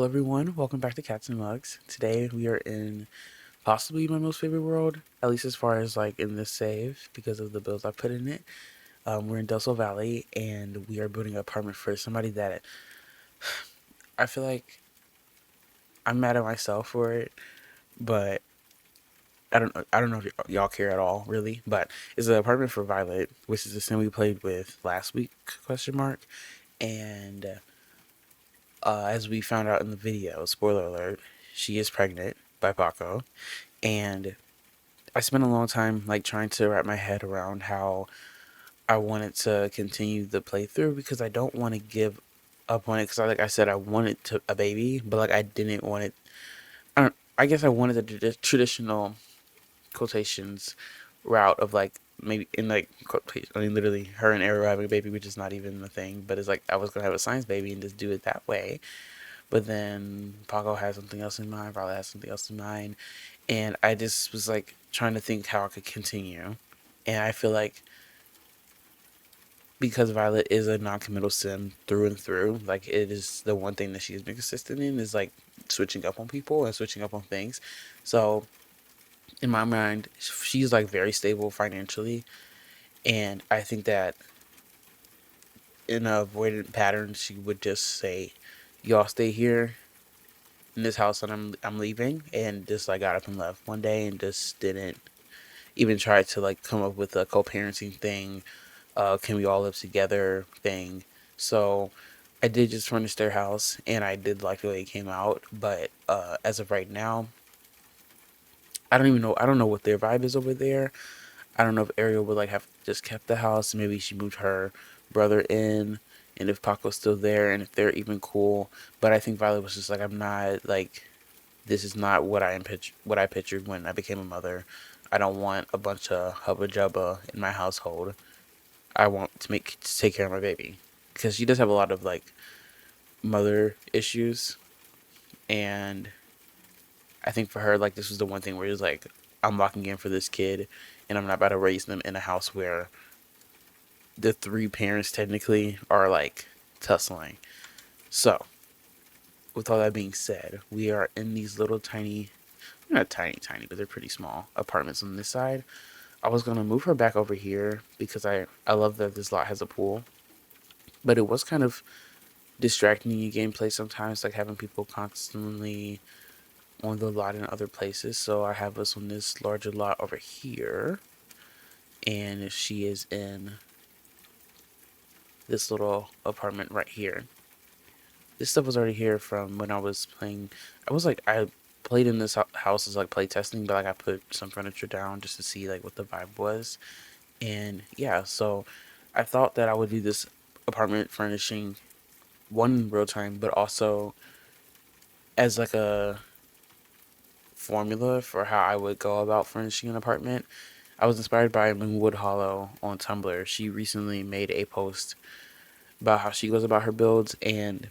Hello everyone, welcome back to Cats and Mugs. Today we are in possibly my most favorite world, at least as far as like in this save because of the builds I put in it. We're in Del Sol Valley and we are building an apartment for somebody that I feel like I'm mad at myself for it, but I don't know if y'all care at all really, but it's an apartment for Violet, which is the sim we played with last week question mark. And as we found out in the video, spoiler alert, she is pregnant by Paco. And I spent a long time like trying to wrap my head around how I wanted to continue the playthrough because I don't want to give up on it because like I said I wanted to a baby, but like I didn't want it. I guess I wanted the traditional quotations route of like maybe in like quotation. I mean literally her and Arrow having a baby, which is not even the thing, but it's like I was gonna have a science baby and just do it that way. But then Paco has something else in mind, Violet has something else in mind, and I just was like trying to think how I could continue. And I feel like because Violet is a non-committal sim through and through, like it is the one thing that she's been consistent in is like switching up on people and switching up on things. So in my mind, she's like very stable financially, and I think that in a avoidant pattern, she would just say, "Y'all stay here in this house, and I'm leaving," and just like got up and left one day and just didn't even try to like come up with a co-parenting thing, can we all live together thing. So I did just furnish their house and I did like the way it came out, but as of right now, I don't know what their vibe is over there. I don't know if Ariel would like have just kept the house, maybe she moved her brother in, and if Paco's still there and if they're even cool. But I think Violet was just like, I'm not like, this is not what I pictured when I became a mother. I don't want a bunch of hubba jubba in my household. I want to take care of my baby because she does have a lot of like mother issues, and I think for her like this was the one thing where it's like I'm locking in for this kid, and I'm not about to raise them in a house where the three parents technically are like tussling. So with all that being said, we are in these little tiny, not tiny, but they're pretty small apartments on this side. I was gonna move her back over here because I love that this lot has a pool, but it was kind of distracting in gameplay sometimes, like having people constantly on the lot in other places. So I have us on this larger lot over here, and she is in this little apartment right here. This stuff was already here from when I was playing. I played in this house as like play testing, but like I put some furniture down just to see like what the vibe was. And yeah, so I thought that I would do this apartment furnishing one in real time, but also as like a formula for how I would go about furnishing an apartment. I was inspired by Moonwood Hollow on Tumblr. She recently made a post about how she goes about her builds, and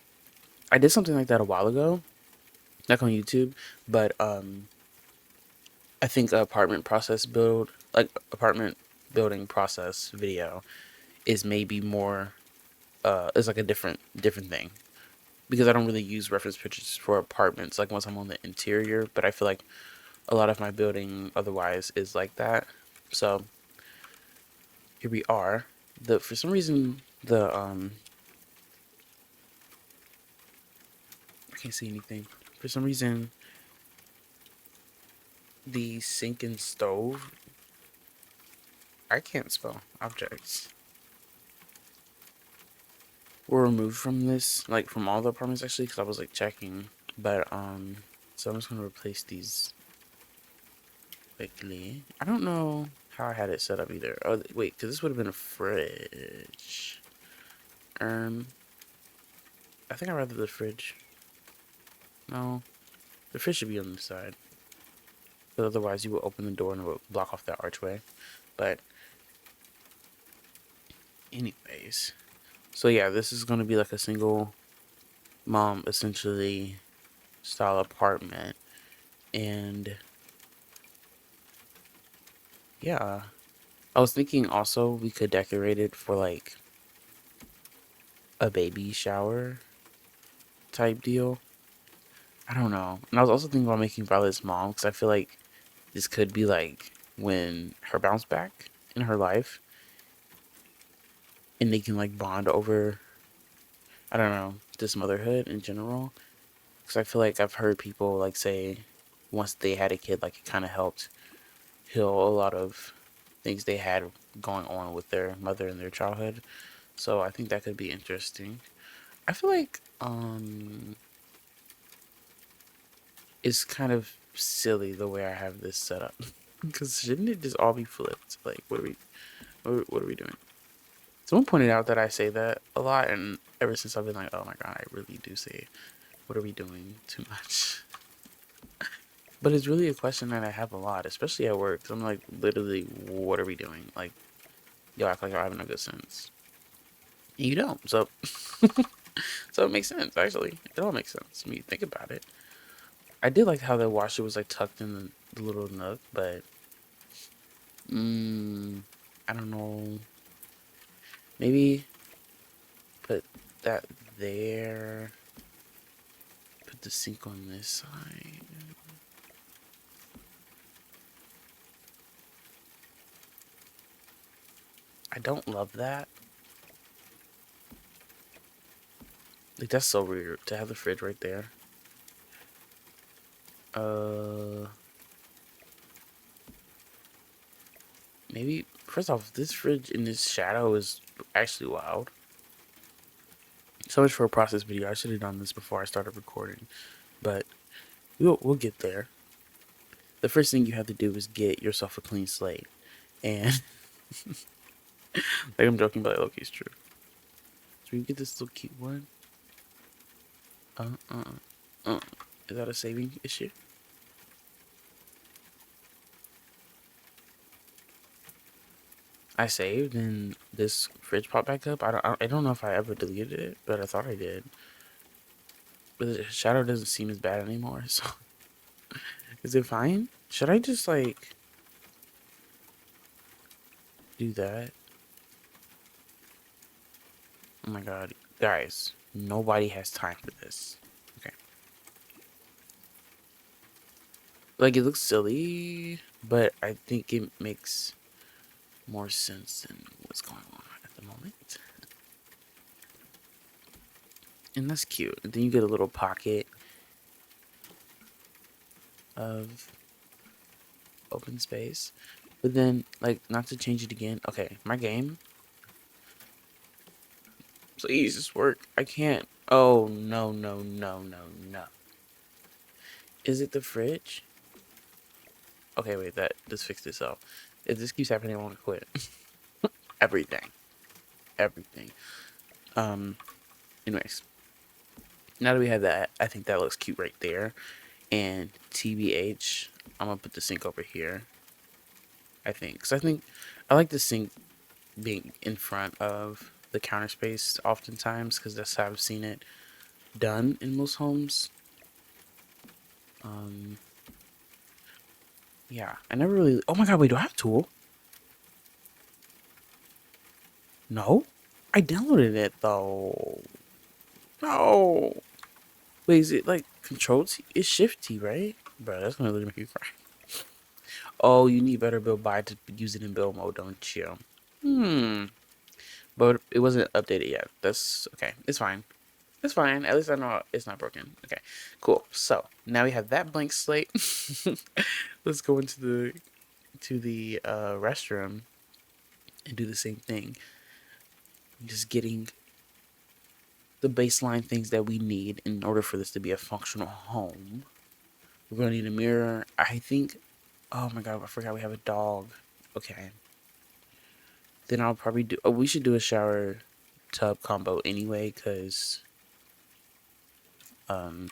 I did something like that a while ago, like on YouTube. But I think apartment building process video is maybe more is like a different thing because I don't really use reference pictures for apartments like once I'm on the interior, but I feel like a lot of my building otherwise is like that. So here we are. The For some reason the I can't see anything. For some reason the sink and stove, I can't spell objects, were removed from this, like from all the apartments actually, because I was like checking. But so I'm just gonna replace these quickly. I don't know how I had it set up either. Oh wait, because this would have been a fridge. Um, I think I'd rather the fridge. No, the fridge should be on the side. But otherwise, you will open the door and it will block off that archway. But anyways, so yeah, this is gonna be like a single mom essentially style apartment, and yeah, I was thinking also we could decorate it for like a baby shower type deal. I don't know. And I was also thinking about making Violet's mom because I feel like this could be like when her bounce back in her life, and they can like bond over, I don't know, just motherhood in general. Because I feel like I've heard people like say once they had a kid, like it kind of helped heal a lot of things they had going on with their mother in their childhood. So I think that could be interesting. I feel like it's kind of silly the way I have this set up. Because shouldn't it just all be flipped? Like, what are we doing? Someone pointed out that I say that a lot, and ever since I've been like, oh my god, I really do say, what are we doing too much? But it's really a question that I have a lot, especially at work. Cause I'm like, literally, what are we doing? Like, you act like you're having a good sense. And you don't. So, so it makes sense, actually. It all makes sense when you think about it. I did like how the washer was like tucked in the little nook, but mm, I don't know. Maybe put that there. Put the sink on this side. I don't love that. Like that's so weird to have the fridge right there. Uh, maybe first off, this fridge in this shadow is actually wild. So much for a process video. I should have done this before I started recording, but we'll get there. The first thing you have to do is get yourself a clean slate, and like I'm joking, but like, it's true. So you get this little cute one. Uh, uh, uh. Is that a saving issue? I saved and this fridge popped back up. I don't know if I ever deleted it, but I thought I did. But the shadow doesn't seem as bad anymore. So is it fine? Should I just like do that? Oh my god, guys, nobody has time for this. Okay, like it looks silly, but I think it makes more sense than what's going on at the moment. And that's cute. And then you get a little pocket of open space. But then, like, not to change it again. Okay, my game. Please, just work. I can't. Oh, no, no, no, no, no. Is it the fridge? Okay, wait, that just fixed itself. If this keeps happening, I want to quit. Everything. Everything. Um, anyways. Now that we have that, I think that looks cute right there. And TBH, I'm gonna put the sink over here. I think. Because I think I like the sink being in front of the counter space oftentimes because that's how I've seen it done in most homes. Um, yeah, I never really. Oh my god, wait, do I have a tool? No, I downloaded it though. No, wait, is it like Control T? It's Shift T, right? Bro, that's gonna really make you cry. Oh, you need better build by to use it in build mode, don't you? Hmm. But it wasn't updated yet. That's okay. It's fine. It's fine. At least I know it's not broken. Okay, cool. So now we have that blank slate. Let's go into the restroom and do the same thing. Just getting the baseline things that we need in order for this to be a functional home. We're gonna need a mirror. I think. Oh my god! I forgot we have a dog. Okay. Then I'll probably do. Oh, we should do a shower tub combo anyway, cause um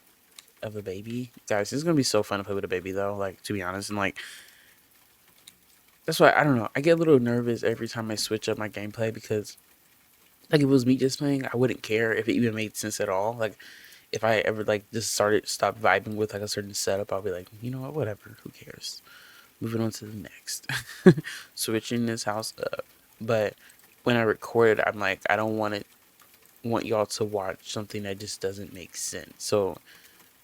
of a baby. Guys, this is gonna be so fun to play with a baby though, like to be honest. And like that's why I don't know. I get a little nervous every time I switch up my gameplay because like if it was me just playing, I wouldn't care if it even made sense at all. Like if I ever like just stop vibing with like a certain setup, I'll be like, you know what, whatever, who cares? Moving on to the next. Switching this house up. But when I record it, I'm like, I don't want y'all to watch something that just doesn't make sense. So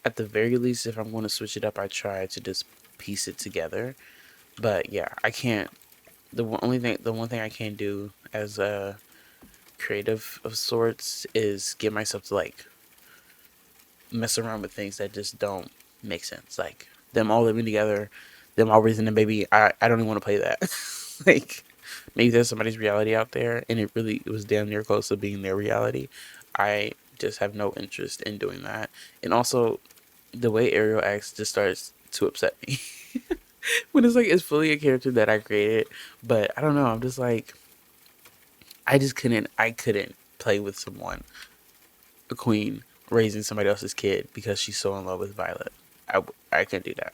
at the very least, if I'm going to switch it up, I try to just piece it together. But yeah, I can't. The one thing I can do as a creative of sorts is get myself to like mess around with things that just don't make sense. Like them all living together, them all raising a baby. I don't even want to play that. Like maybe there's somebody's reality out there, and it was damn near close to being their reality. I just have no interest in doing that. And also, the way Ariel acts just starts to upset me when it's like it's fully a character that I created. But I don't know. I'm just like I just couldn't. I couldn't play with someone, a queen, raising somebody else's kid because she's so in love with Violet. I couldn't do that.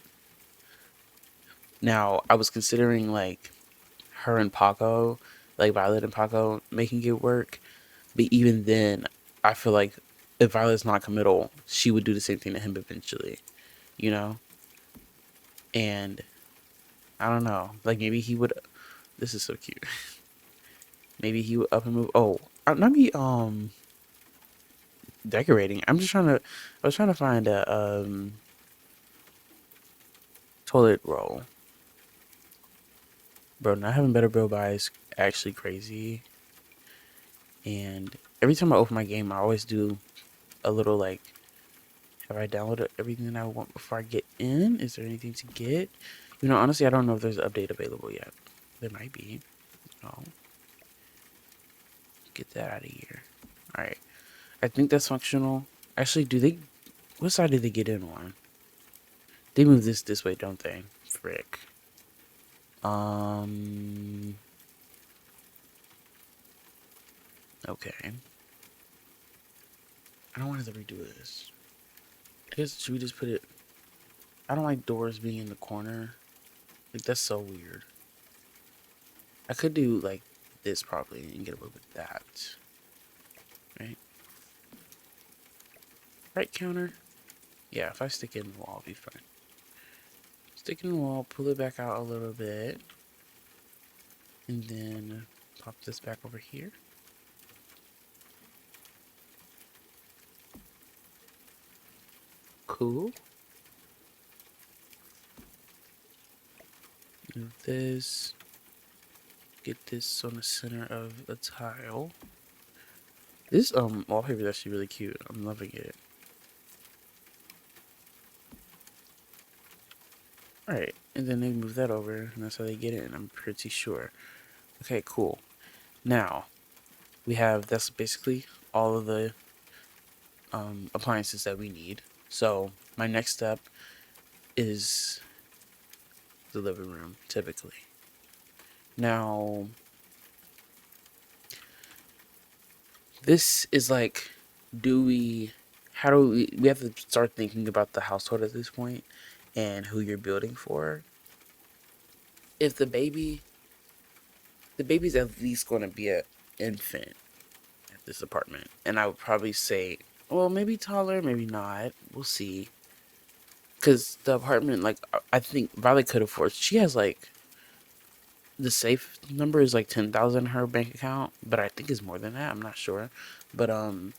Now I was considering like her and Paco, like Violet and Paco, making it work. But even then, I feel like if Violet's not committal, she would do the same thing to him eventually, you know? And I don't know. Like maybe he would. This is so cute. Maybe he would up and move. Oh, not me. Decorating. I'm just trying to. I was trying to find a toilet roll. Bro, not having better bill buy is actually crazy. And every time I open my game, I always do a little like, have I downloaded everything that I want before I get in? Is there anything to get? You know, honestly, I don't know if there's an update available yet. There might be. No. Get that out of here. Alright. I think that's functional. Actually, do they... What side did they get in on? They move this way, don't they? Frick. Okay. I don't want to redo this. I guess, should we just put it... I don't like doors being in the corner. Like, that's so weird. I could do, like, this probably and get a little bit of that. Right? Right counter? Yeah, if I stick it in the wall, I'll be fine. Stick it in the wall, pull it back out a little bit. And then pop this back over here. Cool. Move this. Get this on the center of a tile. This wallpaper is actually really cute. I'm loving it. Alright, and then they move that over, and that's how they get in, I'm pretty sure. Okay, cool. Now, that's basically all of the appliances that we need. So, my next step is the living room, typically. Now, this is like, how do we have to start thinking about the household at this point and who you're building for. If the baby's at least going to be an infant at this apartment, and I would probably say, well, maybe taller, maybe not. We'll see. Because the apartment, like, I think Violet could afford. She has like the safe number is like 10,000 in her bank account, but I think it's more than that. I'm not sure, but oh,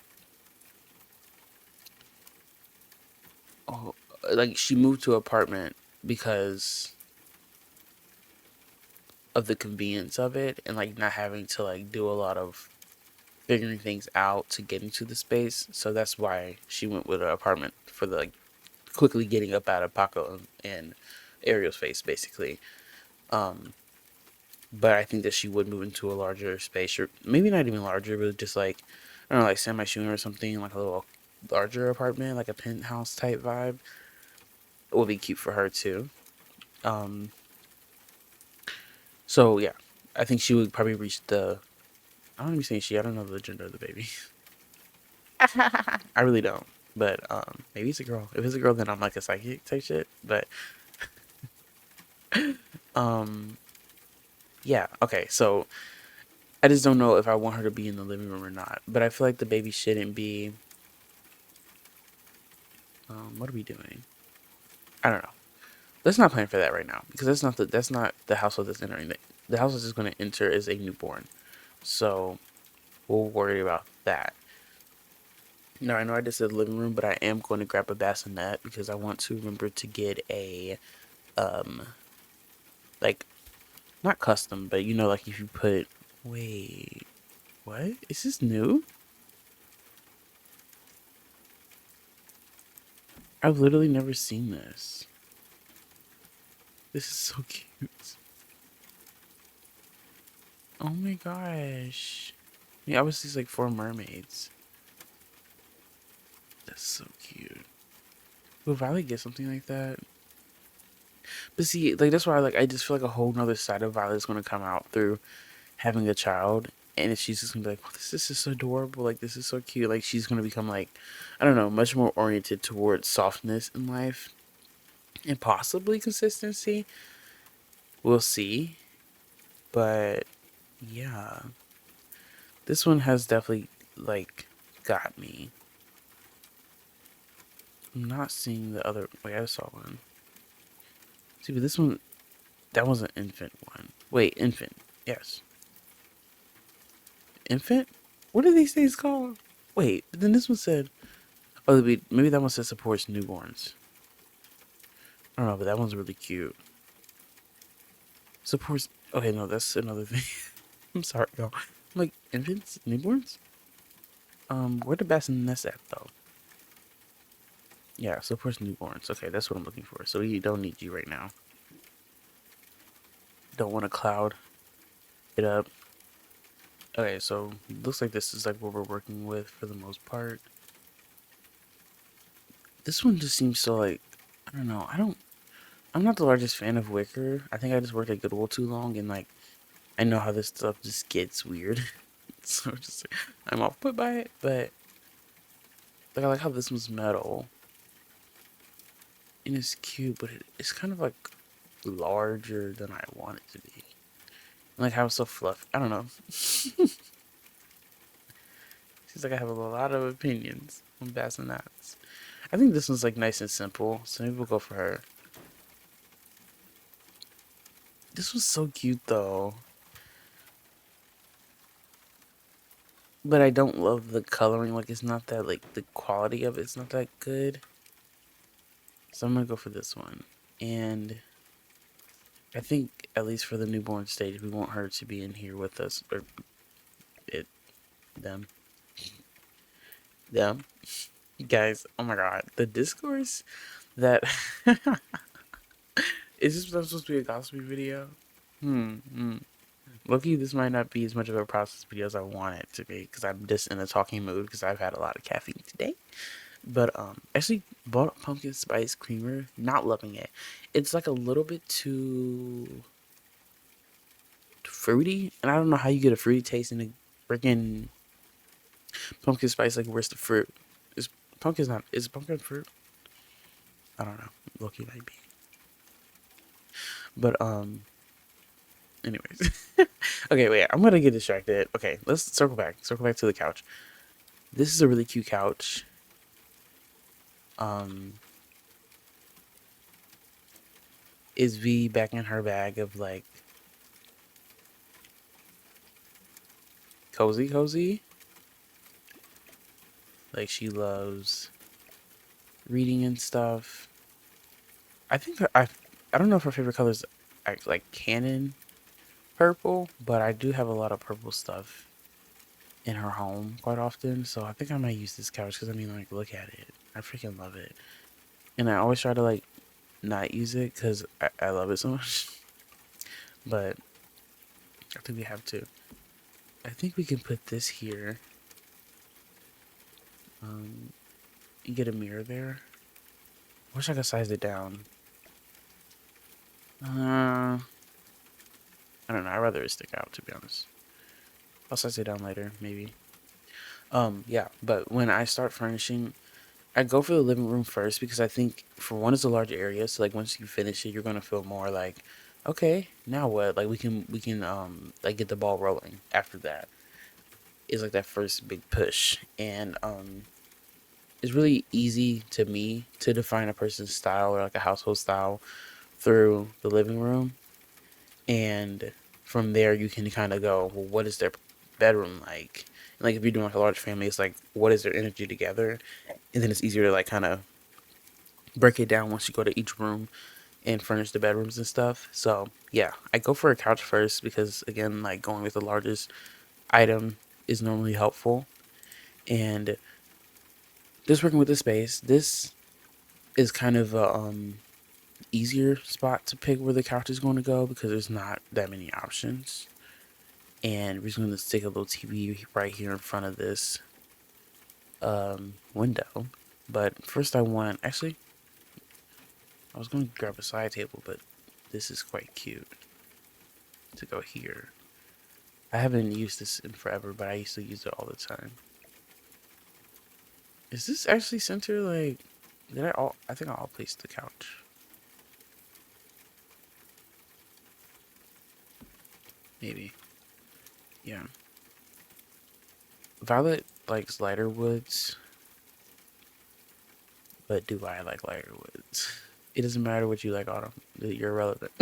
like she moved to an apartment because of the convenience of it and like not having to like do a lot of figuring things out to get into the space. So that's why she went with an apartment for the like quickly getting up out of Paco and Ariel's face, basically. Um, but I think that she would move into a larger space, or maybe not even larger, but just like I don't know, like semi shooting or something, like a little larger apartment, like a penthouse type vibe. It would be cute for her too. Um, so yeah, I think she would probably reach the. I don't even say she. I don't know the gender of the baby. I really don't. But maybe it's a girl. If it's a girl, then I'm like a psychic type shit. But um, yeah. Okay. So I just don't know if I want her to be in the living room or not. But I feel like the baby shouldn't be. What are we doing? I don't know. Let's not plan for that right now because that's not the household that's entering. The household that's going to enter is a newborn. So we'll worry about that. Now I know I just said living room, but I am going to grab a bassinet because I want to remember to get a um like not custom, but you know, like if you put wait, what? Is this new? I've literally never seen this. This is so cute. Oh my gosh. Yeah, I was just like four mermaids. That's so cute. Will Violet get something like that? But see, like that's why I just feel like a whole nother side of Violet is gonna come out through having a child. And she's just gonna be like, oh, this is so adorable. Like, this is so cute. Like, she's gonna become like, I don't know, much more oriented towards softness in life and possibly consistency. We'll see. But yeah, this one has definitely like got me. I'm not seeing the other. Wait, I saw one. See, but this one, that was an infant one. Wait, infant. Yes. Infant? What are these things called? Wait, but then this one said, oh, maybe that one said supports newborns. I don't know, but that one's really cute. Supports. Okay, no, that's another thing. I'm sorry, y'all. Like, infants? Newborns? Where the bassinets at, though? Yeah, supports newborns. Okay, that's what I'm looking for. So you don't need you right now. Don't want to cloud it up. Okay, so looks like this is like what we're working with for the most part. This one just seems so like, I don't know. I'm not the largest fan of Wicker. I think I just worked at Goodwill too long and like, I know how this stuff just gets weird. So just like, I'm off put by it, but like I like how this one's metal. And it's cute, but it's kind of like larger than I want it to be. Like how it's so fluffy. I don't know. Seems like I have a lot of opinions on bassinets. I think this one's like nice and simple, so maybe we'll go for her. This was so cute though. But I don't love the coloring. Like it's not that like the quality of it's not that good. So I'm gonna go for this one. And I think at least for the newborn stage, we want her to be in here with us, or it, them, them. You guys, oh my god, the discourse that is this supposed to be a gossipy video? Lucky this might not be as much of a process video as I want it to be because I'm just in a talking mood because I've had a lot of caffeine today. But actually bought a pumpkin spice creamer, not loving it. It's like a little bit too fruity, and I don't know how you get a fruity taste in a freaking pumpkin spice. Like, where's the fruit? Is pumpkin's not? Is pumpkin fruit? I don't know. Lucky might be. But anyways, okay, wait. I'm gonna get distracted. Okay, let's circle back. Circle back to the couch. This is a really cute couch. Um, is V back in her bag of like cozy? Like she loves reading and stuff. I think I don't know if her favorite color is like canon purple, but I do have a lot of purple stuff in her home quite often. So I think I might use this couch because I mean, like, look at it. I freaking love it, and I always try to like not use it because I love it so much. But I think we have to. I think we can put this here. And get a mirror there. Wish I could size it down. I don't know. I'd rather it stick out, to be honest. I'll size it down later, maybe. Yeah. But when I start furnishing, I go for the living room first because I think for one, it's a large area. So like once you finish it, you're gonna feel more like, okay, now what? Like we can like get the ball rolling. After that is like that first big push, and it's really easy to me to define a person's style or like a household style through the living room. And from there, you can kind of go, well, what is their bedroom like? Like if you're doing like a large family, it's like what is their energy together, and then it's easier to like kind of break it down once you go to each room and furnish the bedrooms and stuff. So yeah, I go for a couch first because again, like going with the largest item is normally helpful. And just working with the space, this is kind of a easier spot to pick where the couch is going to go because there's not that many options. And we're just going to stick a little TV right here in front of this window. But first, I want actually, I was going to grab a side table, but this is quite cute to go here. I haven't used this in forever, but I used to use it all the time. Is this actually center? Like, did I all? I think I all placed the couch. Maybe. Yeah. Violet likes lighter woods, but do I like lighter woods? It doesn't matter what you like, Autumn. You're irrelevant.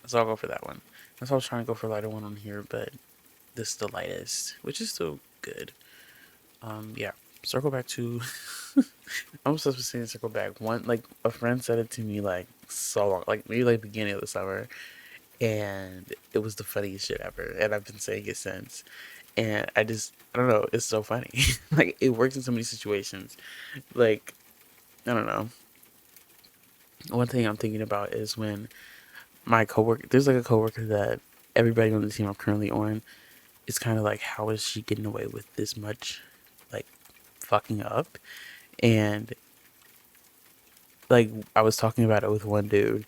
So I'll go for that one. That's why I was trying to go for a lighter one on here, but this is the lightest, which is still good. Yeah. Circle back to. I'm supposed to say circle back. One like a friend said it to me like so long, like maybe like beginning of the summer, and it was the funniest shit ever. And I've been saying it since. And I don't know, it's so funny. Like it works in so many situations. Like I don't know. One thing I'm thinking about is when my coworker, there's like a coworker that everybody on the team I'm currently on, it's kind of like, how is she getting away with this much, like, fucking up? And like, I was talking about it with one dude,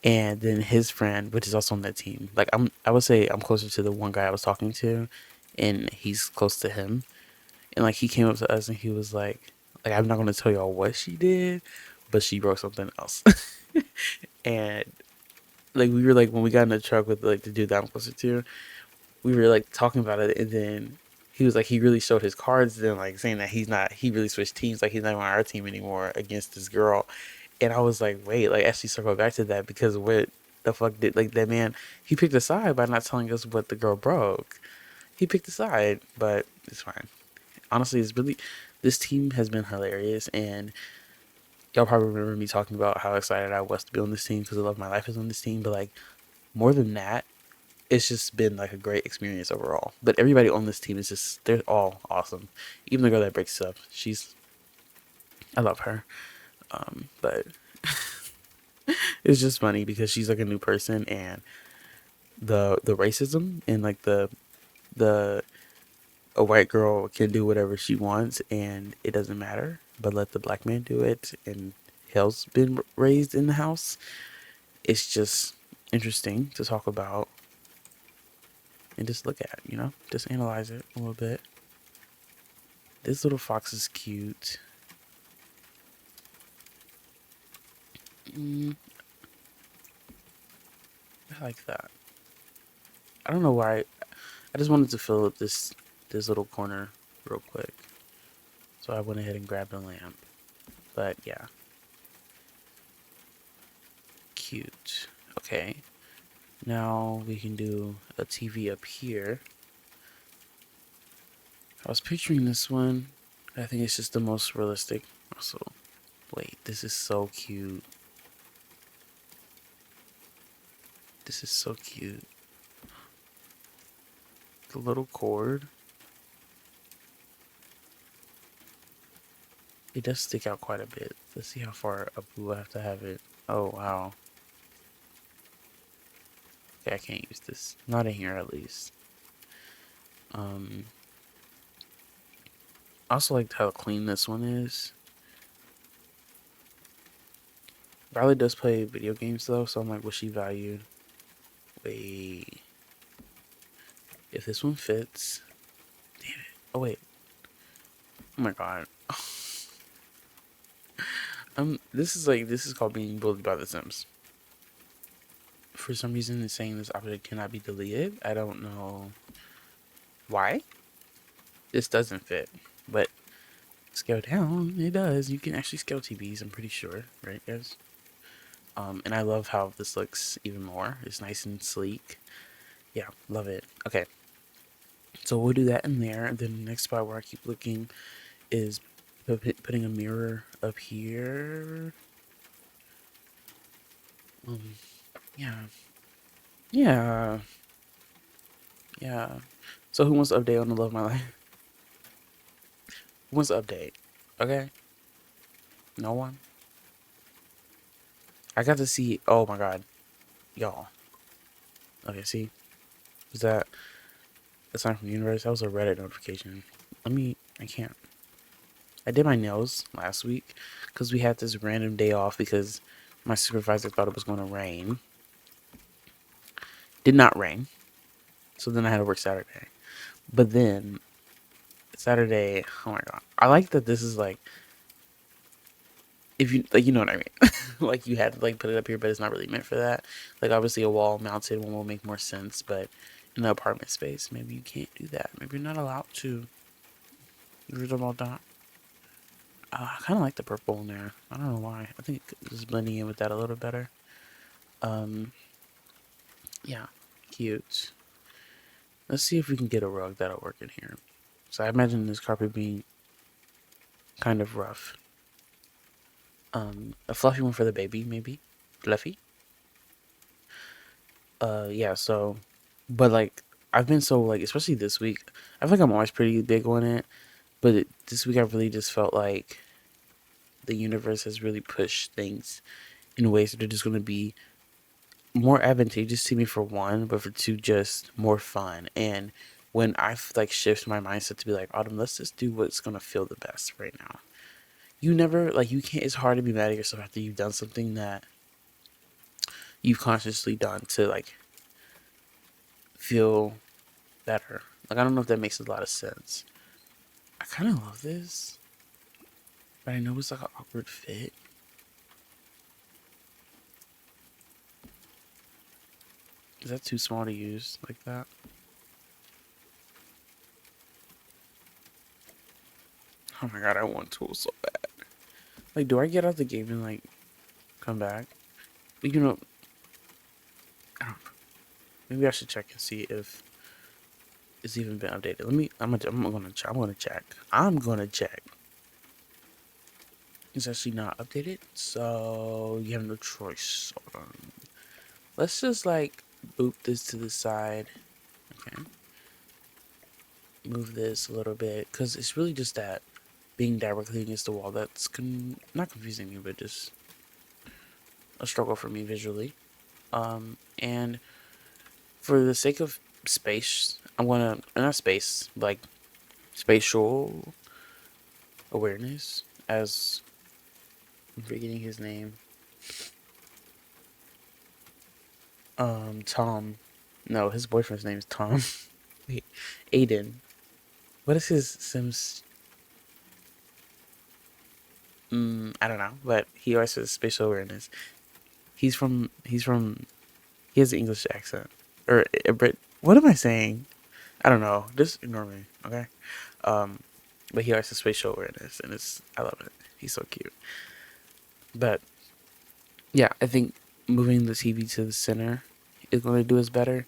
and then his friend, which is also on that team. Like, I would say I'm closer to the one guy I was talking to, and he's close to him. And like, he came up to us and he was like I'm not gonna tell y'all what she did, but she broke something else. And like, we were like, when we got in the truck with like the dude that I'm closer to, we were like talking about it, and then he was like, he really showed his cards, then like saying that he really switched teams, like he's not on our team anymore against this girl. And I was like, wait, like actually circle back to that because what the fuck did like that man? He picked a side by not telling us what the girl broke. He picked a side, but it's fine. Honestly, it's really this team has been hilarious, and y'all probably remember me talking about how excited I was to be on this team because I love my life is on this team. But like more than that, it's just been like a great experience overall. But everybody on this team is just they're all awesome. Even the girl that breaks up, I love her. But it's just funny because she's like a new person, and the racism and like the a white girl can do whatever she wants and it doesn't matter, but let the black man do it, and hell's been raised in the house. It's just interesting to talk about and just look at, just analyze it a little bit. This little fox is cute. Mm, I like that. I don't know why. I just wanted to fill up this little corner real quick, so I went ahead and grabbed a lamp. But yeah, cute. Okay, now we can do a TV up here. I was picturing this one. I think it's just the most realistic. Also, wait, this is so cute. This is so cute. The little cord. It does stick out quite a bit. Let's see how far up we will have to have it. Oh, wow. Okay, I can't use this. Not in here, at least. Um, I also liked how clean this one is. Riley does play video games, though, so I'm like, was she valued? Wait. If this one fits... Damn it. Oh, wait. Oh, my God. This is called being bullied by the Sims. For some reason, it's saying this object cannot be deleted. I don't know why. This doesn't fit, but scale down, it does. You can actually scale TVs, I'm pretty sure, right, guys? And I love how this looks even more. It's nice and sleek. Yeah, love it. Okay, So we'll do that in there. And then the next spot where I keep looking is putting a mirror up here. Um, yeah, yeah, yeah. So who wants to update on the love of my life? Who wants to update? Okay, no one. I got to see. Oh my god, y'all. Okay, see, was that a sign from the universe? That was a Reddit notification. Let me. I can't. I did my nails last week because we had this random day off because my supervisor thought it was going to rain. Did not rain. So then I had to work Saturday. But then Saturday, oh my god. I like that this is like, if you like, you know what I mean. Like you had to like put it up here, but it's not really meant for that. Like obviously a wall mounted one will make more sense, but in the apartment space, maybe you can't do that. Maybe you're not allowed to. You read about that? I kind of like the purple in there. I don't know why. I think it's blending in with that a little better. Um, yeah, cute. Let's see if we can get a rug that'll work in here. So I imagine this carpet being kind of rough. A fluffy one for the baby, maybe. Fluffy. Yeah. So, but like, I've been so like, especially this week. I feel like I'm always pretty big on it, but this week I really just felt like the universe has really pushed things in ways that are just going to be more advantageous to me for one, but for two, just more fun. And when I like shift my mindset to be like, Autumn, let's just do what's gonna feel the best right now. You never like you can't. It's hard to be mad at yourself after you've done something that you've consciously done to like feel better. Like I don't know if that makes a lot of sense. I kind of love this, but I know it's like an awkward fit. Is that too small to use like that? Oh my god, I want tools so bad. Like, do I get out the game and like come back? You know, I don't. Maybe I should check and see if it's even been updated. Let me. I'm gonna check. I'm gonna check. I'm gonna check. It's actually not updated, so you have no choice. Let's just like boot this to the side. Okay. Move this a little bit because it's really just that being directly against the wall that's not confusing me, but just a struggle for me visually. And for the sake of space, I'm gonna not space like spatial awareness, as I'm forgetting his name. Tom. No, his boyfriend's name is Tom. Wait, Aiden. What is his Sims? I don't know, but he always says spatial awareness. He's from. He has an English accent or a Brit. What am I saying? I don't know. Just ignore me, okay? Um, but he always has spatial awareness, and I love it. He's so cute. But yeah, I think moving the TV to the center is going to do us better,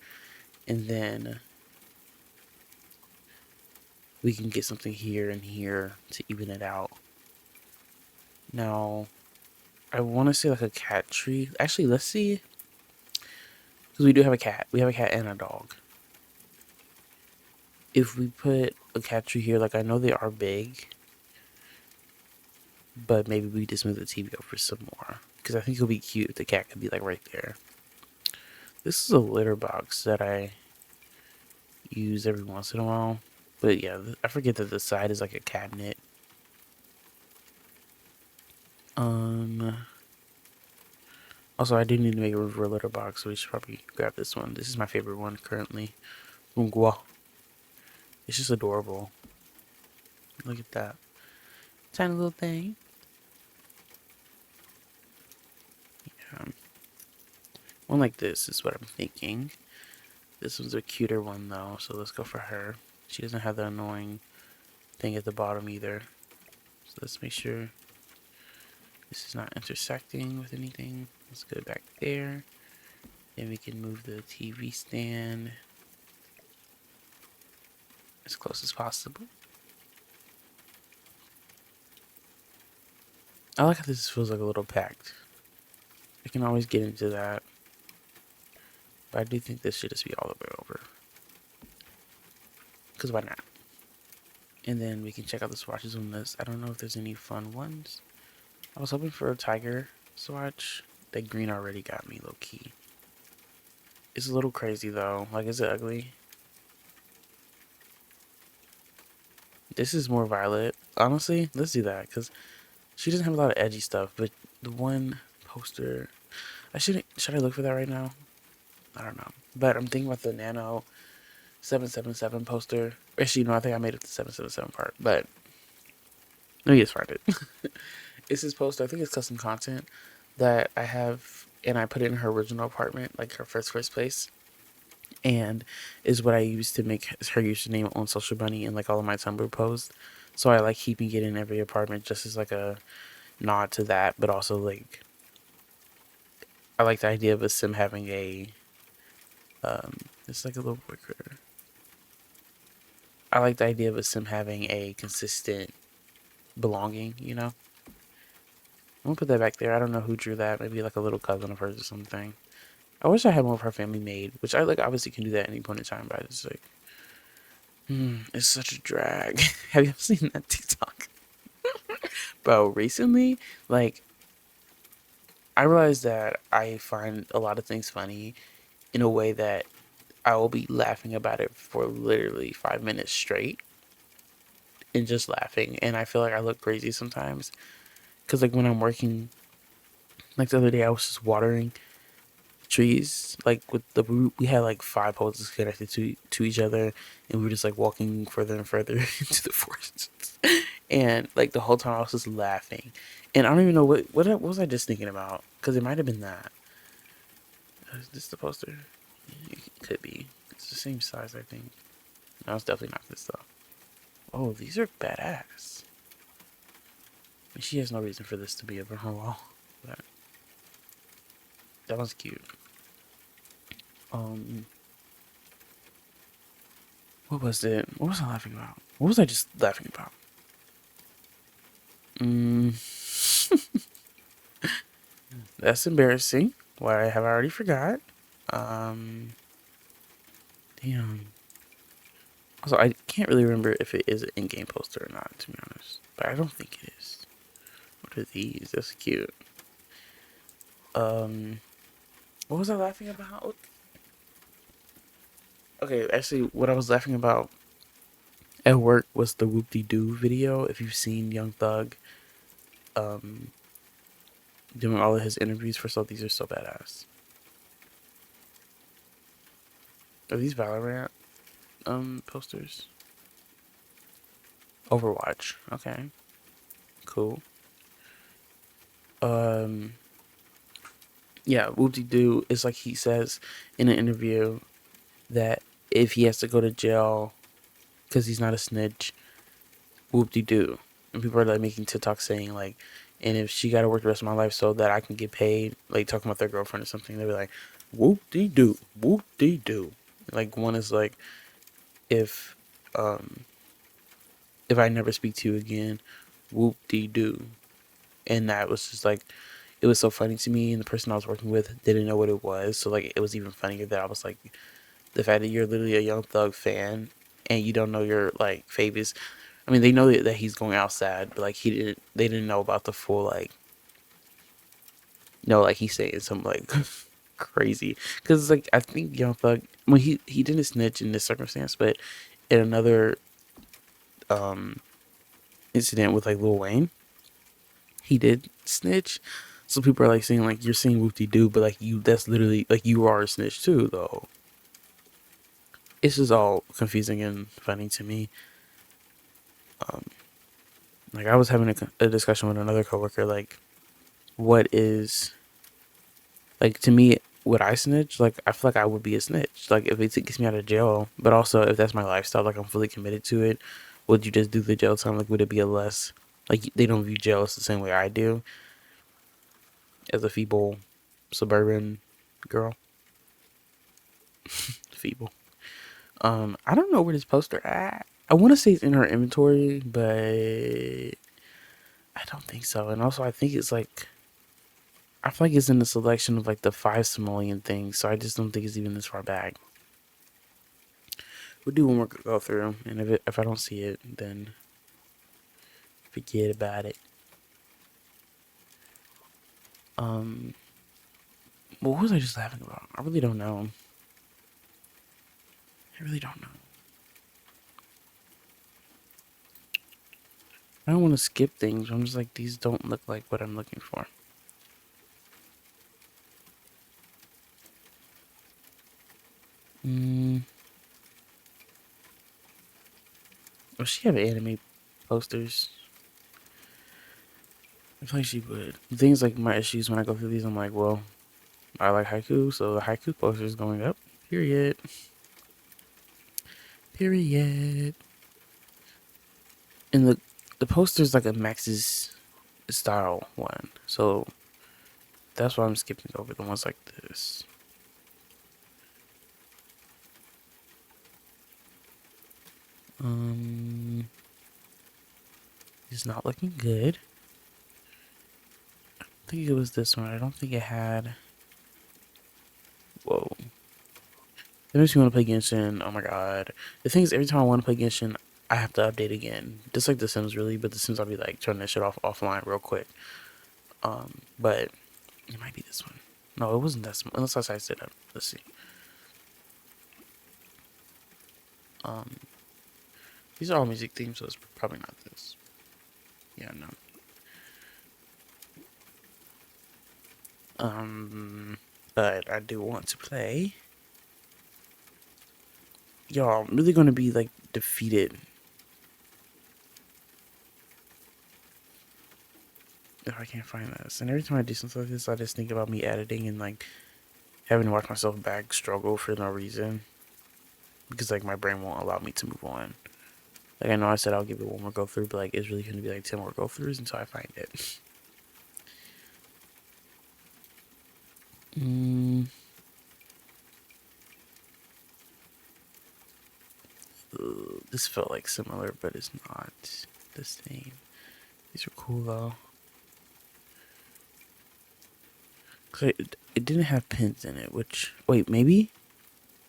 and then we can get something here and here to even it out. Now, I want to say like a cat tree. Actually, let's see, because we do have a cat. We have a cat and a dog. If we put a cat tree here, like I know they are big, but maybe we just move the TV over some more, because I think it'll be cute if the cat could be like right there. This is a litter box that I use every once in a while. But yeah, I forget that the side is like a cabinet. Um. Also, I do need to make room for a litter box, so we should probably grab this one. This is my favorite one currently. Ungwa. It's just adorable. Look at that. Tiny little thing. Yeah. One like this is what I'm thinking. This one's a cuter one though, so let's go for her. She doesn't have the annoying thing at the bottom either. So let's make sure this is not intersecting with anything. Let's go back there. Then we can move the TV stand. as close as possible. I like how this feels like a little packed. I can always get into that, but I do think this should just be all the way over. Because why not? And then we can check out the swatches on this. I don't know if there's any fun ones. I was hoping for a tiger swatch. That green already got me low key. It's a little crazy though. Like, is it ugly? This is more violet. Honestly, let's do that because she doesn't have a lot of edgy stuff. But the one poster, should I look for that right now? I don't know. But I'm thinking about the Nano 777 poster. Actually, no, I think I made it the 777 part. But let me just find it. It's this poster. I think it's custom content that I have, and I put it in her original apartment, like her first place, and is what I used to make her username on Social Bunny and like all of my Tumblr posts. So I like keeping it in every apartment just as like a nod to that, but also like I like the idea of a sim having a it's like a little boy critter. I like the idea of a sim having a consistent belonging, you know? I'm gonna put that back there. I don't know who drew that. Maybe like a little cousin of hers or something. I wish I had more of her family made, which I like obviously can do that at any point in time, but it's like, it's such a drag. Have you ever seen that TikTok? Bro, recently, like, I realized that I find a lot of things funny in a way that I will be laughing about it for literally 5 minutes straight and just laughing. And I feel like I look crazy sometimes. Because, like, when I'm working, like the other day, I was just watering trees. Like, with the root, we had like 5 hoses connected to each other. And we were just like walking further and further into the forest. And like the whole time I was just laughing. And I don't even know what was I just thinking about. Because it might have been that. Is this the poster? It could be. It's the same size, I think. No, it's definitely not this though. Oh, these are badass. She has no reason for this to be up on her wall. But that one's cute. Um, what was it? What was I laughing about? What was I just laughing about? Mm, that's embarrassing. Why have I already forgot? Um, damn. Also, I can't really remember if it is an in-game poster or not, to be honest. But I don't think it is. What are these? That's cute. What was I laughing about? Okay, actually, what I was laughing about at work was the whoop-de-doo video. If you've seen Young Thug, um, doing all of his interviews for so these are so badass. Are these Valorant posters? Overwatch. Okay. Cool. Um yeah, whoop-de-doo is like he says in an interview that if he has to go to jail because he's not a snitch, whoop-de-doo. And people are like making TikTok saying like, and if she got to work the rest of my life so that I can get paid, like talking about their girlfriend or something, they'll be like, whoop-de-doo, whoop-de-doo. Like one is like, if um if I never speak to you again, whoop-de-doo. And that was just like, it was so funny to me, and the person I was working with didn't know what it was, so like it was even funnier that I was like, the fact that you're literally a Young Thug fan and you don't know your like favorites. I mean, they know that he's going outside, but like they didn't know about the full like, like he's saying some like crazy, because like I think Young Thug, when he didn't snitch in this circumstance, but in another um incident with like Lil Wayne, he did snitch. So people are like saying like, you're saying whoop de doo, but like that's literally like you are a snitch too though. It's just all confusing and funny to me. Like I was having a discussion with another coworker, like what is, like, to me, would I snitch? Like I feel like I would be a snitch. Like if it gets me out of jail, but also if that's my lifestyle, like I'm fully committed to it, would you just do the jail time? Like would it be a less, like they don't view jail as the same way I do as a feeble suburban girl? Feeble. I don't know where this poster at. I want to say it's in her inventory, but I don't think so. And also, I think it's like I feel like it's in the selection of like the 5 simoleon things, so I just don't think it's even this far back. We'll do one more go through, and if I don't see it, then forget about it. What was I just laughing about? I really don't know. I really don't know. I don't want to skip things. I'm just like, these don't look like what I'm looking for. Does she have anime posters? I feel like she would. Things like my issues when I go through these, I'm like, well, I like haiku, so the haiku poster is going up. Period. Period. And the poster's like a Max's style one, so that's why I'm skipping over the ones like this. It's not looking good. I think it was this one. I don't think it had. Whoa. It makes me want to play Genshin. Oh my god. The thing is, every time I want to play Genshin, I have to update again. Just like The Sims, really. But The Sims, I'll be like turning that shit offline real quick. But it might be this one. No, it wasn't that one. Unless I sized it up. Let's see. These are all music themes, so it's probably not this. Yeah, no. But I do want to play. Y'all, I'm really gonna be like defeated if I can't find this. And every time I do something like this, I just think about me editing and like having to watch myself back struggle for no reason. Because like my brain won't allow me to move on. Like I know I said I'll give it one more go through, but like it's really gonna be like 10 more go throughs until I find it. This felt like similar, but it's not the same. These are cool though. Cause it didn't have pins in it, which wait, maybe?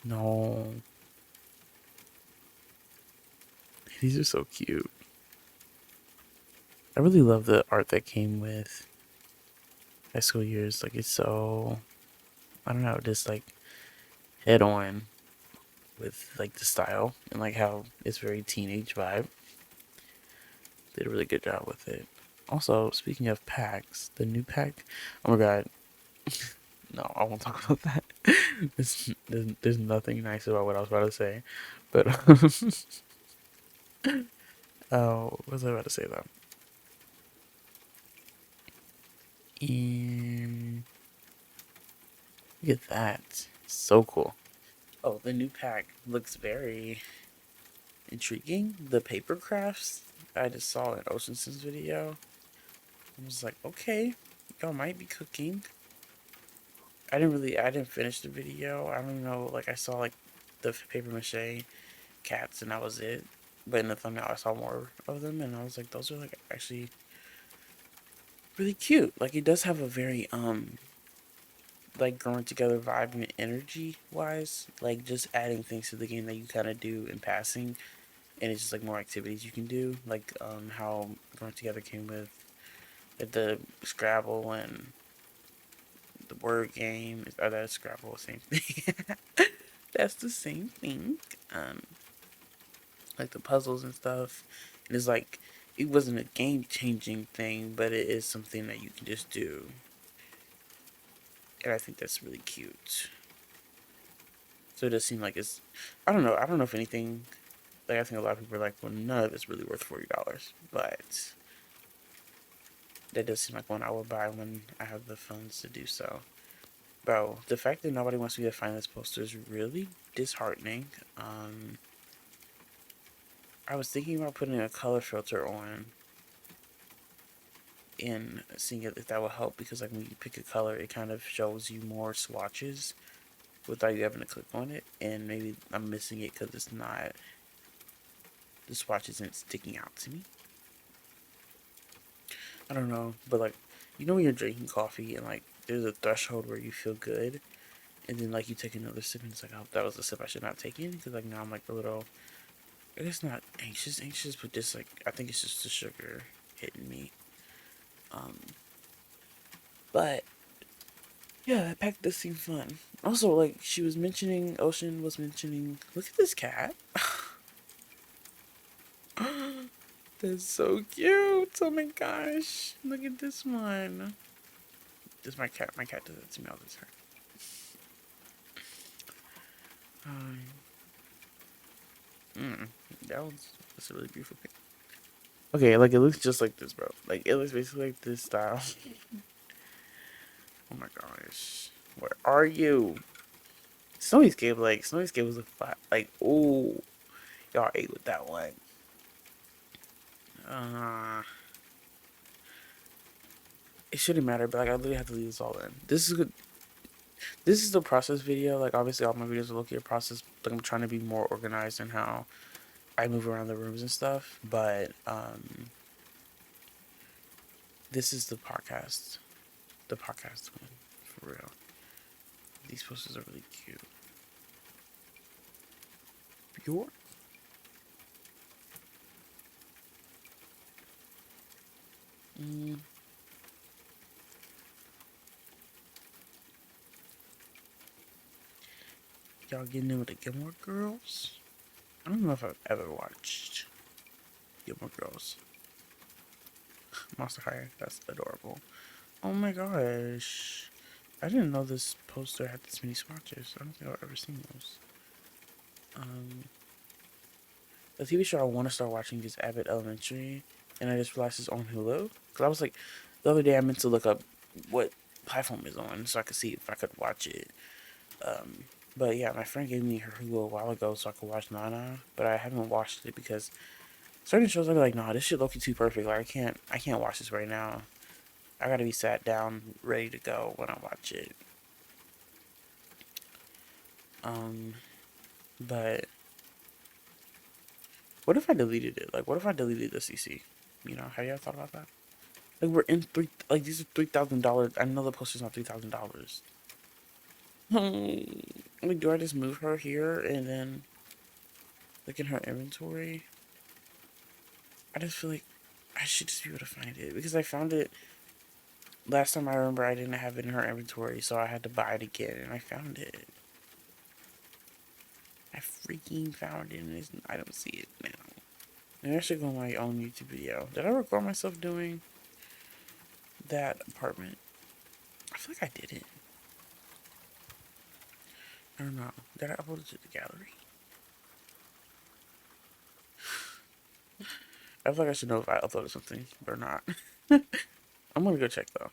No. These are so cute. I really love the art that came with high school years. Like it's so I don't know, just like head on with like the style and like how it's very teenage vibe. Did a really good job with it. Also, speaking of packs, the new pack. Oh my god. No, I won't talk about that. There's nothing nice about what I was about to say. But oh, what was I about to say though? And look at that. So cool. Oh, the new pack looks very intriguing. The paper crafts I just saw in Ocean Sims video. I was like, okay, y'all might be cooking. I didn't finish the video. I don't know, like I saw like the paper mache cats and that was it. But in the thumbnail I saw more of them and I was like, those are like actually really cute. Like it does have a very like growing together vibe and energy wise. Like just adding things to the game that you kinda do in passing and it's just like more activities you can do. Like how growing together came with like, the Scrabble and the word game. Are that Scrabble? Same thing. That's the same thing. Um, like the puzzles and stuff. And it's like it wasn't a game changing thing, but it is something that you can just do. And I think that's really cute. So it does seem like it's I don't know. I don't know if anything like I think a lot of people are like, well none of it's really worth $40. But that does seem like one I would buy when I have the funds to do so. Bro, the fact that nobody wants me to find this poster is really disheartening. I was thinking about putting a color filter on and seeing if that will help because like when you pick a color, it kind of shows you more swatches without you having to click on it. And maybe I'm missing it because it's not the swatch isn't sticking out to me. I don't know, but like, you know when you're drinking coffee and like there's a threshold where you feel good, and then like you take another sip and it's like, oh, that was the sip I should not take in, because like now I'm like a little, I guess not anxious, but just like I think it's just the sugar hitting me. Um, but yeah, that pack does seem fun. Also, like she was mentioning, Ocean was mentioning, look at this cat. That's so cute. Oh my gosh, look at this one. This is my cat. My cat does that to me all the time. Um, mm, that's a really beautiful pic. Okay, like it looks just like this, bro. Like it looks basically like this style. Oh my gosh, where are you? Snowy Scape was a flat. Like, oh, y'all ate with that one. Uh, it shouldn't matter, but like I literally have to leave this all in. This is good. This is the process video. Like obviously all my videos are look at process. Like I'm trying to be more organized in how I move around the rooms and stuff. But this is the podcast one for real. These posters are really cute. Pure. Mm, y'all getting in with the Gilmore Girls? I don't know if I've ever watched Gilmore Girls. Monster High. That's adorable. Oh my gosh. I didn't know this poster had this many swatches. I don't think I've ever seen those. Um, the TV show I want to start watching is Abbott Elementary, and I just realized it's on Hulu. Cause I was like, the other day I meant to look up what platform it's on so I could see if I could watch it. But yeah, my friend gave me her Hulu a while ago so I could watch Nana, but I haven't watched it because certain shows I'd be like, nah, this shit look too perfect. Like I can't watch this right now. I gotta be sat down, ready to go when I watch it. Um, but what if I deleted it? Like, what if I deleted the CC? You know, have you ever thought about that? Like, we're in like, these are $3,000. I know the poster's not $3,000. Like, do I just move her here and then look in her inventory? I just feel like I should just be able to find it because I found it last time. I remember I didn't have it in her inventory, so I had to buy it again, and I found it. I freaking found it, and I don't see it now. Maybe I should go on my own YouTube video. Did I record myself doing that apartment? I feel like I didn't. I don't know. Did I upload it to the gallery? I feel like I should know if I uploaded something or not. I'm gonna go check though.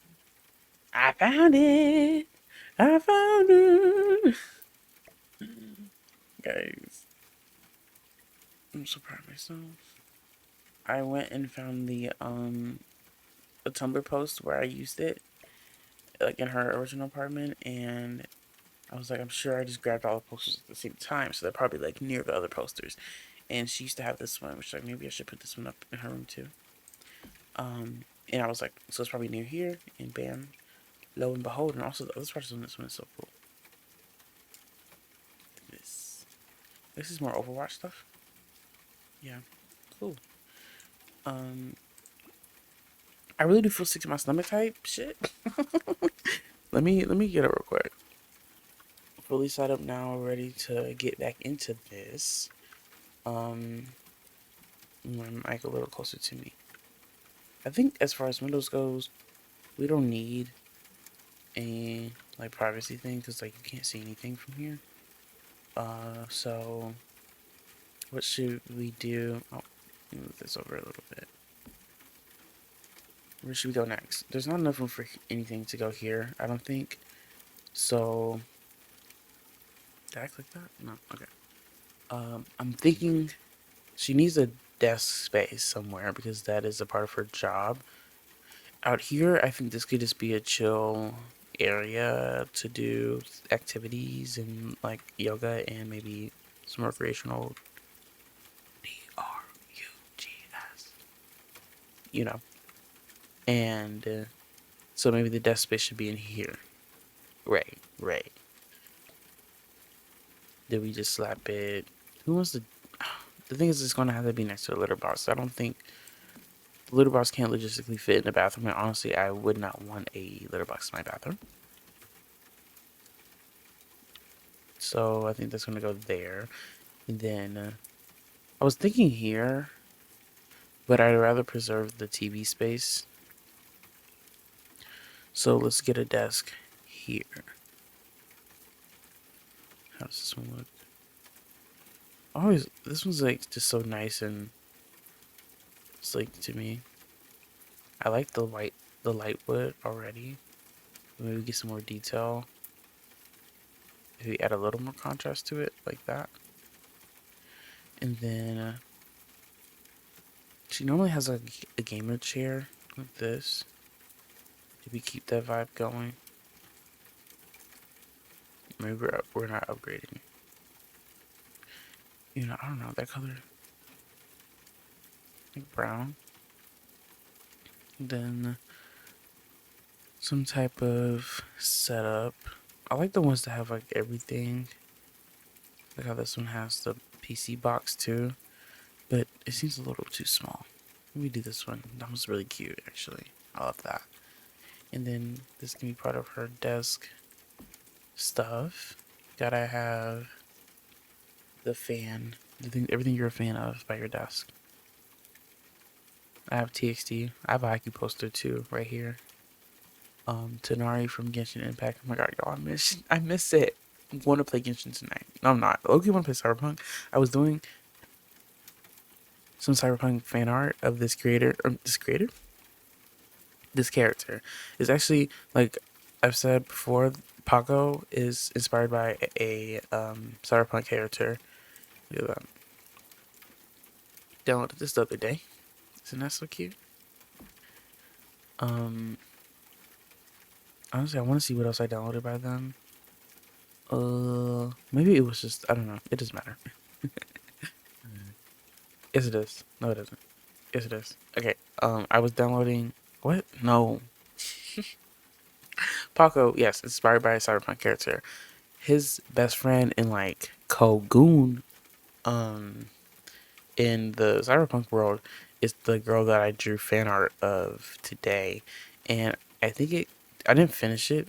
I found it. I found it. Guys, I'm so proud of myself. I went and found the a Tumblr post where I used it, like in her original apartment, and I was like, I'm sure I just grabbed all the posters at the same time, so they're probably like near the other posters. And she used to have this one, which like maybe I should put this one up in her room too. And I was like, so it's probably near here, and bam, lo and behold, and also the other parts on this one is so cool. This is more Overwatch stuff. Yeah, cool. Um, I really do feel sick to my stomach type shit. Let me get it real quick. Fully set up now, ready to get back into this. My mic a little closer to me. I think as far as Windows goes, we don't need a like privacy thing because like you can't see anything from here. So what should we do? Oh, move this over a little bit. Where should we go next? There's not enough room for anything to go here, I don't think. So did I click that? No. Okay. I'm thinking she needs a desk space somewhere because that is a part of her job. Out here, I think this could just be a chill area to do activities and like yoga and maybe some recreational DR. you know. And so maybe the desk space should be in here. Right, right. Did we just slap it? Who wants to? The thing is, it's going to have to be next to the litter box. I don't think the litter box can't logistically fit in the bathroom. And honestly, I would not want a litter box in my bathroom. So I think that's going to go there. And then I was thinking here, but I'd rather preserve the TV space. So let's get a desk here. How does this one look? Always, this one's like just so nice and sleek to me. I like the light wood already. Maybe get some more detail. Maybe add a little more contrast to it, like that. And then she normally has a gamer chair like this. Maybe keep that vibe going. Maybe we're not upgrading. You know, I don't know that color. Like brown. And then some type of setup. I like the ones that have like everything. Like how this one has the PC box too, but it seems a little too small. Let me do this one. That one's really cute, actually. I love that. And then this can be part of her desk stuff. Gotta have the fan, everything you're a fan of by your desk. I have TXT. I have a Haiku poster too, right here. Tanari from Genshin Impact. Oh my god, y'all, I miss it. I want to play Genshin tonight. No, I'm not. Loki want to play Cyberpunk. I was doing some Cyberpunk fan art of this creator. This character is actually, like I've said before, Paco is inspired by a Cyberpunk character. Look at that. Downloaded this the other day. Isn't that so cute? Um, Honestly, I want to see what else I downloaded by them. Maybe it was just, I don't know. It doesn't matter. Yes, it is. No, it doesn't. Yes, it is. Okay. I was downloading. What? No. Paco, yes, inspired by a Cyberpunk character. His best friend in like Kogoon, um, in the Cyberpunk world, is the girl that I drew fan art of today, and I think it. I didn't finish it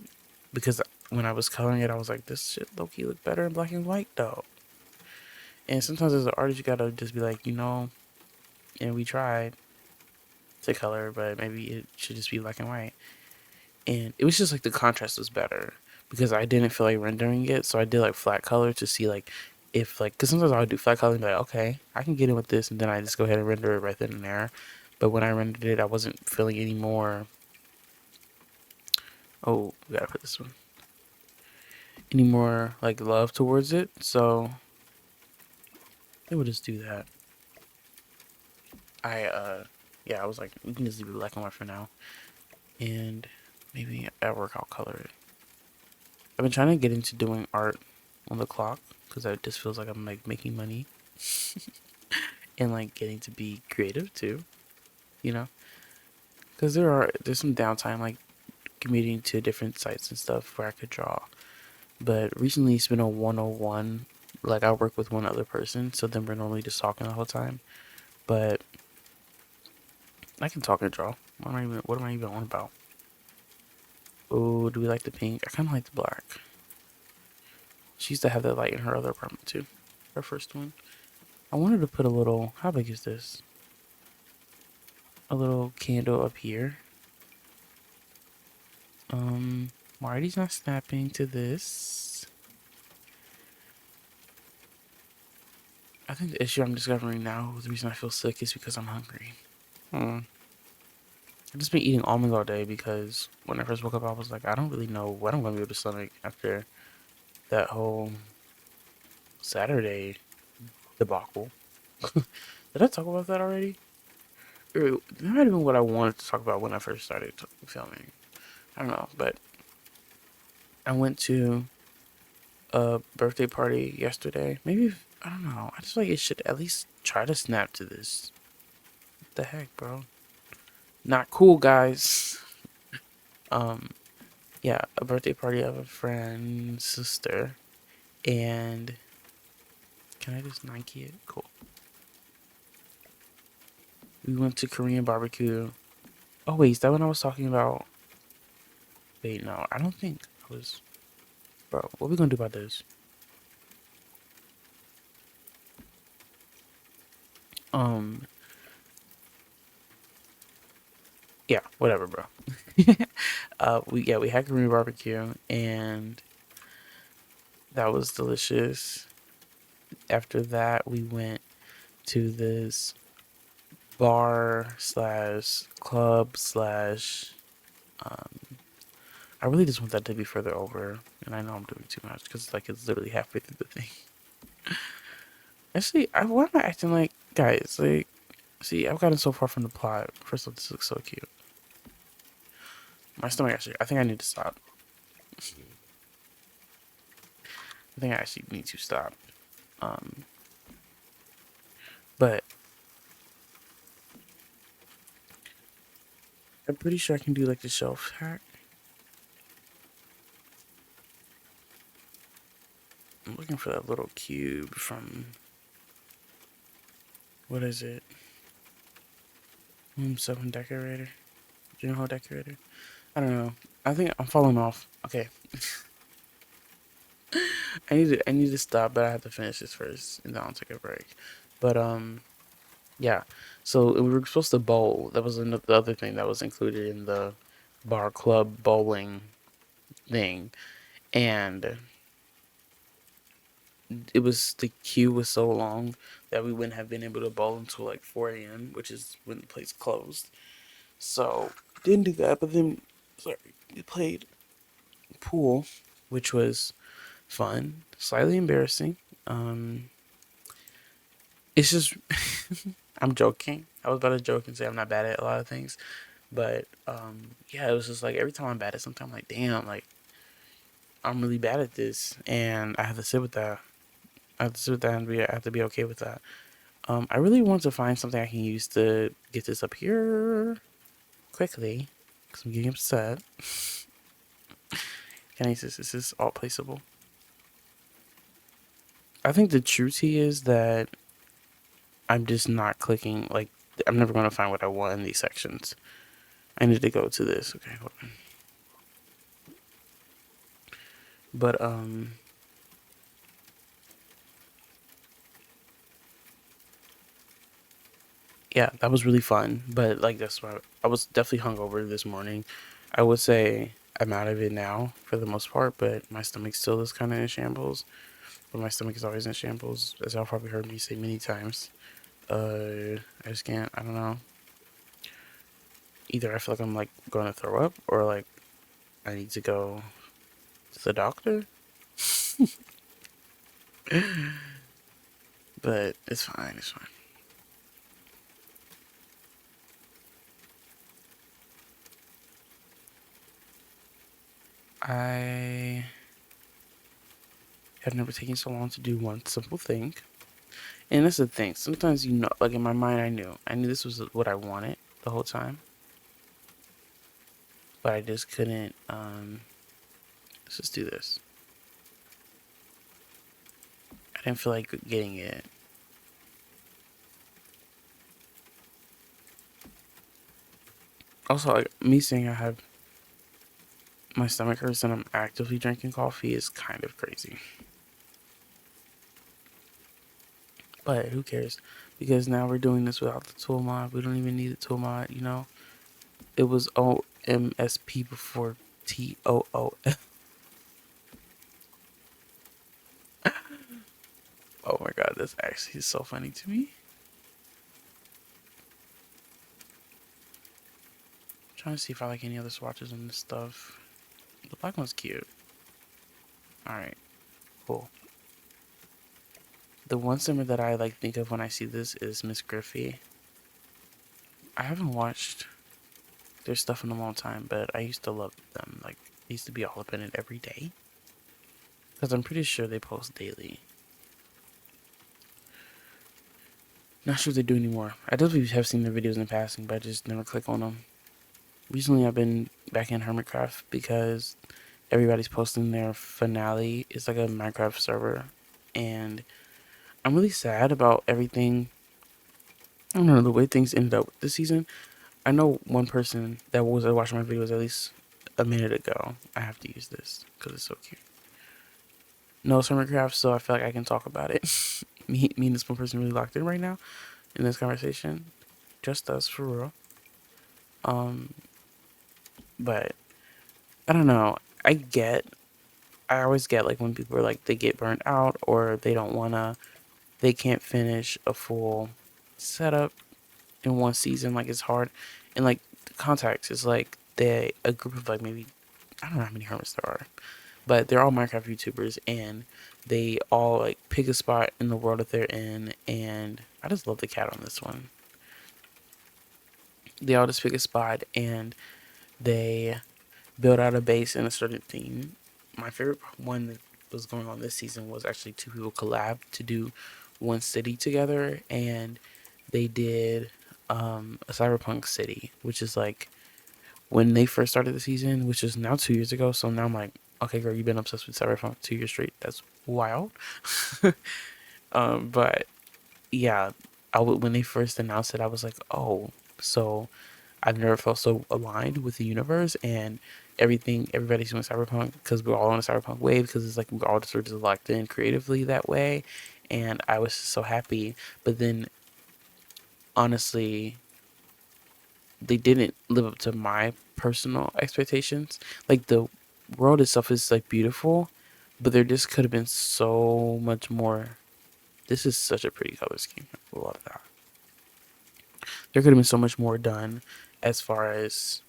because when I was coloring it, I was like, this shit low-key look better in black and white though. And sometimes as an artist, you gotta just be like, and we tried to color, but maybe it should just be black and white. And it was just like the contrast was better because I didn't feel like rendering it, so I did like flat color to see like if like, because sometimes I would do flat color and be like, okay, I can get in with this, and then I just go ahead and render it right then and there. But when I rendered it, I wasn't feeling any more. Oh, we gotta put this one. Any more like love towards it, so I would just do that. Yeah, I was like, we can just leave it black and white for now, and maybe at work I'll color it. I've been trying to get into doing art on the clock because that just feels like I'm like making money and like getting to be creative too, you know? Because there's some downtime like commuting to different sites and stuff where I could draw. But recently it's been a 101. Like I work with one other person, so then we're normally just talking the whole time. But I can talk and draw. What am I even on about? Oh, do we like the pink? I kind of like the black. She used to have that light in her other apartment too. Her first one. I wanted to put a little. How big is this? A little candle up here. Marty's not snapping to this. I think the issue I'm discovering now, the reason I feel sick, is because I'm hungry. I've just been eating almonds all day because when I first woke up, I was like, I don't really know what I'm going to be able to stomach after that whole Saturday debacle. Did I talk about that already? That might have been what I wanted to talk about when I first started filming. I don't know, but I went to a birthday party yesterday. Maybe, I don't know. I just feel like it should at least try to snap to this. What the heck, bro? Not cool, guys. Um, yeah, a birthday party of a friend's sister, and can I just Nike it? Cool. We went to Korean barbecue. Oh wait, is that what I was talking about? Wait, no, I don't think I was. Bro, what are we gonna do about this? Um, yeah, whatever, bro. We had Korean barbecue, and that was delicious. After that, we went to this bar slash club slash. I really just want that to be further over, and I know I'm doing too much because like it's literally halfway through the thing. Actually, why am I acting like guys? Like, see, I've gotten so far from the plot. First of all, this looks so cute. My stomach actually. I think I need to stop. I think I actually need to stop. Um, but I'm pretty sure I can do like the shelf hack. I'm looking for that little cube from what is it? Room 7 decorator. Do you know how decorator? I don't know. I think I'm falling off. Okay. I need to stop, but I have to finish this first and then I'll take a break. But yeah. So we were supposed to bowl. That was the other thing that was included in the bar club bowling thing. And it was the queue was so long that we wouldn't have been able to bowl until like 4 a.m., which is when the place closed. So didn't do that, but then sorry, we played pool, which was fun, slightly embarrassing. Um, it's just I'm joking. I was about to joke and say I'm not bad at a lot of things, but yeah, it was just like every time I'm bad at something, I'm like, damn, like I'm really bad at this, and I have to sit with that. I have to sit with that, and I have to be okay with that. I really want to find something I can use to get this up here quickly, because I'm getting upset. Can I use this? Is this all placeable? I think the truth is that I'm just not clicking, like, I'm never going to find what I want in these sections. I need to go to this. Okay, hold on. But, yeah, that was really fun. But, like, that's why I was definitely hungover this morning. I would say I'm out of it now for the most part, but my stomach still is kind of in shambles. But my stomach is always in shambles, as y'all probably heard me say many times. I just can't, I don't know. Either I feel like I'm, like, going to throw up, or, like, I need to go to the doctor. But it's fine, it's fine. I have never taken so long to do one simple thing. And that's the thing. Sometimes, you know, like in my mind, I knew this was what I wanted the whole time, but I just couldn't. Let's just do this. I didn't feel like getting it. Also, like me saying I have my stomach hurts and I'm actively drinking coffee is kind of crazy. But who cares? Because now we're doing this without the tool mod. We don't even need the tool mod, you know? It was OMSP before TOOF. Oh my god, that's actually so funny to me. I'm trying to see if I like any other swatches on this stuff. The black one's cute. Alright, cool. The one simmer that I like think of when I see this is Miss Griffey. I haven't watched their stuff in a long time, but I used to love them. Like, I used to be all up in it every day. Because I'm pretty sure they post daily. Not sure if they do anymore. I definitely have seen their videos in passing, but I just never click on them. recently I've been back in Hermitcraft because everybody's posting their finale. It's like a Minecraft server, and I'm really sad about everything. I don't know the way things ended up this season. I know one person that was watching my videos at least a minute ago. I have to use this because it's so cute. No Hermitcraft, so I feel like I can talk about it. Me and this one person really locked in right now in this conversation. Just us for real. Um, but I don't know. I always get like when people are like they get burnt out or they can't finish a full setup in one season. Like it's hard, and like Context is like they a group of like maybe I don't know how many hermits there are, but they're all Minecraft YouTubers, and they all like pick a spot in the world that they're in, and I just love the cat on this one. They all just pick a spot and they build out a base in a certain theme. My favorite one that was going on this season was actually two people collab to do one city together, and they did a cyberpunk city, which is like when they first started the season, which is now 2 years ago. So now I'm like, okay, girl, you've been obsessed with cyberpunk 2 years straight. That's wild. But yeah, when they first announced it, I was like, oh, so I've never felt so aligned with the universe and everything. Everybody's doing cyberpunk because we're all on a cyberpunk wave because it's like we're all sort of locked in creatively that way, and I was just so happy. But then, honestly, they didn't live up to my personal expectations. Like the world itself is like beautiful, but there just could have been so much more. This is such a pretty color scheme. I love that. There could have been so much more done as far as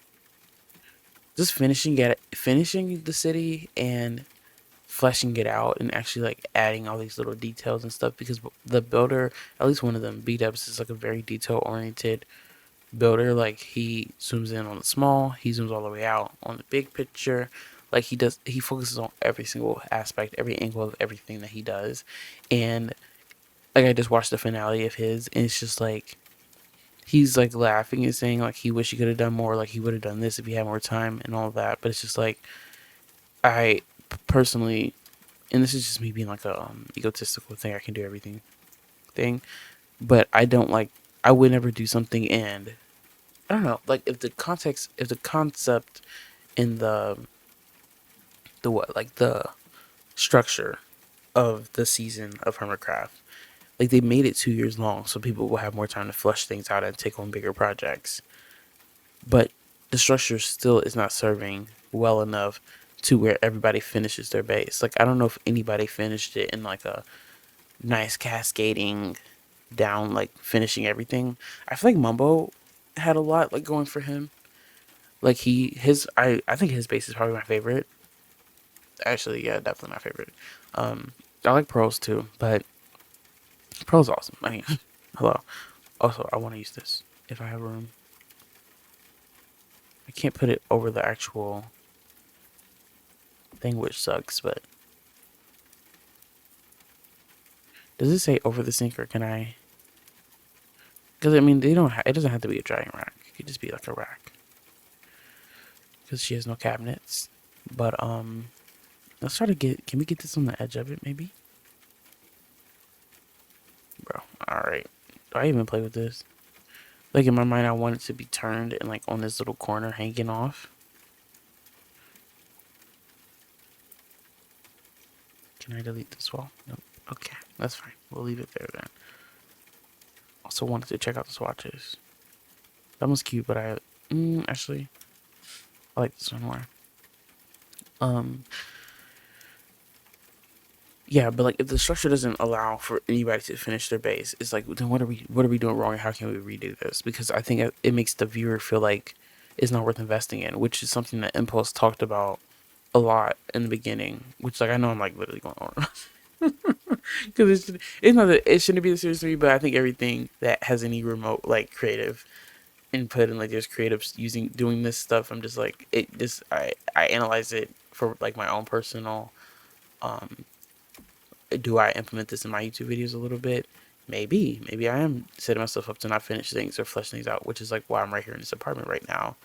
just finishing the city and fleshing it out and actually like adding all these little details and stuff because the builder, at least one of them, B-Dubs, is like a very detail oriented builder. Like he zooms in on the small, he zooms all the way out on the big picture. Like he focuses on every single aspect, every angle of everything that he does. And like I just watched the finale of his and it's just like he's like laughing and saying like he wish he could have done more, like he would have done this if he had more time and all of that. But it's just like I personally, and this is just me being like a egotistical thing, I can do everything thing, but I don't like, I would never do something and I don't know, like if the concept in the what, like the structure of the season of Hermitcraft, like they made it 2 years long so people will have more time to flush things out and take on bigger projects, but the structure still is not serving well enough to where everybody finishes their base. Like I don't know if anybody finished it in like a nice cascading down, like finishing everything. I feel like Mumbo had a lot like going for him. Like I think his base is probably my favorite. Actually, yeah, definitely my favorite. I like Pearls too, but Pearls awesome. I mean, hello. Also, I want to use this if I have room. I can't put it over the actual thing, which sucks. But does it say over the sink or can I? Because I mean, they don't. It doesn't have to be a drying rack. It could just be like a rack. Because she has no cabinets. But let's try to get. Can we get this on the edge of it, maybe? Bro, all right. Do I even play with this? Like in my mind, I want it to be turned and like on this little corner hanging off. Can I delete this wall? Nope. Okay, that's fine. We'll leave it there then. Also wanted to check out the swatches. That one's cute, but actually I like this one more. Um, yeah, but like if the structure doesn't allow for anybody to finish their base, it's like then what are we doing wrong and how can we redo this? Because I think it makes the viewer feel like it's not worth investing in, which is something that Impulse talked about a lot in the beginning. Which like I know I'm like literally going on because it's not that it shouldn't be a serious to me, but I think everything that has any remote like creative input and like there's creatives using doing this stuff, I'm just like it just I analyze it for like my own personal um do I implement this in my YouTube videos a little bit? Maybe I am setting myself up to not finish things or flesh things out, which is like why I'm right here in this apartment right now.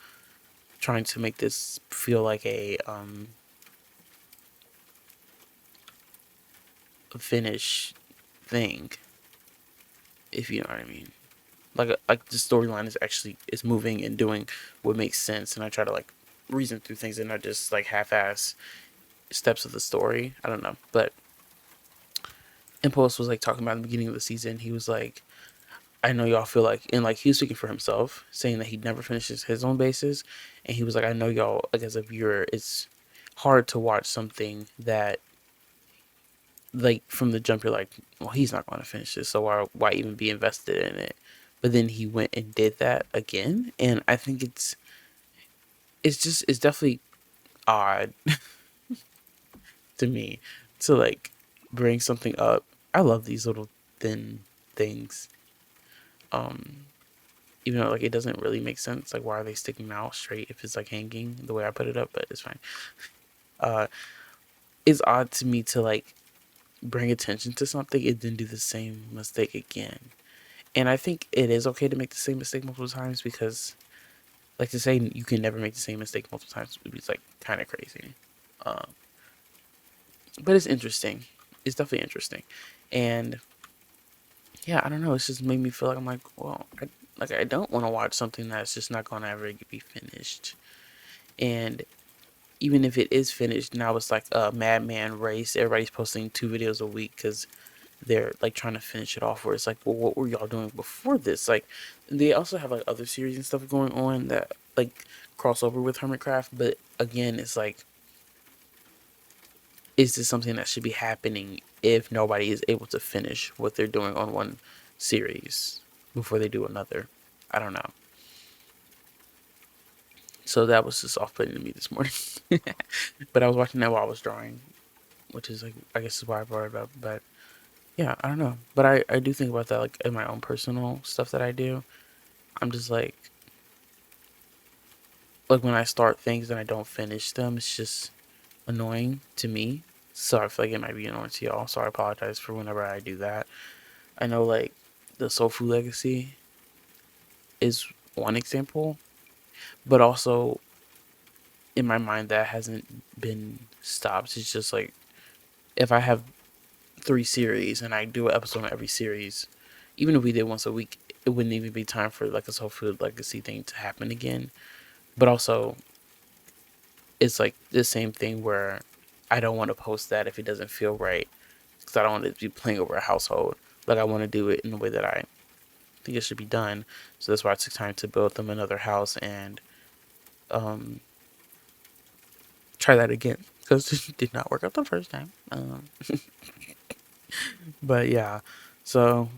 trying to make this feel like a finished thing, if you know what I mean. Like the storyline is moving and doing what makes sense, and I try to like reason through things and not just like half-ass steps of the story. I don't know, but Impulse was like talking about in the beginning of the season. He was like, I know y'all feel like, and like he was speaking for himself, saying that he never finishes his own bases, and he was like, I know y'all, like as a viewer, it's hard to watch something that like from the jump you're like, well, he's not going to finish this, so why even be invested in it? But then he went and did that again, and I think it's definitely odd to me to like bring something up. I love these little thin things. Um, Even though like it doesn't really make sense. Like why are they sticking out straight if it's like hanging the way I put it up? But it's fine. Uh, it's odd to me to like bring attention to something and then do the same mistake again. And I think it is okay to make the same mistake multiple times because, like, to say you can never make the same mistake multiple times would be like kind of crazy. Um, but it's interesting. It's definitely interesting, and yeah, I don't know. It's just made me feel like I'm like, well, I don't want to watch something that's just not gonna ever be finished. And even if it is finished, now it's like a madman race. Everybody's posting 2 videos a week because they're like trying to finish it off. Where it's like, well, what were y'all doing before this? Like, they also have like other series and stuff going on that like cross over with Hermitcraft. But again, it's like, is this something that should be happening if nobody is able to finish what they're doing on one series before they do another? I don't know. So that was just off-putting to me this morning. But I was watching that while I was drawing, which is like, I guess is why I brought it up. But yeah, I don't know. But I do think about that like in my own personal stuff that I do. I'm just like when I start things and I don't finish them, it's just annoying to me. So I feel like it might be annoying to y'all. So I apologize for whenever I do that. I know like the Soul Food Legacy is one example, but also in my mind that hasn't been stopped. It's just like if I have 3 series and I do an episode on every series, even if we did once a week, it wouldn't even be time for like a Soul Food Legacy thing to happen again. But also, it's like the same thing where I don't want to post that if it doesn't feel right because I don't want it to be playing over a household. Like I want to do it in the way that I think it should be done. So that's why I took time to build them another house and um, try that again because it did not work out the first time. But yeah, so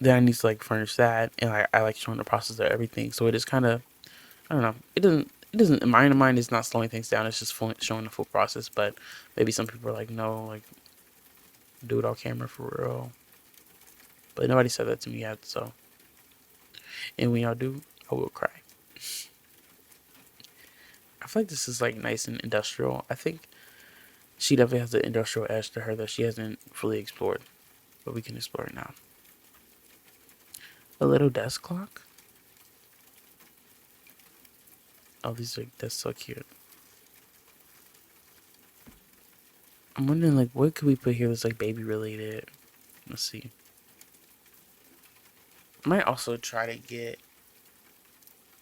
then I need to like furnish that, and I like showing the process of everything. So it is kind of, I don't know. It doesn't in my mind is not slowing things down. It's just showing the full process. But maybe some people are like, no, like do it on camera for real. But nobody said that to me yet. So, and when y'all do, I will cry. I feel like this is like nice and industrial. I think she definitely has the industrial edge to her that she hasn't fully explored, but we can explore it now. A little desk clock. Oh, these are that's so cute. I'm wondering like what could we put here that's like baby related. Let's see. I might also try to get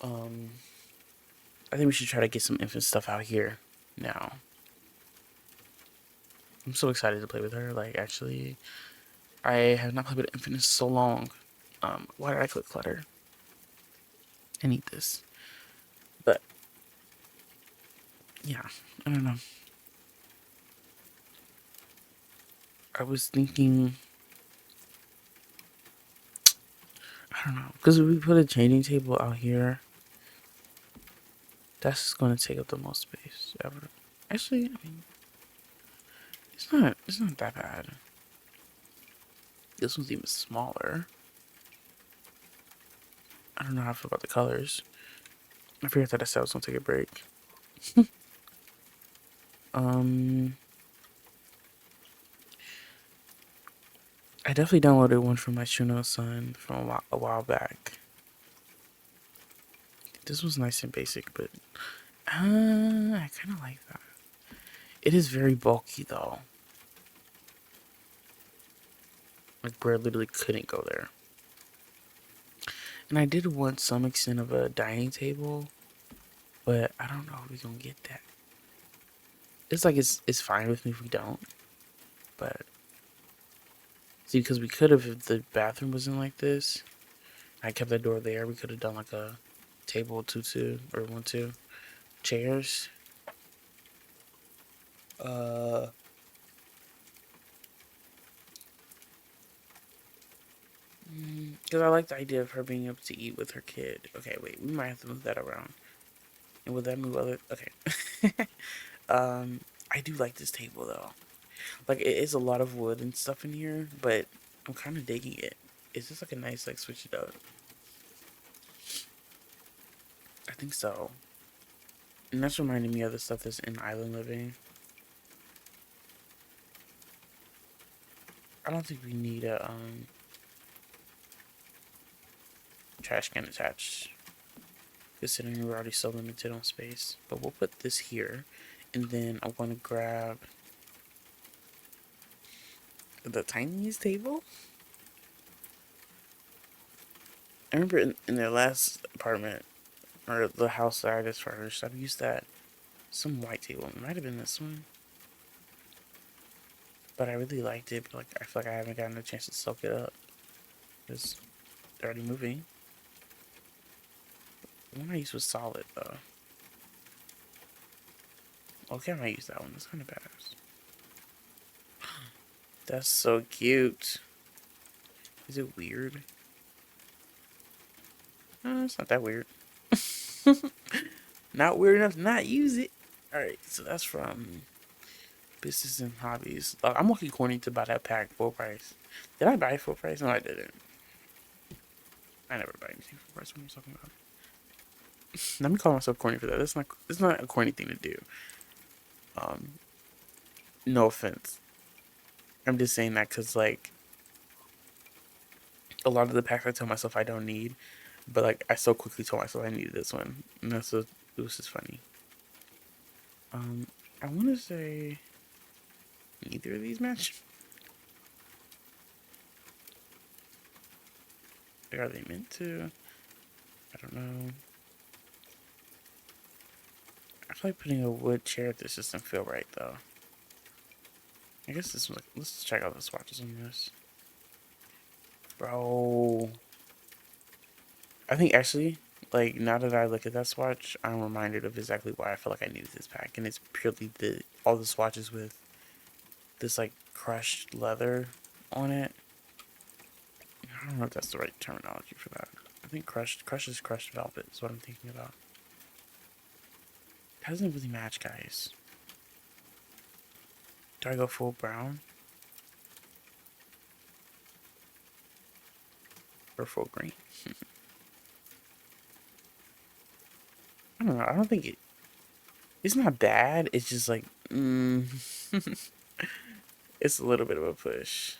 um I think we should try to get some infant stuff out here now. I'm so excited to play with her. Like actually I have not played with infant in so long. Why did I click clutter? I need this. But yeah, I don't know. I was thinking I don't know. Because if we put a changing table out here, that's just gonna take up the most space ever. Actually, I mean it's not that bad. This one's even smaller. I don't know how I feel about the colors. I forgot that I said I was gonna take a break. um, I definitely downloaded one from my Chuno son from a while back. This was nice and basic, but I kind of like that. It is very bulky though. Like where I literally couldn't go there. And I did want some extent of a dining table, but I don't know if we're gonna get that. It's like it's fine with me if we don't, but see, because we could have, if the bathroom wasn't like this, I kept the door there. We could have done like a table 2-2 or 1-2 chairs. Uh, because I like the idea of her being able to eat with her kid. Okay, wait, we might have to move that around. And would that move other? Okay. I do like this table though. Like it is a lot of wood and stuff in here, but I'm kind of digging it. It's just like a nice like switch it up. I think so. And that's reminding me of the stuff that's in Island Living. I don't think we need a trash can attached, considering we're already so limited on space. But we'll put this here, and then I want to grab the tiniest table. I remember in their last apartment, or the house that I just furnished, I've used that some white table. It might have been this one, but I really liked it. But like I feel like I haven't gotten a chance to soak it up. It's already moving. The one I used was solid though. Okay, I might use that one. That's kind of badass. That's so cute. Is it weird? No, it's not that weird. Not weird enough to not use it. Alright, so that's from Business and Hobbies. I'm looking corny to buy that pack full price. Did I buy it full price? No, I didn't. I never buy anything full price. What are you talking about? Let me call myself corny for that. That's not a corny thing to do. Um, no offense. I'm just saying that because like a lot of the packs I tell myself I don't need, but like I so quickly told myself I needed this one, and that's what it was just funny. I want to say neither of these match. Are they meant to? I don't know. I feel like putting a wood chair at this doesn't feel right though. I guess this one, let's check out the swatches on this. Bro. I think actually, like now that I look at that swatch, I'm reminded of exactly why I feel like I needed this pack. And it's purely all the swatches with this like crushed leather on it. I don't know if that's the right terminology for that. I think crushed is crushed velvet is what I'm thinking about. It doesn't really match, guys. Do I go full brown? Or full green? I don't know. I don't think it's not bad. It's just like, it's a little bit of a push.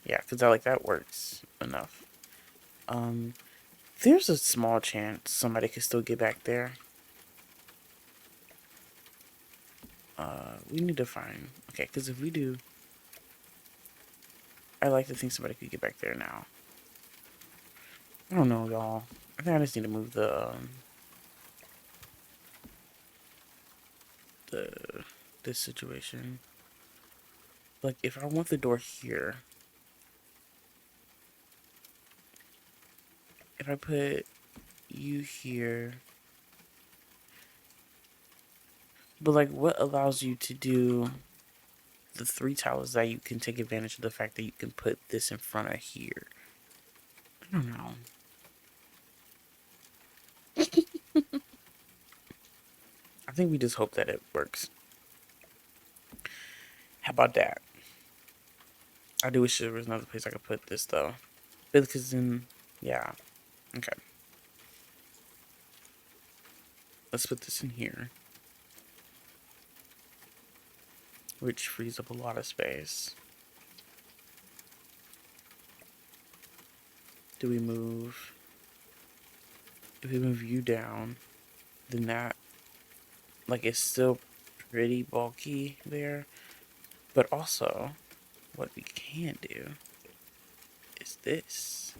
Yeah, because I like that works enough. There's a small chance somebody could still get back there. We need to find, okay, because if we do, I like to think somebody could get back there now. I don't know, y'all. I think I just need to move this situation. Like, if I want the door here, if I put you here, but like, what allows you to do the 3 towers that you can take advantage of the fact that you can put this in front of here? I don't know. I think we just hope that it works. How about that? I do wish there was another place I could put this though. Because then, yeah. Okay. Let's put this in here. Which frees up a lot of space. Do we move? if we move you down, then that, like, it's still pretty bulky there. But also, what we can do is this.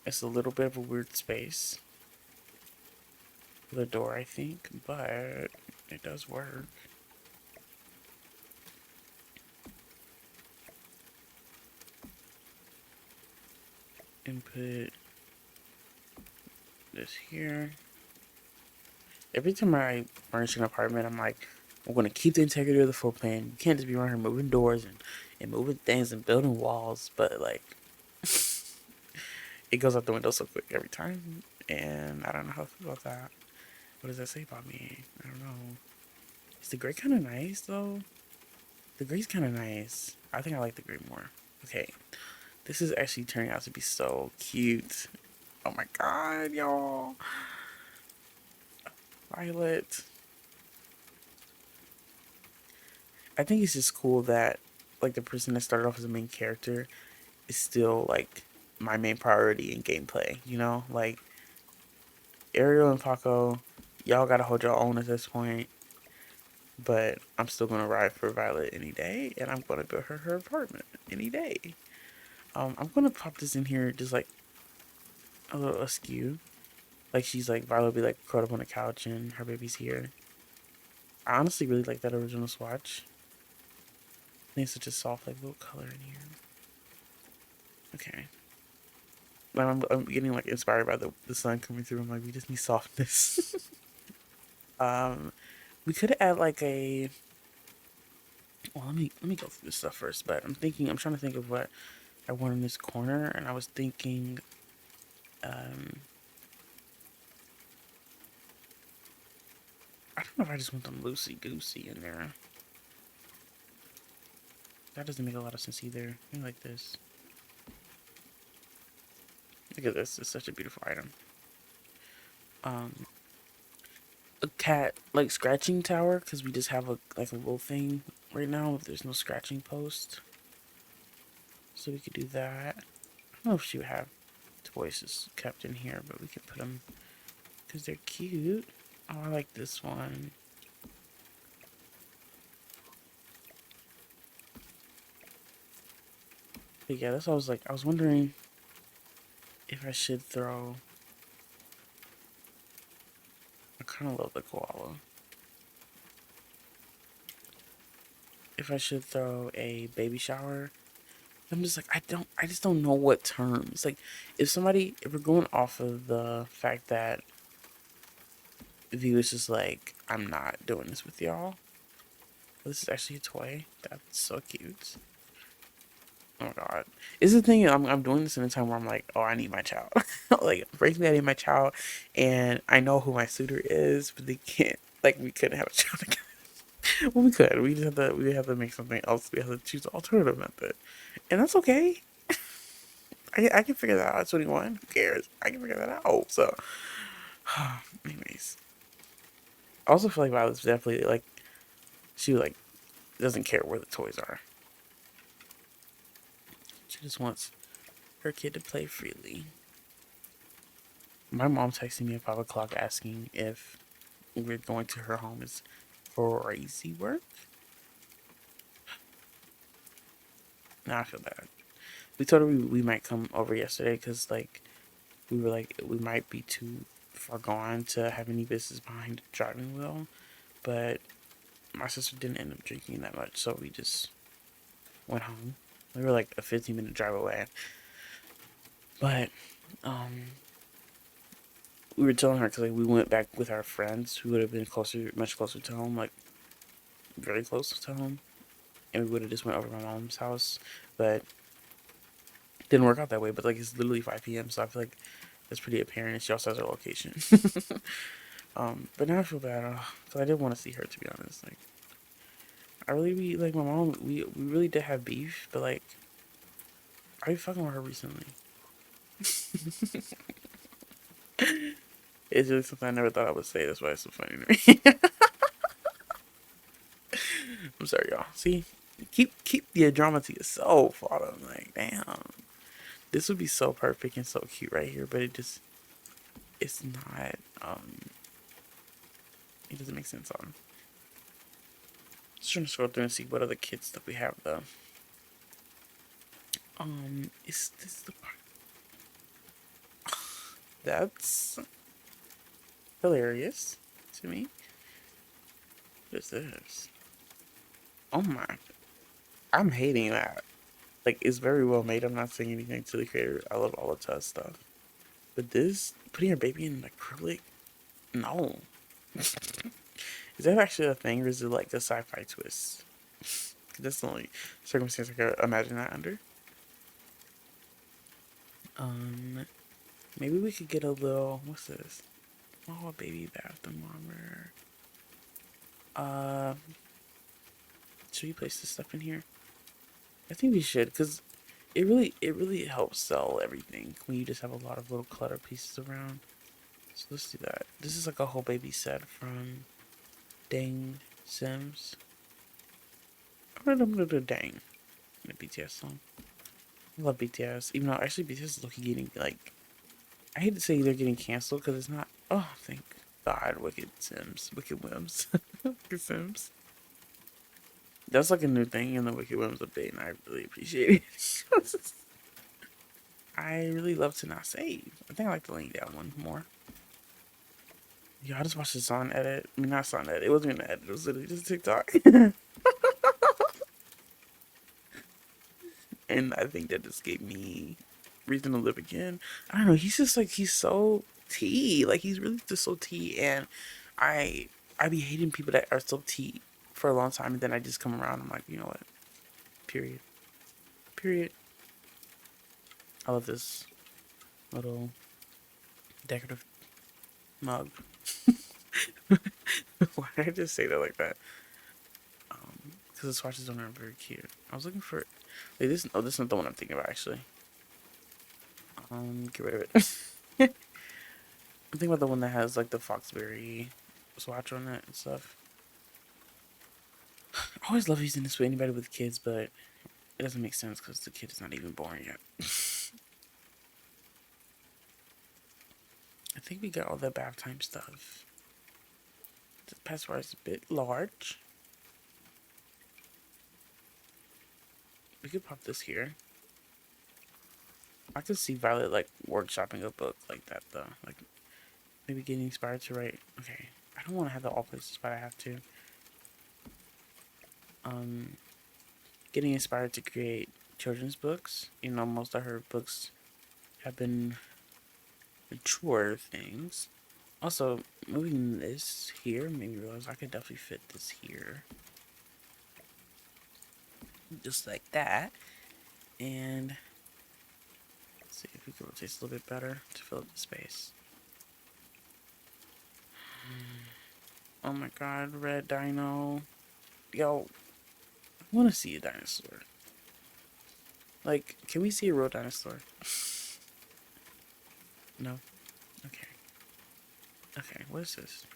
It's a little bit of a weird space with a door, I think, but it does work. And put this here. Every time I furnish an apartment, I'm like, I'm going to keep the integrity of the floor plan. You can't just be around here moving doors and moving things and building walls, but like, it goes out the window so quick every time. And I don't know how to feel about that. What does that say about me? I don't know. Is the gray kind of nice, though? The gray's kind of nice. I think I like the gray more. Okay. This is actually turning out to be so cute. Oh my god, y'all. Violet. I think it's just cool that, like, the person that started off as a main character is still, like, my main priority in gameplay, you know? Like, Ariel and Paco, y'all gotta hold your own at this point. But I'm still gonna ride for Violet any day, and I'm gonna build her apartment any day. I'm gonna pop this in here just like a little askew. Like she's like Violet will be like curled up on the couch and her baby's here. I honestly really like that original swatch. I think it's such a soft like little color in here. Okay. I'm getting like inspired by the sun coming through. I'm like, we just need softness. um, we could add like a. Well, let me go through this stuff first. But I'm trying to think of what I want in this corner, and I was thinking, um, I don't know if I just want them loosey goosey in there. That doesn't make a lot of sense either. I like this. Look at this. It's such a beautiful item. A cat like scratching tower because we just have a little thing right now. There's no scratching post, so we could do that. I don't know if she would have toys kept in here, but we can put them because they're cute. Oh, I like this one. But yeah, that's what I was like. I was wondering if I should throw. I kind of love the koala. If I should throw a baby shower. I'm just like, I just don't know what terms. Like, if we're going off of the fact that View is just like, I'm not doing this with y'all. This is actually a toy. That's so cute. Oh my god. Is the thing, I'm doing this in a time where I'm like, oh, I need my child. Like, frankly, I need my child, and I know who my suitor is, but they can't, like, we couldn't have a child together. Well, we could. We have to make something else. We have to choose an alternative method. And that's okay. I can figure that out at 21. Who cares? I can figure that out. So, anyways. I also feel like Violet's definitely, like, she, like, doesn't care where the toys are. She just wants her kid to play freely. My mom texted me at 5 o'clock asking if we're going to her home is crazy work. Now I feel bad. We told her we might come over yesterday because, like, we were like, we might be too far gone to have any business behind the driving wheel. But my sister didn't end up drinking that much, so we just went home. We were like a 15-minute drive away. But, we were telling her because like, we went back with our friends who would have been much closer to home, like very close to home, and we would have just went over to my mom's house, but it didn't work out that way. But like it's literally 5 p.m., so I feel like that's pretty apparent. And she also has her location. But now I feel bad because I did want to see her, to be honest. Like I really be like my mom. We really did have beef, but like I be fucking with her recently. It's really something I never thought I would say. That's why it's so funny to me. I'm sorry, y'all. See, keep the drama to yourself, Autumn. Like, damn. This would be so perfect and so cute right here, but it's not. It doesn't make sense on. Just trying to scroll through and see what other kid stuff we have though. Is this the part? That's hilarious to me. What is this? Oh my! I'm hating that. Like, it's very well made. I'm not saying anything to the creator. I love all the Tuss stuff. But this, putting your baby in acrylic? No. Is that actually a thing, or is it like a sci-fi twist? That's the only circumstance I could imagine that under. Um, Maybe we could get a little, what's this? Oh, a baby bath thermometer. Uh, should we place this stuff in here? I think we should, because it really helps sell everything when you just have a lot of little clutter pieces around. So let's do that. This is like a whole baby set from Dang Sims. I'm gonna do Dang, the BTS song. I love BTS, even though actually BTS is looking getting like, I hate to say they're getting canceled because it's not. Oh, thank God, Wicked Sims, Wicked Whims, Wicked Sims. That's like a new thing in the Wicked Whims update, and I really appreciate it. I really love to not save. I think I like the laying down one more. Yeah, I just watched the song edit. I mean, not song edit. It wasn't even an edit. It was literally just TikTok. And I think that just gave me reason to live again. I don't know. He's just like, he's so T. Like, he's really just so T. And I I be hating people that are so T for a long time. And then I just come around. I'm like, you know what? Period. Period. I love this little decorative mug. Why did I just say that like that? Because the swatches on it are very cute. I was looking for. Wait, this. Oh, this is not the one I'm thinking about actually. Get rid of it. I'm thinking about the one that has like the Foxberry swatch on it and stuff. I always love using this with anybody with kids, but it doesn't make sense because the kid is not even born yet. I think we got all the bath time stuff. The password is a bit large. We could pop this here. I could see Violet like workshopping a book like that though. Like maybe getting inspired to write. Okay, I don't want to have that all places, but I have to. Getting inspired to create children's books. You know, most of her books have been mature things. Also, moving this here made me realize I could definitely fit this here. Just like that. And let's see if we can rotate this a little bit better to fill up the space. Oh my god, red dino. Yo, I want to see a dinosaur. Like, can we see a real dinosaur? No? Okay. Okay, what is this?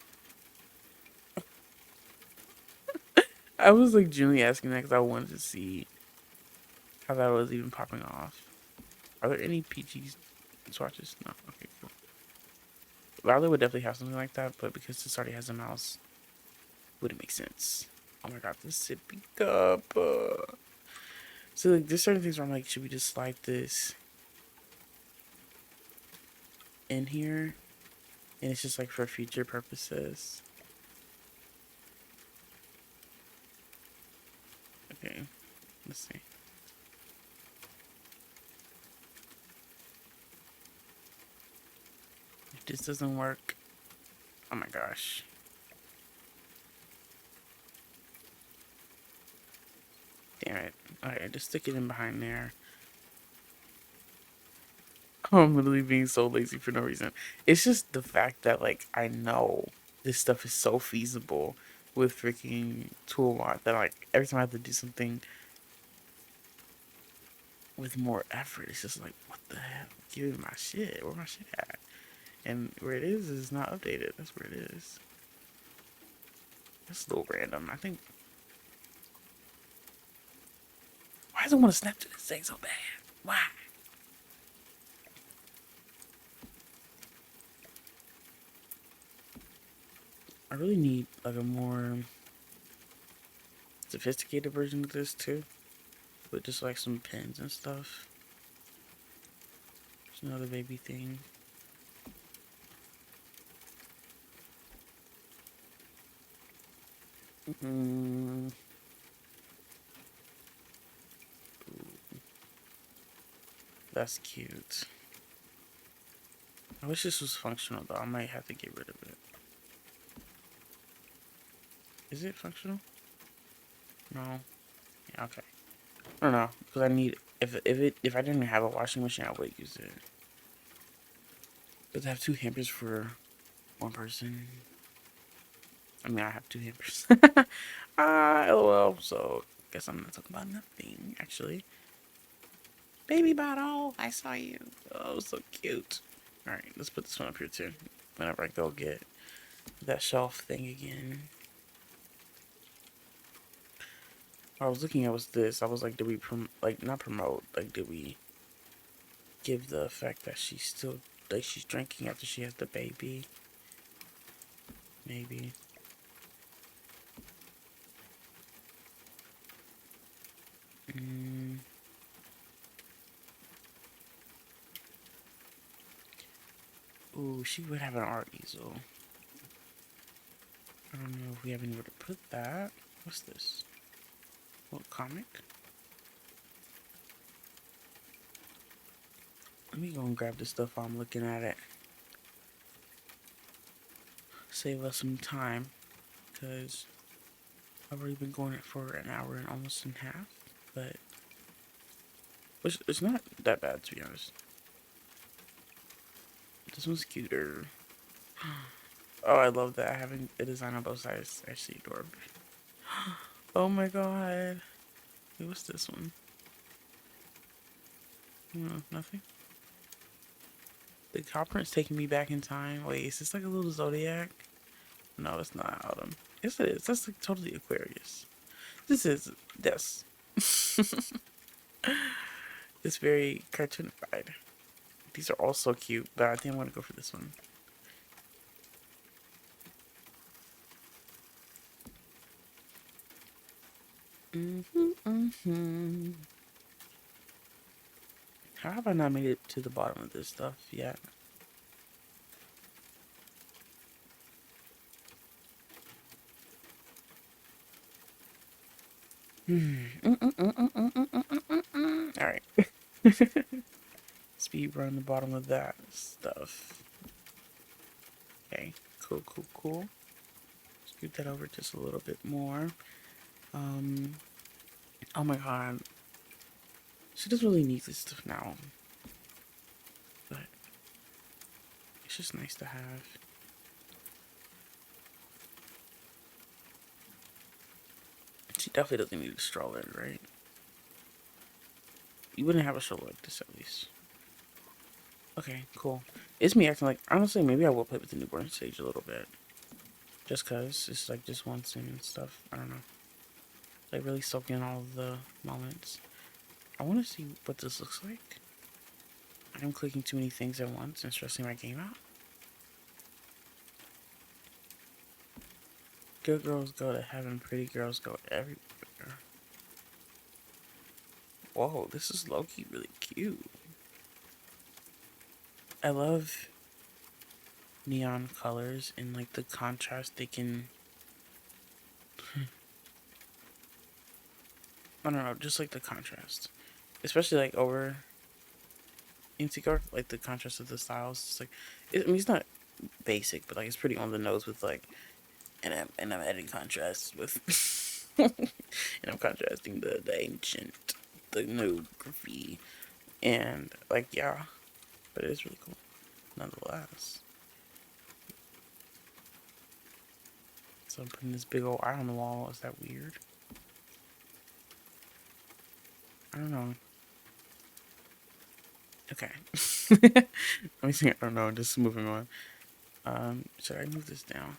I was like genuinely asking that because I wanted to see how that was even popping off. Are there any PG swatches? No. Okay, cool. Violet would definitely have something like that, but because this already has a mouse, wouldn't make sense. Oh my god, this sippy cup. So like, there's certain things where I'm like, should we just slide this in here? And it's just like for future purposes. Okay, let's see. If this doesn't work, oh my gosh. Damn it. Alright, just stick it in behind there. I'm literally being so lazy for no reason. It's just the fact that, like, I know this stuff is so feasible with freaking Toolmart that, like, every time I have to do something with more effort, it's just like, what the hell? Give me my shit. Where my shit at? And where it is not updated. That's where it is. That's a little random. I think. Why does it want to snap to this thing so bad? Why? I really need like a more sophisticated version of this too, with just like some pins and stuff. There's another baby thing. Mm, that's cute. I wish this was functional though. I might have to get rid of it. Is it functional? No. Yeah, okay. I don't know because I need if I didn't have a washing machine, I would use it. But I have two hampers for one person. I mean, I have two hampers. LOL. So guess I'm not talking about nothing actually. Baby bottle, I saw you. Oh, so cute. All right, let's put this one up here too. Whenever I go get that shelf thing again. I was looking at was this. I was like, did we not promote? Like, did we give the effect that she's still like she's drinking after she has the baby? Maybe. Mm. Ooh, she would have an art easel. I don't know if we have anywhere to put that. What's this? What comic? Let me go and grab this stuff while I'm looking at it. Save us some time, because I've already been going it for an hour and almost in half, but it's not that bad to be honest. This one's cuter. Oh, I love that having a design on both sides. Actually adorable. Oh my god. Wait, what's this one? No, nothing. The copper's taking me back in time. Wait, is this like a little zodiac? No, it's not autumn. Yes, it is. That's like totally Aquarius. This is this. It's very cartoonified. These are all so cute, but I think I'm gonna go for this one. How have I not made it to the bottom of this stuff yet? Alright. Speed run the bottom of that stuff. Okay, cool, cool, cool. Scoot that over just a little bit more. Oh my god. She doesn't really need this stuff now. But it's just nice to have. She definitely doesn't need a stroller, right? You wouldn't have a stroller like this at least. Okay, cool. It's me acting like, honestly, maybe I will play with the newborn stage a little bit. Just cause it's like just once and stuff. I don't know. Like really soak in all of the moments. I want to see what this looks like. I'm clicking too many things at once and stressing my game out. Good girls go to heaven, pretty girls go everywhere. Whoa, this is low-key really cute. I love neon colors and like the contrast they can. I don't know, just like the contrast, especially like over Insigard, like the contrast of the styles. It's like, I mean, it's not basic, but like it's pretty on the nose with like, and I'm adding contrast with, and I'm contrasting the ancient, the new graffiti, and like yeah, but it is really cool, nonetheless. So I'm putting this big old eye on the wall. Is that weird? I don't know. Okay. Let me see. I don't know. Just moving on. Should I move this down?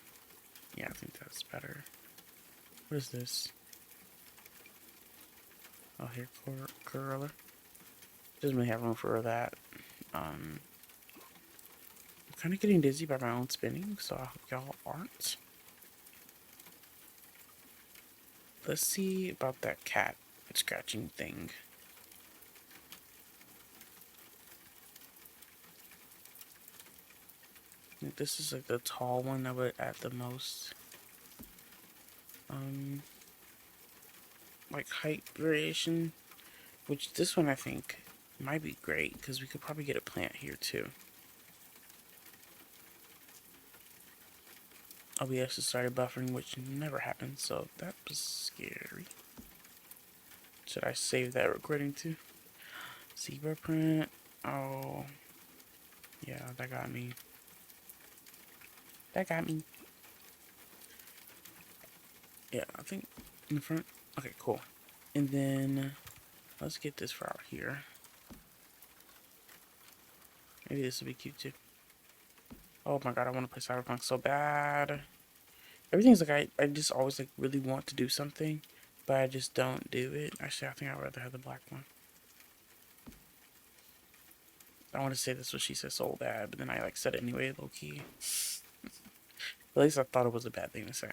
Yeah, I think that's better. What is this? Oh, hair curler. Doesn't really have room for that. I'm kind of getting dizzy by my own spinning, so I hope y'all aren't. let's see about that cat scratching thing. I think this is like the tall one that would add the most like height variation, which this one I think might be great because we could probably get a plant here too. OBS has started buffering, which never happens, so that was scary. Should I save that recording too? Zebra print. Oh, yeah, that got me. That got me. Yeah, I think in the front. Okay, cool. And then let's get this for out here. Maybe this will be cute too. Oh my god, I want to play Cyberpunk so bad. Everything's like I just always like really want to do something, but I just don't do it. Actually, I think I'd rather have the black one. I want to say this what she said so bad, but then I like said it anyway, low key. At least I thought it was a bad thing to say.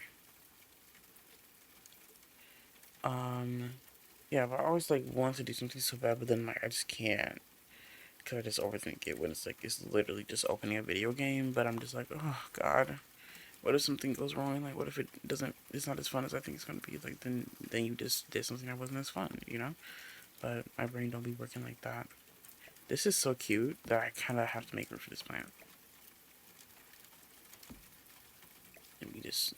Yeah, but I always like want to do something so bad, but then like I just can't, cause I just overthink it when it's like it's literally just opening a video game. But I'm just like, oh god, what if something goes wrong? Like, what if it doesn't? It's not as fun as I think it's gonna be. Like, then you just did something that wasn't as fun, you know? But my brain don't be working like that. This is so cute that I kind of have to make room for this plant. Let me just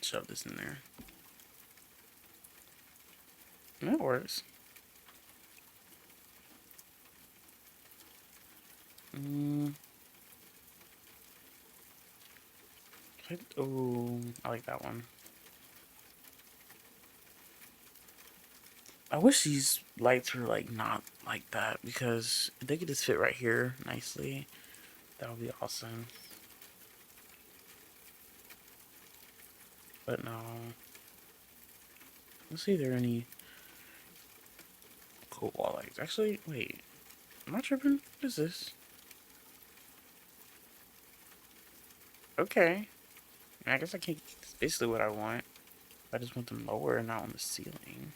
shove this in there. And that works. Oh, I like that one. I wish these lights were like not like that because if they could just fit right here nicely, that would be awesome. But no. Let's see if there are any cool wall lights. Actually, wait. Am I tripping? What is this? Okay. I guess I can't. That's basically what I want. I just want them lower and not on the ceiling.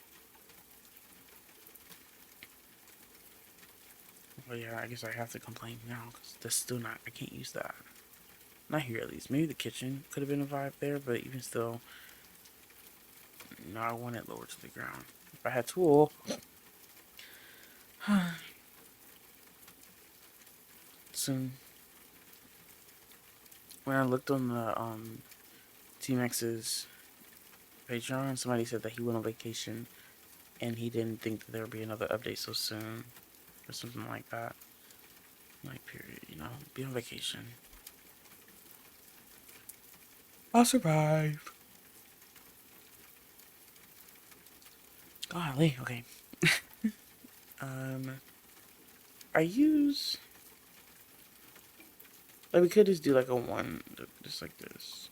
But yeah, I guess I have to complain now because that's still not. I can't use that. Not here at least. Maybe the kitchen could have been a vibe there, but even still, no, I want it lower to the ground. If I had tool. Soon. When I looked on the T-Max's Patreon, somebody said that he went on vacation and he didn't think that there would be another update so soon or something like that. Like, period, you know, be on vacation. I'll survive. Golly, okay. I use, like, we could just do like a one, just like this.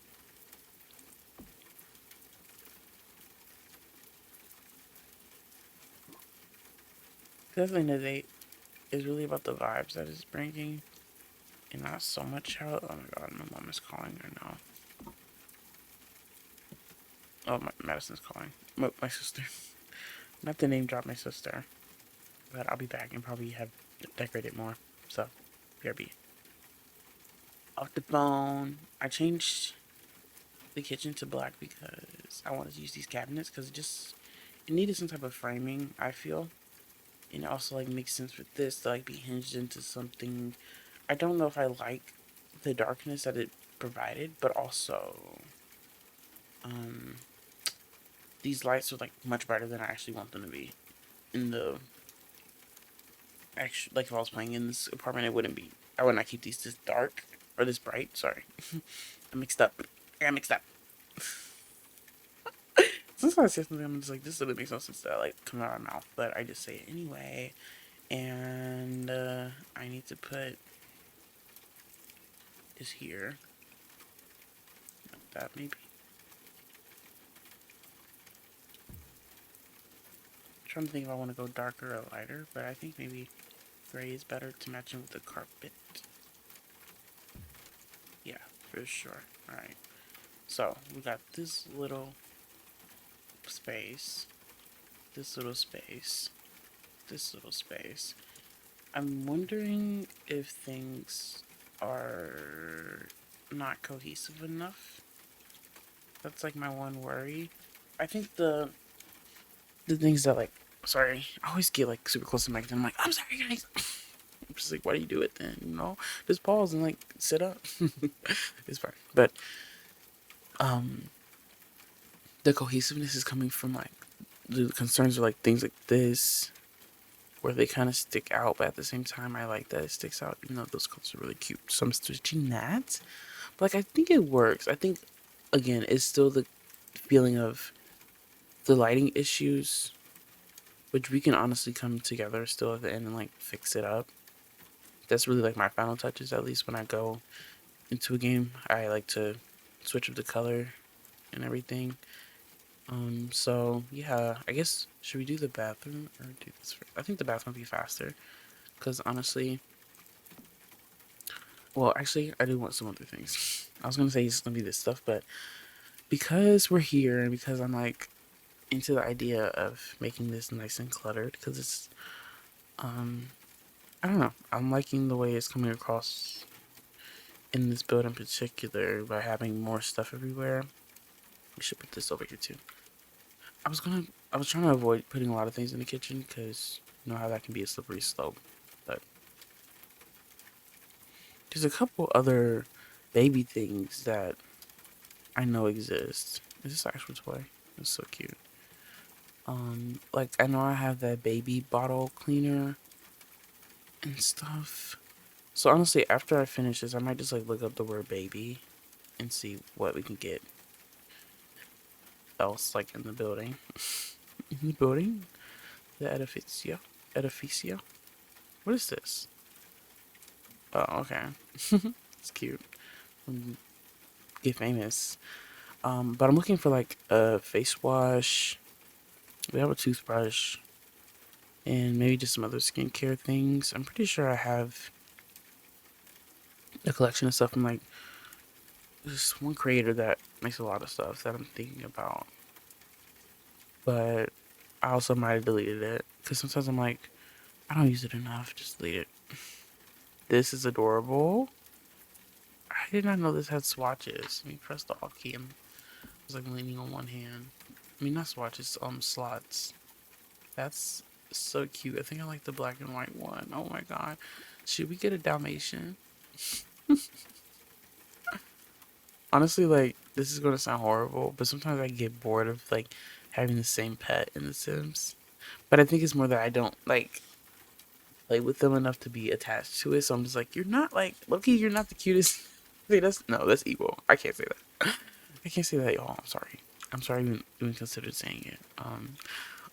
Because at the end of the day, it's really about the vibes that it's bringing, and not so much how. Oh my god, my mom is calling right now. Oh, Madison's calling. My sister. Not to name drop my sister, but I'll be back and probably have decorated more. So, BRB. Off the phone. I changed the kitchen to black because I wanted to use these cabinets because it needed some type of framing, I feel. And it also like makes sense for this to like be hinged into something. I don't know if I like the darkness that it provided, but also these lights are like much brighter than I actually want them to be. In the actually, like if I was playing in this apartment, it wouldn't be. I would not keep these this dark or this bright. Sorry, I mixed up. I got mixed up. Sometimes I say something, I'm just like, this doesn't make no sense to like come out of my mouth, but I just say it anyway. And I need to put this here. Like that maybe. I'm trying to think if I want to go darker or lighter, but I think maybe gray is better to match in with the carpet. Yeah, for sure. Alright. So, we got this little space, this little space, this little space. I'm wondering if things are not cohesive enough. That's like my one worry. I think the things that like, sorry, I always get like super close to the mic and I'm like, I'm sorry guys. I'm just like, why do you do it then? You know, just pause and like sit up. It's fine. But um, the cohesiveness is coming from like the concerns are like things like this, where they kind of stick out, but at the same time, I like that it sticks out, even though those colors are really cute. So I'm switching that. But like, I think it works. I think, again, it's still the feeling of the lighting issues, which we can honestly come together still at the end and like fix it up. That's really like my final touches, at least when I go into a game. I like to switch up the color and everything. So yeah, I guess should we do the bathroom or do this first? I think the bathroom would be faster because honestly, well, actually, I do want some other things. I was gonna say it's gonna be this stuff, but because we're here and because I'm like into the idea of making this nice and cluttered, because it's um, I don't know, I'm liking the way it's coming across in this build in particular by having more stuff everywhere. We should put this over here too. I was trying to avoid putting a lot of things in the kitchen because you know how that can be a slippery slope, but there's a couple other baby things that I know exist. Is this an actual toy? It's so cute. Like I know I have that baby bottle cleaner and stuff. So honestly, after I finish this, I might just like look up the word baby and see what we can get else like in the building. In the building? The edificia? Edificia? What is this? Oh, okay. It's cute. Get famous. But I'm looking for like a face wash. We have a toothbrush and maybe just some other skincare things. I'm pretty sure I have a collection of stuff from like this one creator that makes a lot of stuff that I'm thinking about. But I also might have deleted it because sometimes I'm like, I don't use it enough. Just delete it. This is adorable. I did not know this had swatches. Let me press the alt key. I was like leaning on one hand. I mean, not swatches, slots. That's so cute. I think I like the black and white one. Oh my god. Should we get a Dalmatian? Honestly, like, this is gonna sound horrible, but sometimes I get bored of like having the same pet in The Sims. But I think it's more that I don't like play with them enough to be attached to it. So I'm just like, you're not like Loki. You're not the cutest. Wait, that's evil. I can't say that. I can't say that, y'all. I'm sorry. I'm sorry I even considered saying it.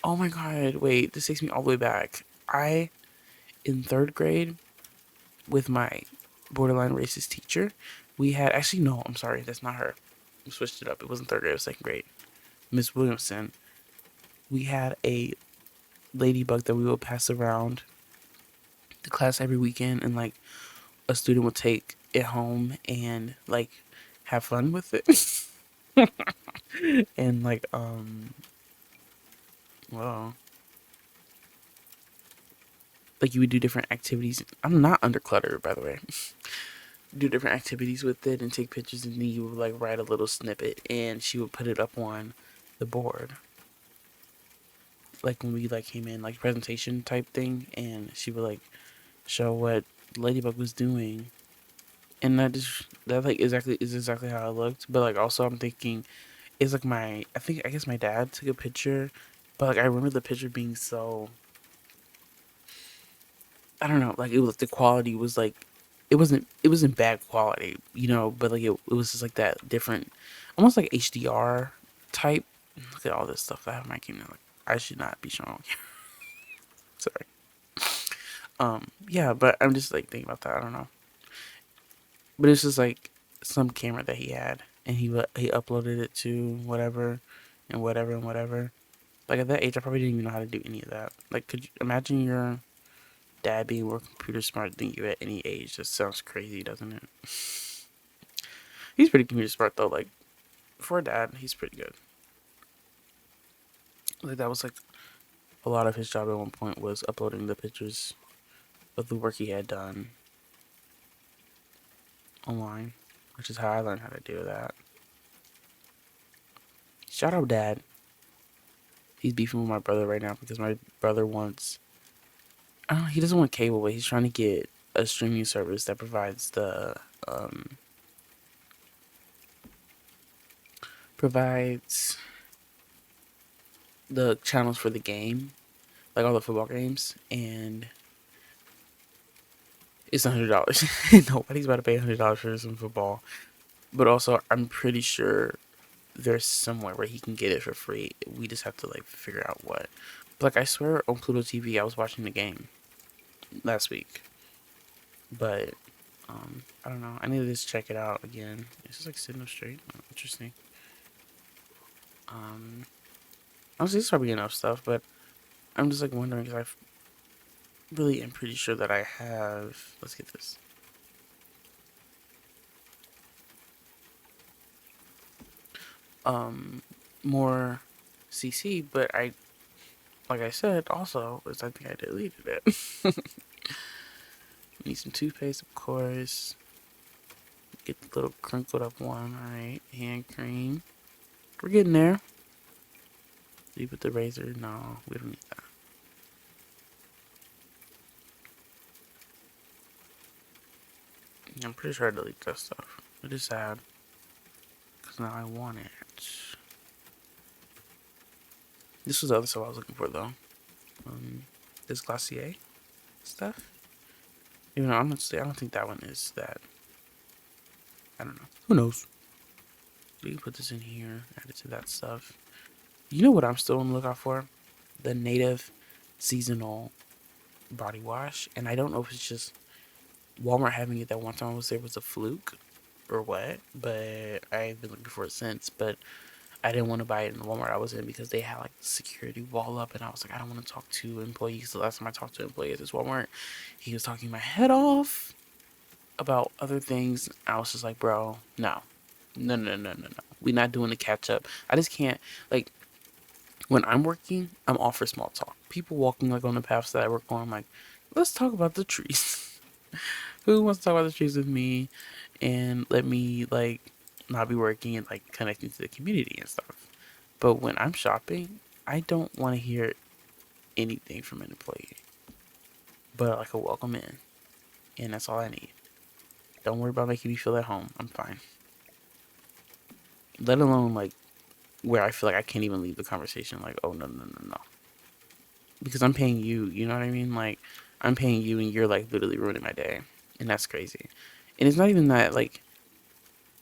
Oh my god. Wait, this takes me all the way back. I in third grade with my borderline racist teacher, we had actually no. I'm sorry. That's not her. We switched it up. It wasn't third grade. It was second grade. Miss Williamson. We had a ladybug that we would pass around the class every weekend, and like a student would take it home and like have fun with it. And like well, like you would do different activities. I'm not under clutter, by the way. Do different activities with it and take pictures, and then you would like write a little snippet and she would put it up on the board, like when we like came in, like presentation type thing, and she would like show what ladybug was doing. And that like exactly how it looked. But like also I'm thinking it's like I guess my dad took a picture, but like I remember the picture being so, I don't know, like it was, the quality was like, it wasn't bad quality, you know, but like it was just like that different, almost like HDR type. Look at all this stuff I have in my camera. Like I should not be showing. Sorry. Yeah, but I'm just like thinking about that. I don't know, but it's just like some camera that he had, and he uploaded it to whatever, and whatever and whatever. Like at that age, I probably didn't even know how to do any of that. Like, could you imagine your dad being more computer smart than you at any age? That sounds crazy, doesn't it? He's pretty computer smart though. Like for a dad, he's pretty good. Like that was like a lot of his job at one point was uploading the pictures of the work he had done online, which is how I learned how to do that. Shout out dad. He's beefing with my brother right now because my brother wants, I don't know, he doesn't want cable, but he's trying to get a streaming service that provides um provides the channels for the game, like all the football games, and it's $100. Nobody's about to pay $100 for some football. But also, I'm pretty sure there's somewhere where he can get it for free. We just have to like figure out what. But like I swear on Pluto TV, I was watching the game last week, but I don't know. I need to just check it out again. It's just like sitting up straight. Oh, interesting. Um, Honestly, it's probably enough stuff, but I'm just like wondering because I really am pretty sure that I have. Let's get this. Um, More CC, but like I said, also is I think I deleted it. Need some toothpaste, of course. Get the little crinkled up one. Alright, hand cream. We're getting there. Leave with the razor. No, we don't need that. I'm pretty sure I deleted that stuff. It is sad. Because now I want it. This was the other stuff I was looking for, though. This Glacier stuff. Even though honestly, I don't think that one is that. I don't know. Who knows? We can put this in here. Add it to that stuff. You know what I'm still on the lookout for? The native seasonal body wash. And I don't know if it's just Walmart having it that one time I was there was a fluke or what, but I've been looking for it since. But I didn't want to buy it in the Walmart I was in because they had like the security wall up, and I was like, I don't want to talk to employees. The last time I talked to an employee at this Walmart, he was talking my head off about other things. I was just like, bro, no. We're not doing the catch up. I just can't, like, when I'm working, I'm all for small talk. People walking like on the paths that I work on, I'm like, let's talk about the trees. Who wants to talk about the trees with me and let me like not be working and like connecting to the community and stuff. But when I'm shopping, I don't want to hear anything from an employee, but like a welcome in, and that's all I need. Don't worry about making me feel at home. I'm fine. Let alone like where I feel like I can't even leave the conversation. Like, oh no, because I'm paying you. You know what I mean? Like, I'm paying you, and you're like literally ruining my day, and that's crazy. And it's not even that like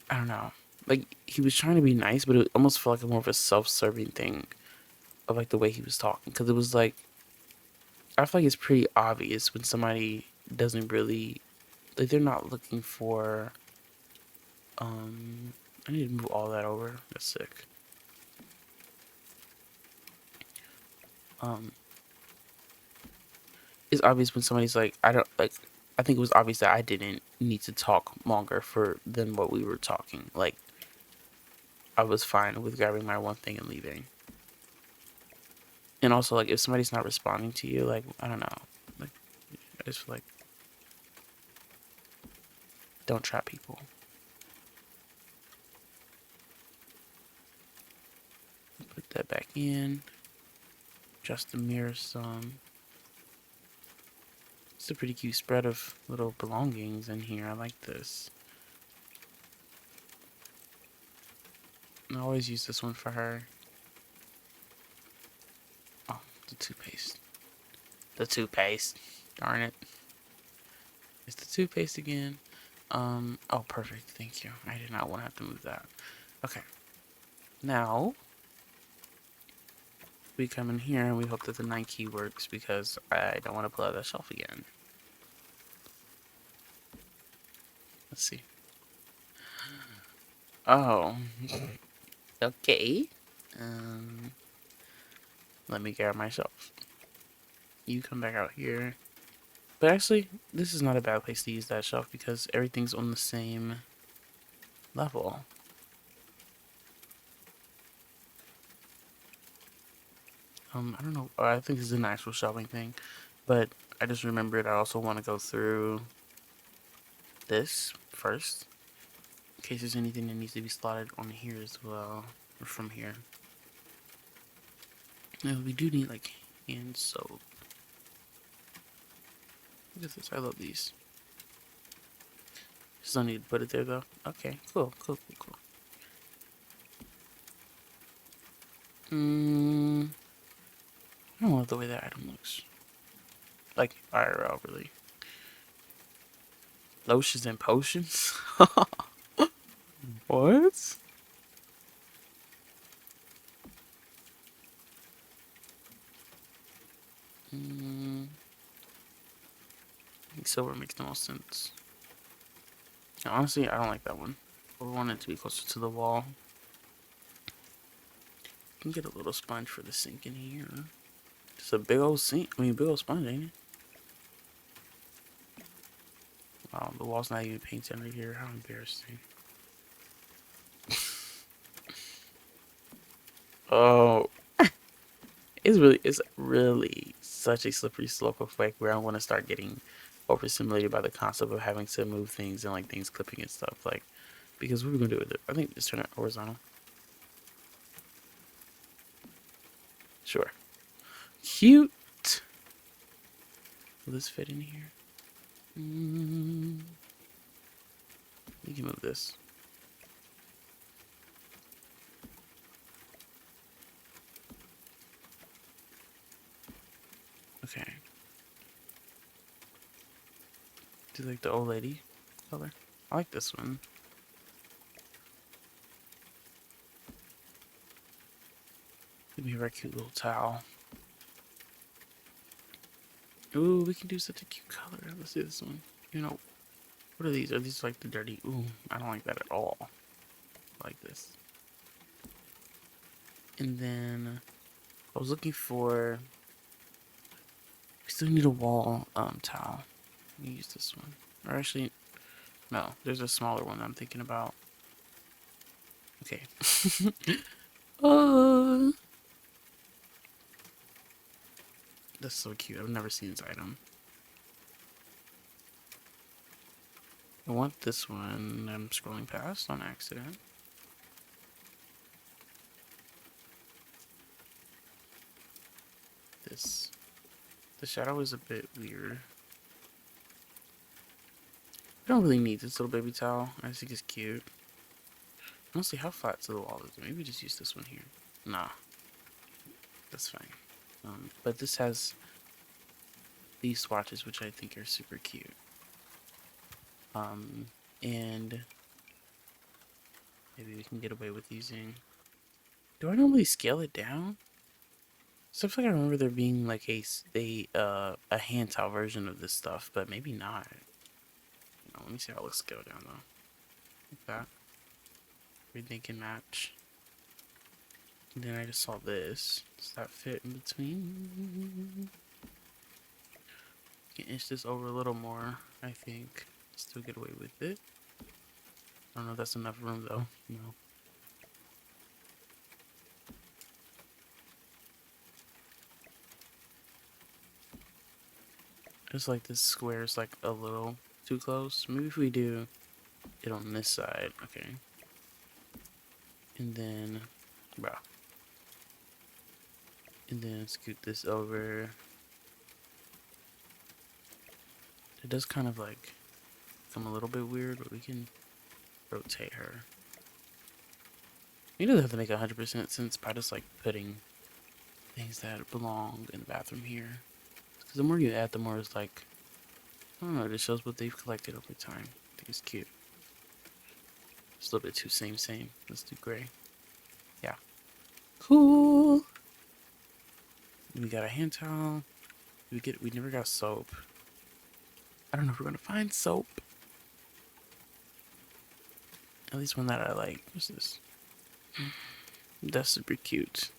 I don't know. Like he was trying to be nice, but it almost felt like more of a self-serving thing of like the way he was talking. Because it was like I feel like it's pretty obvious when somebody doesn't really like they're not looking for. Um, I need to move all that over. That's sick. Um, it's obvious when somebody's like I don't like. I think it was obvious that I didn't need to talk longer for than what we were talking. Like I was fine with grabbing my one thing and leaving. And also, like, if somebody's not responding to you, like, I don't know. Like, I just feel like, don't trap people. Put that back in. Adjust the mirror some. It's a pretty cute spread of little belongings in here. I like this. I always use this one for her. Oh, the toothpaste. The toothpaste. Darn it. It's the toothpaste again. Oh, perfect. Thank you. I did not want to have to move that. Okay. Now, we come in here and we hope that the 9 key works because I don't want to pull out that shelf again. Let's see. Oh. Okay. Um, Let me grab my shelf. You come back out here. But actually, this is not a bad place to use that shelf because everything's on the same level. I don't know. I think this is an actual shelving thing, but I just remembered I also want to go through this first in case there's anything that needs to be slotted on here as well, or from here. Now we do need like hand soap. Look at this. I love these. Just don't need to put it there though. Okay, cool. I don't love the way that item looks. Like IRL, really. Lotions and potions? What? I think silver makes the most sense. Now, honestly, I don't like that one. I want it to be closer to the wall. You can get a little sponge for the sink in here. Just a big old sink. I mean, big old sponge, ain't it? Wow, the wall's not even painted under here. How embarrassing. Oh, it's really such a slippery slope effect where I want to start getting overstimulated by the concept of having to move things and like things clipping and stuff. Like, because what are we gonna do with it? I think just turn it horizontal. Sure. Cute. Will this fit in here? We can move this. Okay. Do you like the old lady color? I like this one. Give me a very cute little towel. Ooh, we can do such a cute color. Let's do this one. You know, what are these? Are these like the dirty? Ooh, I don't like that at all. I like this. And then I was looking for. We still need a wall towel. Let me use this one. Or actually, no. There's a smaller one that I'm thinking about. Okay. uh, that's so cute. I've never seen this item. I want this one. I'm scrolling past on accident. This. The shadow is a bit weird. I don't really need this little baby towel. I just think it's cute. Honestly, how flat to the wall is it? Maybe just use this one here. Nah. That's fine. But this has these swatches, which I think are super cute. And maybe we can get away with using. Do I normally scale it down? Stuff like I remember there being like a hand towel version of this stuff, but maybe not. Let me see how it looks scaled down though. Like that. Everything can match. And then I just saw this. Does that fit in between? Can inch this over a little more, I think. Still get away with it. I don't know if that's enough room though. No. Just like this square is like a little too close. Maybe if we do it on this side. Okay. And then, wow. And then scoot this over. It does kind of like become a little bit weird, but we can rotate her. You don't have to make 100% sense by just like putting things that belong in the bathroom here. Because the more you add, the more it's like, I don't know, it just shows what they've collected over time. I think it's cute. It's a little bit too same. Let's do gray. Yeah. Cool. We got a hand towel. We never got soap. I don't know if we're gonna find soap. At least one that I like. What's this? That's super cute.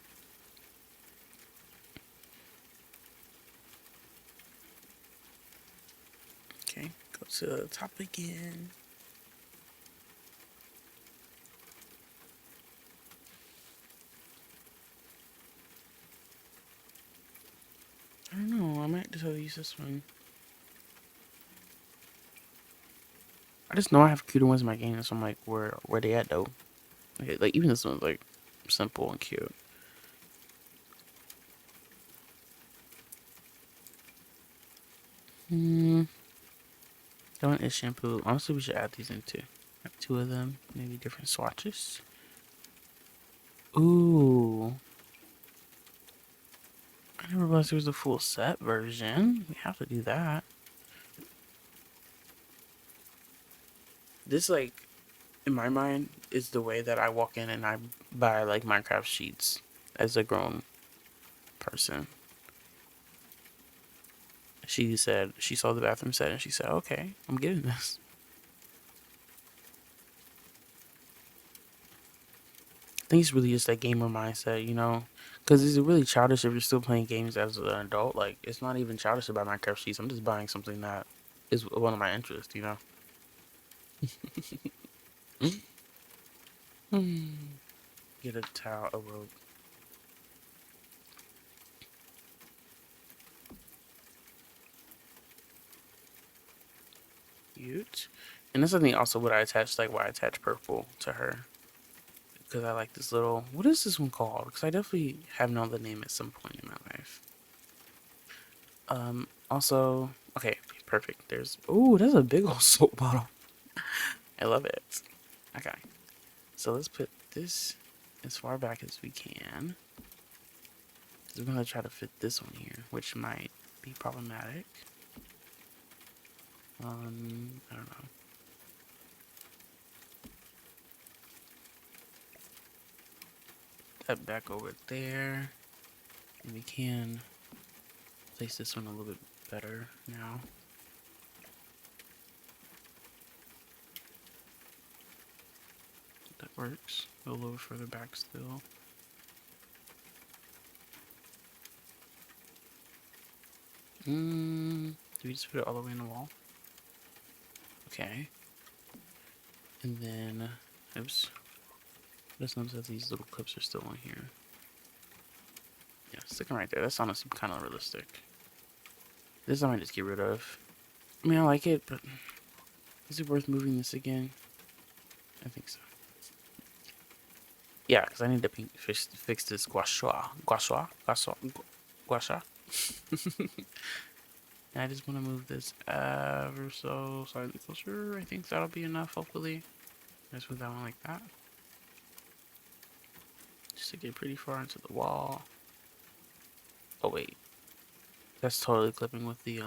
Okay, go to the top again. use this one. I just know I have cuter ones in my game, so I'm like, where they at though? Like even this one's like simple and cute. That one is shampoo. Honestly, we should add these in too. Have two of them, maybe different swatches. Ooh. I never realized there was a full set version. We have to do that. This, like, in my mind, is the way that I walk in and I buy, like, Minecraft sheets as a grown person. She said, she saw the bathroom set and she said, okay, I'm getting this. I think it's really just that gamer mindset, you know? Because it's really childish if you're still playing games as an adult. Like, it's not even childish to buy Minecraft sheets. I'm just buying something that is one of my interests, you know? Get a towel, a robe. Cute. And that's something also what I attached, like, why I attached purple to her. Because I like this little, what is this one called? Because I definitely have known the name at some point in my life. Also, okay, perfect. There's, ooh, that's a big old soap bottle. I love it. Okay. So let's put this as far back as we can. We're going to try to fit this one here, which might be problematic. I don't know. That back over there. And we can place this one a little bit better now. That works. Go a little further back still. Do we just put it all the way in the wall? Okay. And then, oops. Just notice that these little clips are still on here. Yeah, stick them right there. That's honestly kind of realistic. This I might just get rid of. I mean, I like it, but is it worth moving this again? I think so. Yeah, because I need to fix this gua sha. And I just want to move this ever so slightly closer. I think that'll be enough, hopefully. Just move that one like that. Just to get pretty far into the wall. Oh, wait. That's totally clipping with the,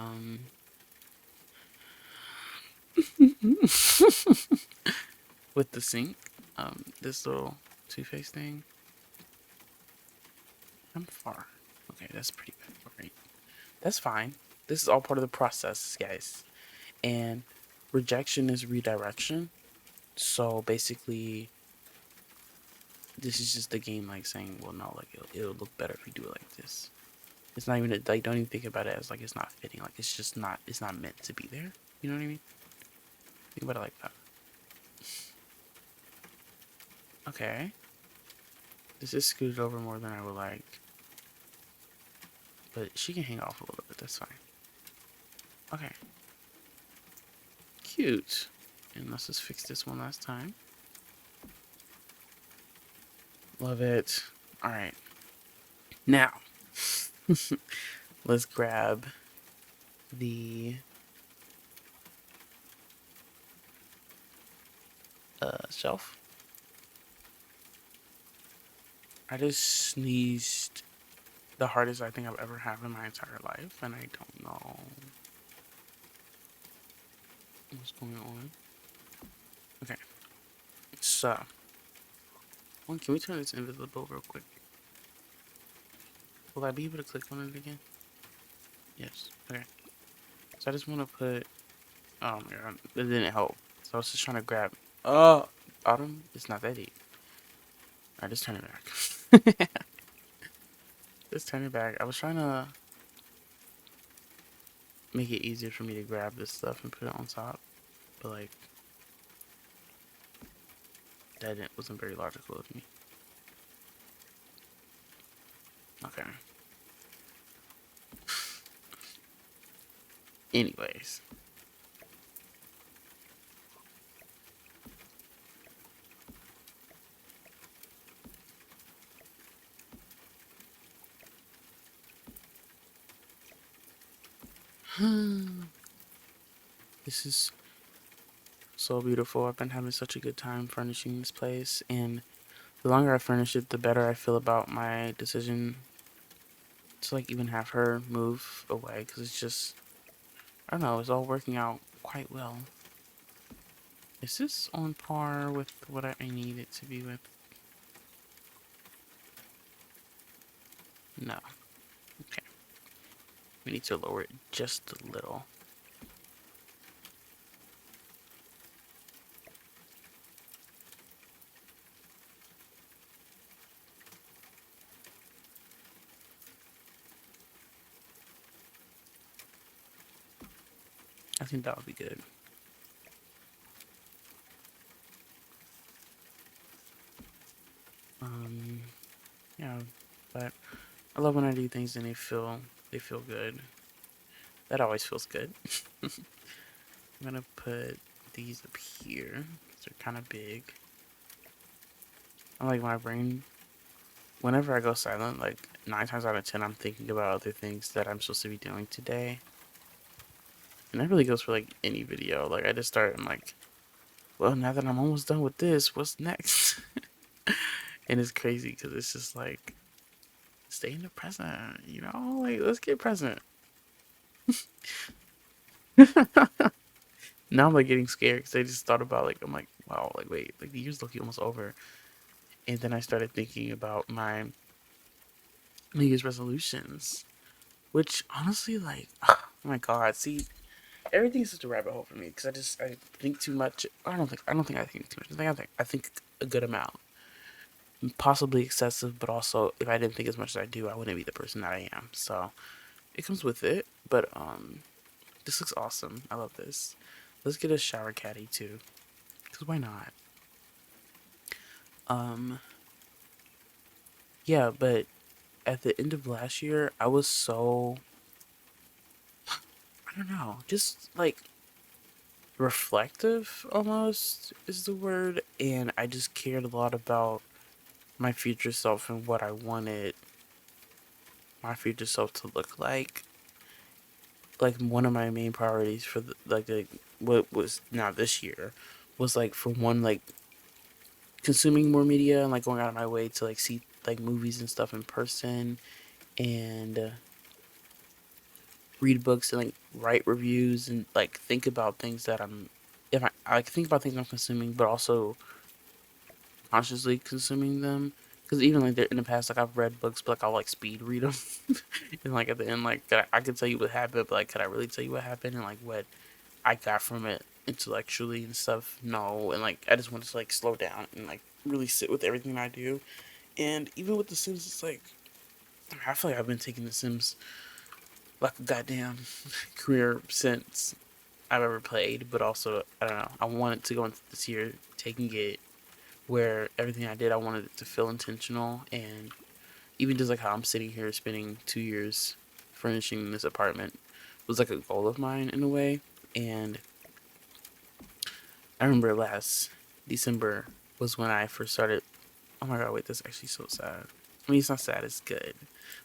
with the sink. This little two-face thing. I'm far. Okay, that's pretty good. Alright. That's fine. This is all part of the process, guys. And rejection is redirection. So basically, this is just the game like saying, well, no, like it'll look better if you do it like this. It's not even like, don't even think about it as like it's not fitting. Like it's just not. It's not meant to be there. You know what I mean? Think about it like that. Okay. This is scooted over more than I would like, but she can hang off a little bit. That's fine. Okay. Cute. And let's just fix this one last time. Love it. All right. Now, let's grab the shelf. I just sneezed the hardest I think I've ever had in my entire life, and I don't know what's going on. Okay, so, can we turn this invisible real quick? Will I be able to click on it again? Yes. Okay. So I just want to put. Oh my god, it didn't help. So I was just trying to grab. Autumn. It's not that deep. Alright, just turn it back. Just turn it back. I was trying to make it easier for me to grab this stuff and put it on top, but like that wasn't very logical of me. Okay. Anyways. This is so beautiful. I've been having such a good time furnishing this place, and the longer I furnish it, the better I feel about my decision to like even have her move away, because it's just, I don't know, it's all working out quite well. Is this on par with what I need it to be with? No. Okay. We need to lower it just a little. I think that would be good. Um, yeah, but I love when I do things and they feel good. That always feels good. I'm gonna put these up here. They're kind of big. I like my brain. Whenever I go silent, like 9 times out of 10, I'm thinking about other things that I'm supposed to be doing today. And that really goes for like any video. Like I just start, I'm like, well, now that I'm almost done with this, what's next? And it's crazy because it's just like, stay in the present, you know? Like, let's get present. Now I'm like getting scared because I just thought about like, I'm like, wow, like, wait, like the year's looking almost over. And then I started thinking about my New Year's resolutions, which honestly, like, oh my God, see, everything's such a rabbit hole for me because I think too much. I don't think I think too much. I think a good amount, possibly excessive, but also if I didn't think as much as I do, I wouldn't be the person that I am. So it comes with it. But this looks awesome. I love this. Let's get a shower caddy too, because why not? Um, yeah, but at the end of last year, I was so, I don't know, just like reflective almost is the word, and I just cared a lot about my future self and what I wanted my future self to look like. Like one of my main priorities for like what was now this year was like for one, like consuming more media and like going out of my way to like see like movies and stuff in person, and read books and like write reviews and like think about things that I'm, if I like think about things I'm consuming, but also consciously consuming them. Because even like in the past, like I've read books, but like I'll like speed read them, and like at the end, like I could tell you what happened, but like could I really tell you what happened and like what I got from it intellectually and stuff? No, and like I just want to like slow down and like really sit with everything I do. And even with The Sims, it's like I feel like I've been taking The Sims like a goddamn career since I've ever played, but also I don't know. I wanted to go into this year taking it where everything I did, I wanted it to feel intentional, and even just like how I'm sitting here spending 2 years furnishing this apartment was like a goal of mine in a way. And I remember last December was when I first started. Oh my God, wait, that's actually so sad. I mean, it's not sad, it's good.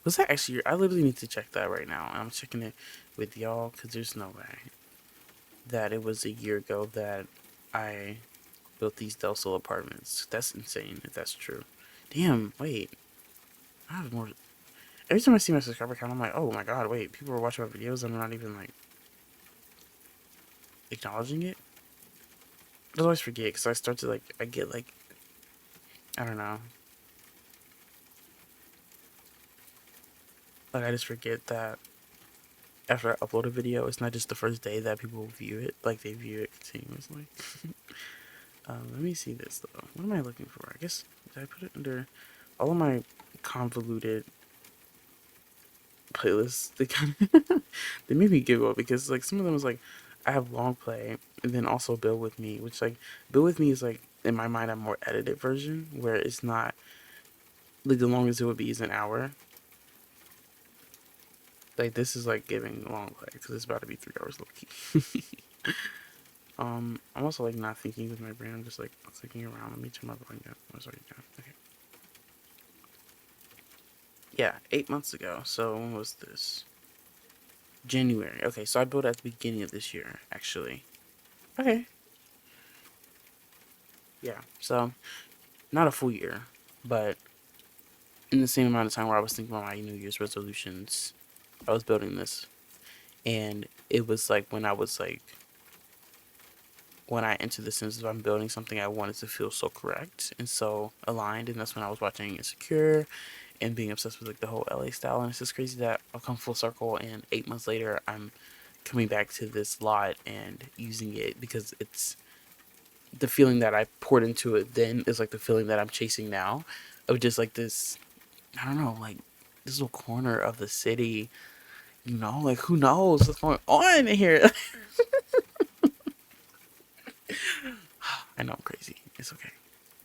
Was that actually? I literally need to check that right now. I'm checking it with y'all because there's no way that it was a year ago that I built these Del Sol apartments. That's insane if that's true. Damn, wait. I have more. Every time I see my subscriber count, I'm like, oh my God, wait. People are watching my videos and I'm not even like acknowledging it. I always forget because I start to like, I get like, I don't know. Like, I just forget that after I upload a video, it's not just the first day that people view it. Like, they view it continuously. Let me see this though. What am I looking for? I guess, did I put it under all of my convoluted playlists? They kind of they made me giggle because like some of them was like I have long play and then also build with me, which like build with me is like in my mind a more edited version where it's not like the longest it would be is an hour. Like this is like giving long play because it's about to be 3 hours low key. I'm also like not thinking with my brain. I'm just like clicking around. Let me turn my volume down. Oh, sorry, down. Okay. Yeah, 8 months ago. So when was this? January. Okay, so I built at the beginning of this year, actually. Okay. Yeah. So not a full year, but in the same amount of time where I was thinking about my New Year's resolutions, I was building this, and it was like when I entered the sense of I'm building something I wanted to feel so correct and so aligned, and that's when I was watching Insecure and being obsessed with like the whole LA style, and it's just crazy that I'll come full circle, and 8 months later I'm coming back to this lot and using it because it's the feeling that I poured into it then is like the feeling that I'm chasing now, of just like this, I don't know, like this little corner of the city, like who knows what's going on in here. I know I'm crazy. It's okay.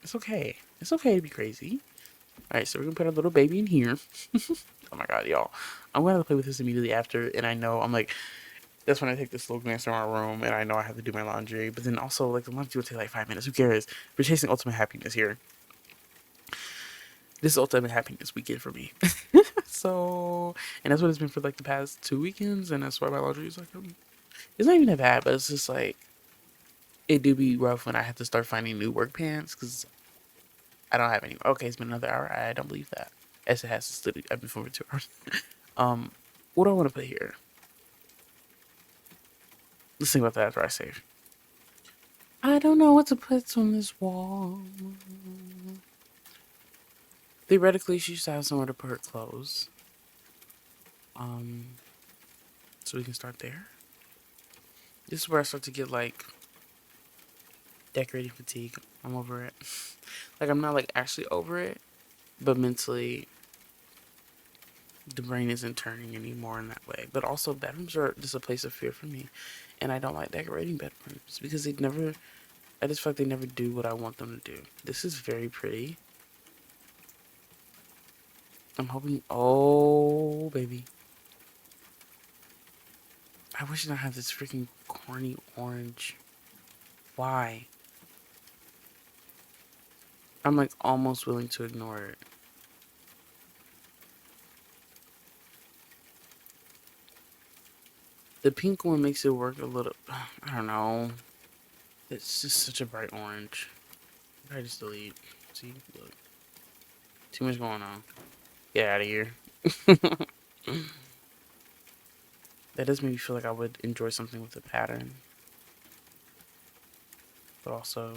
It's okay. It's okay to be crazy. All right, so we're gonna put a little baby in here. Oh my god, y'all! I'm gonna play with this immediately after, and I know I'm like, that's when I take this little glance around my room, and I know I have to do my laundry. But then also, like, the laundry will take like 5 minutes. Who cares? We're chasing ultimate happiness here. This is ultimate happiness weekend for me. So, and that's what it's been for like the past 2 weekends, and that's why my laundry is like, it's not even that bad, but it's just like it do be rough when I have to start finding new work pants because I don't have any. Okay, it's been another hour. I don't believe that. As it has study. I've been for 2 hours. Um, what do I want to put here? Let's think about that after I save. I don't know what to put on this wall. Theoretically, she should have somewhere to put her clothes. Um, so we can start there. This is where I start to get like decorating fatigue. I'm over it. Like I'm not like actually over it, but mentally the brain isn't turning anymore in that way. But also bedrooms are just a place of fear for me. And I don't like decorating bedrooms because I just feel like they never do what I want them to do. This is very pretty. I'm hoping, oh baby. I wish I didn't have this freaking corny orange. Why? I'm like almost willing to ignore it. The pink one makes it work a little, I don't know. It's just such a bright orange. I just delete. See, look. Too much going on. Get out of here. That does make me feel like I would enjoy something with a pattern. But also,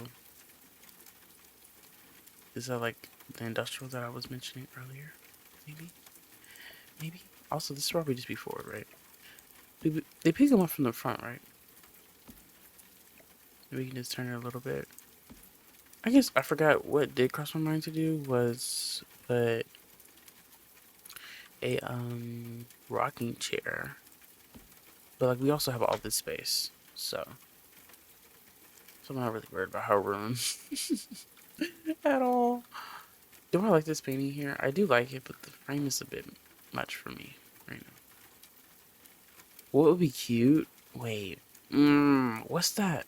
is that like the industrial that I was mentioning earlier? Maybe? Maybe? Also, this is probably just before, right? They pick them up from the front, right? Maybe we can just turn it a little bit. I guess I forgot what did cross my mind to do was put a rocking chair. But like we also have all this space. So I'm not really worried about how room at all. Do I like this painting here? I do like it, but the frame is a bit much for me right now. What would be cute? Wait. What's that?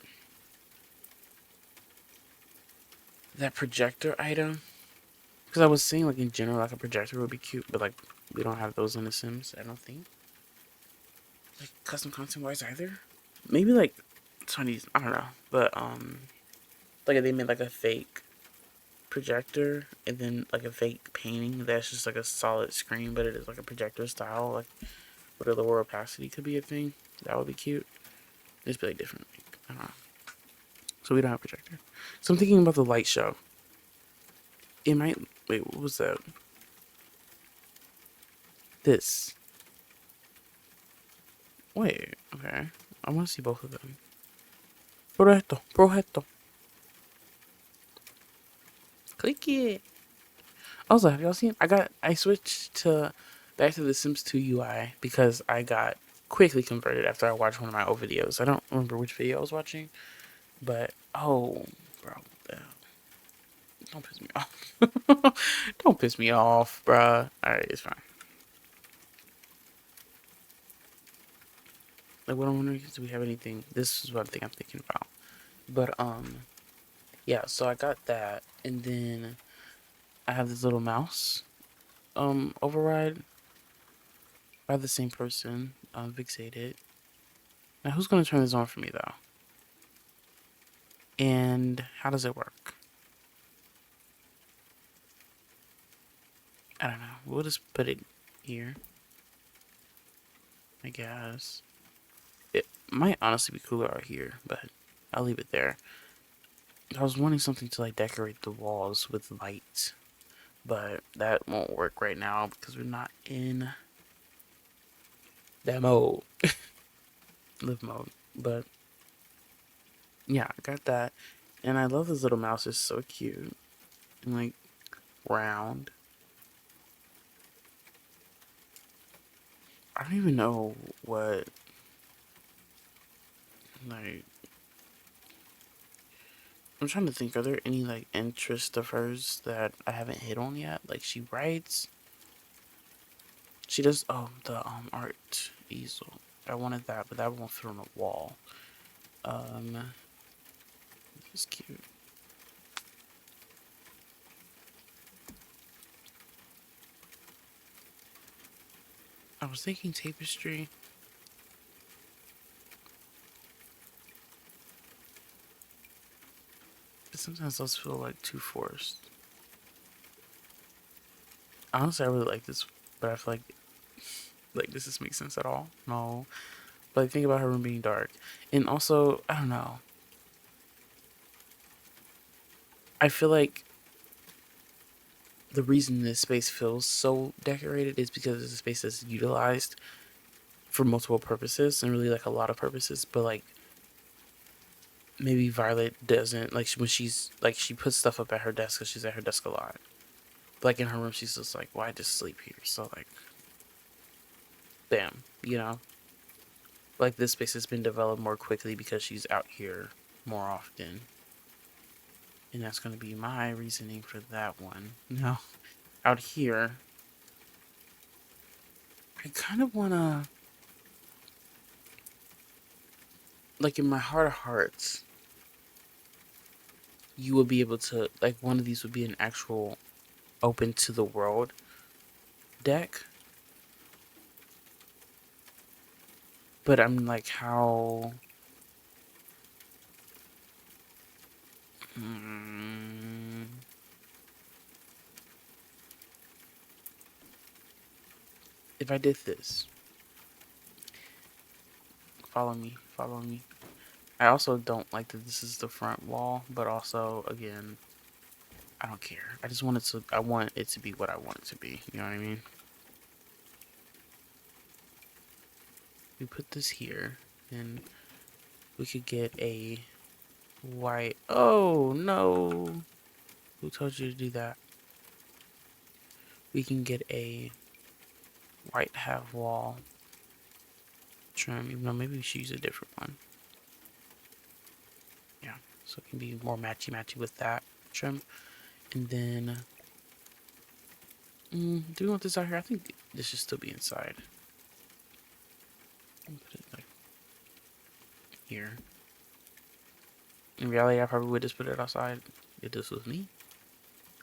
That projector item? Because I was saying, like, in general, like, a projector would be cute, but, like, we don't have those in The Sims, I don't think. Like, custom content-wise either. Maybe, like, Chinese, I don't know. But, like, they made, like, a fake projector, and then, like, a fake painting that's just, like, a solid screen, but it is, like, a projector style, like, where the lower opacity could be a thing. That would be cute. Just be, like, different. Like, I don't know. So we don't have a projector. So I'm thinking about the light show. It might, wait, what was that? This. Wait, okay. I want to see both of them. Progetto, progetto. Click it. Also, have y'all seen? I switched to back to the Sims 2 UI because I got quickly converted after I watched one of my old videos. I don't remember which video I was watching, but oh, bro, don't piss me off. Don't piss me off, bruh. All right, it's fine. Like what I'm wondering is, do we have anything? This is what I'm thinking about. But yeah. So I got that, and then I have this little mouse override by the same person. Fixated. Now who's gonna turn this on for me though? And how does it work? I don't know. We'll just put it here, I guess. It might honestly be cooler out here, but I'll leave it there. I was wanting something to like decorate the walls with light, but that won't work right now because we're not in that mode, live mode. But yeah, I got that, and I love this little mouse. It's so cute and like round. I don't even know what like. I'm trying to think. Are there any like interests of hers that I haven't hit on yet? Like she writes. She does. Oh, the art easel. I wanted that, but that won't fit on the wall. Um, it's cute. I was thinking tapestry, but sometimes those feel like too forced. Honestly, I really like this, but I feel like does this make sense at all? No. But I think about her room being dark, and also I don't know. I feel like the reason this space feels so decorated is because it's a space that's utilized for multiple purposes and really like a lot of purposes. But like maybe Violet doesn't like when she's like she puts stuff up at her desk because she's at her desk a lot. Like in her room, she's just like, "Why just sleep here?" So like, bam, you know. Like this space has been developed more quickly because she's out here more often, and that's going to be my reasoning for that one. No, out here, I kind of want to, like in my heart of hearts, you would be able to like one of these would be an actual open to the world deck. But I'm like, how? Mm, if I did this, follow me, follow me. I also don't like that this is the front wall, but also again, I don't care. I just want it to. I want it to be what I want it to be. You know what I mean? We put this here, and we could get a white. Oh no! Who told you to do that? We can get a white half wall trim. Even though maybe we should use a different one. Yeah, so it can be more matchy matchy with that trim. And then, do we want this out here? I think this should still be inside. Put it like here. In reality, I probably would just put it outside if this was me,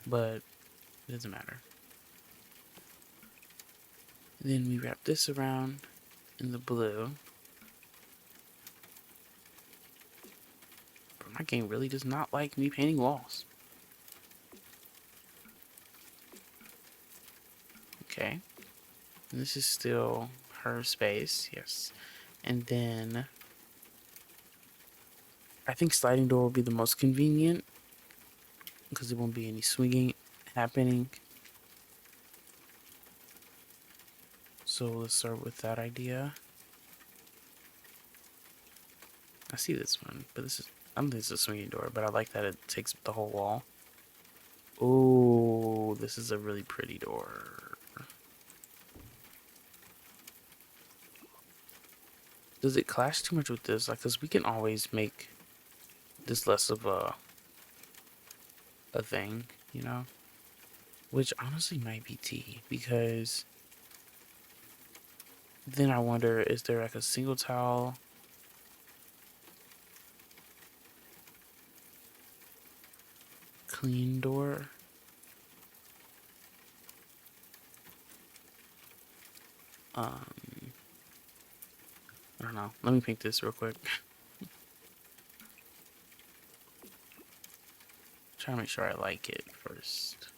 but it doesn't matter. And then we wrap this around in the blue. But my game really does not like me painting walls. Okay. And this is still her space, yes. And then I think sliding door will be the most convenient because there won't be any swinging happening. So let's start with that idea. I see this one, but this is, I don't think it's a swinging door, but I like that it takes up the whole wall. Oh, this is a really pretty door. Does it clash too much with this? Like, cause we can always make this less of a thing, you know? Which honestly might be T, because Then I wonder, is there like a single tile? Clean door? Um, I don't know. Let me paint this real quick. Try to make sure I like it first.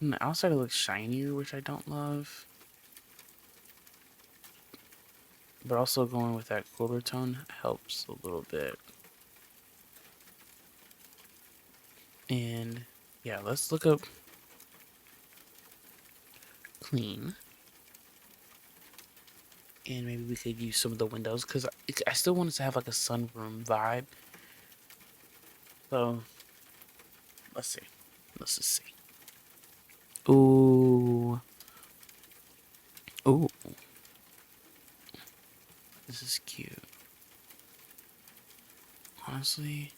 On the outside it looks shinier, which I don't love. But also going with that cooler tone helps a little bit. And yeah, let's look up clean. And maybe we could use some of the windows because I still want it to have like a sunroom vibe. So let's see. Let's just see. Ooh. Ooh. This is cute. Honestly,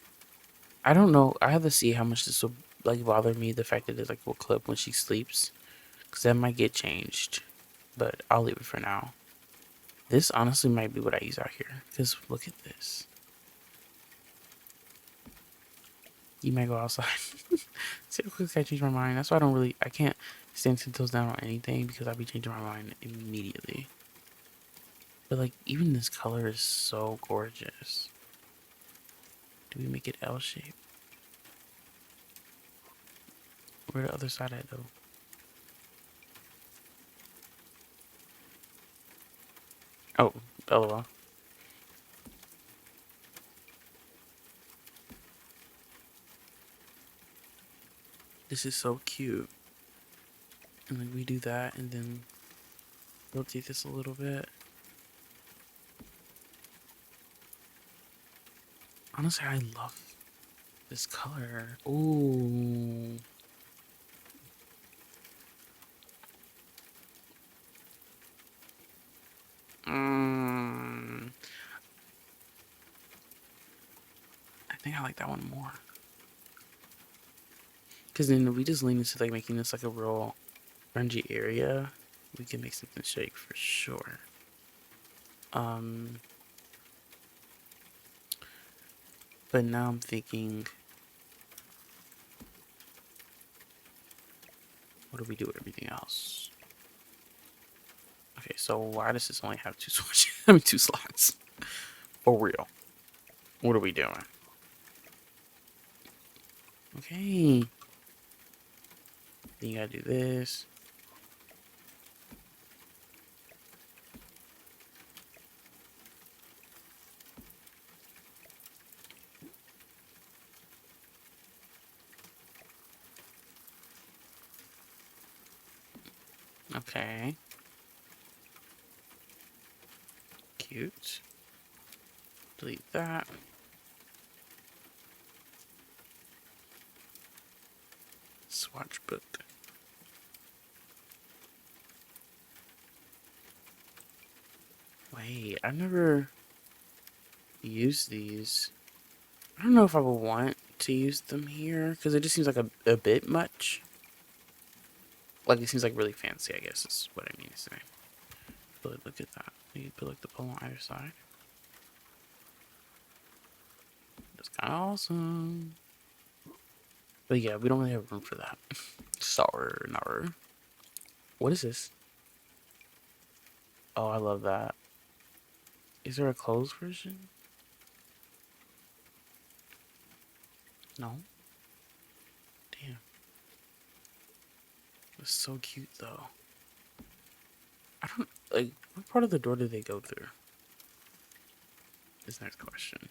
I don't know. I have to see how much this will like bother me. The fact that it like will clip when she sleeps, because that might get changed. But I'll leave it for now. This honestly might be what I use out here. Because look at this. You might go outside. See how quick I change my mind. That's why I can't stand 10 toes down on anything because I'll be changing my mind immediately. But like, even this color is so gorgeous. Do we make it L shape? Where the other side at though? Oh, LOL. This is so cute. And like we do that and then rotate this a little bit. Honestly, I love this color. Ooh. Mm. I think I like that one more. Because then we just lean into like making this like a real grungy area. We can make something shake for sure. But now I'm thinking, what do we do with everything else? Okay, so why does this only have two switches? I mean, two slots. For real. What are we doing? Okay. Then you gotta do this. Okay. Cute. Delete that. Swatch book. Wait, I've never used these. I don't know if I would want to use them here because it just seems like a bit much. Like it seems like really fancy, I guess is what I mean to say. But look at that. You put like the pole on either side. That's kind of awesome. But yeah, we don't really have room for that. Sorry, no. What is this? Oh, I love that. Is there a closed version? No. Damn. It's so cute though. I don't like what part of the door did they go through? This next question.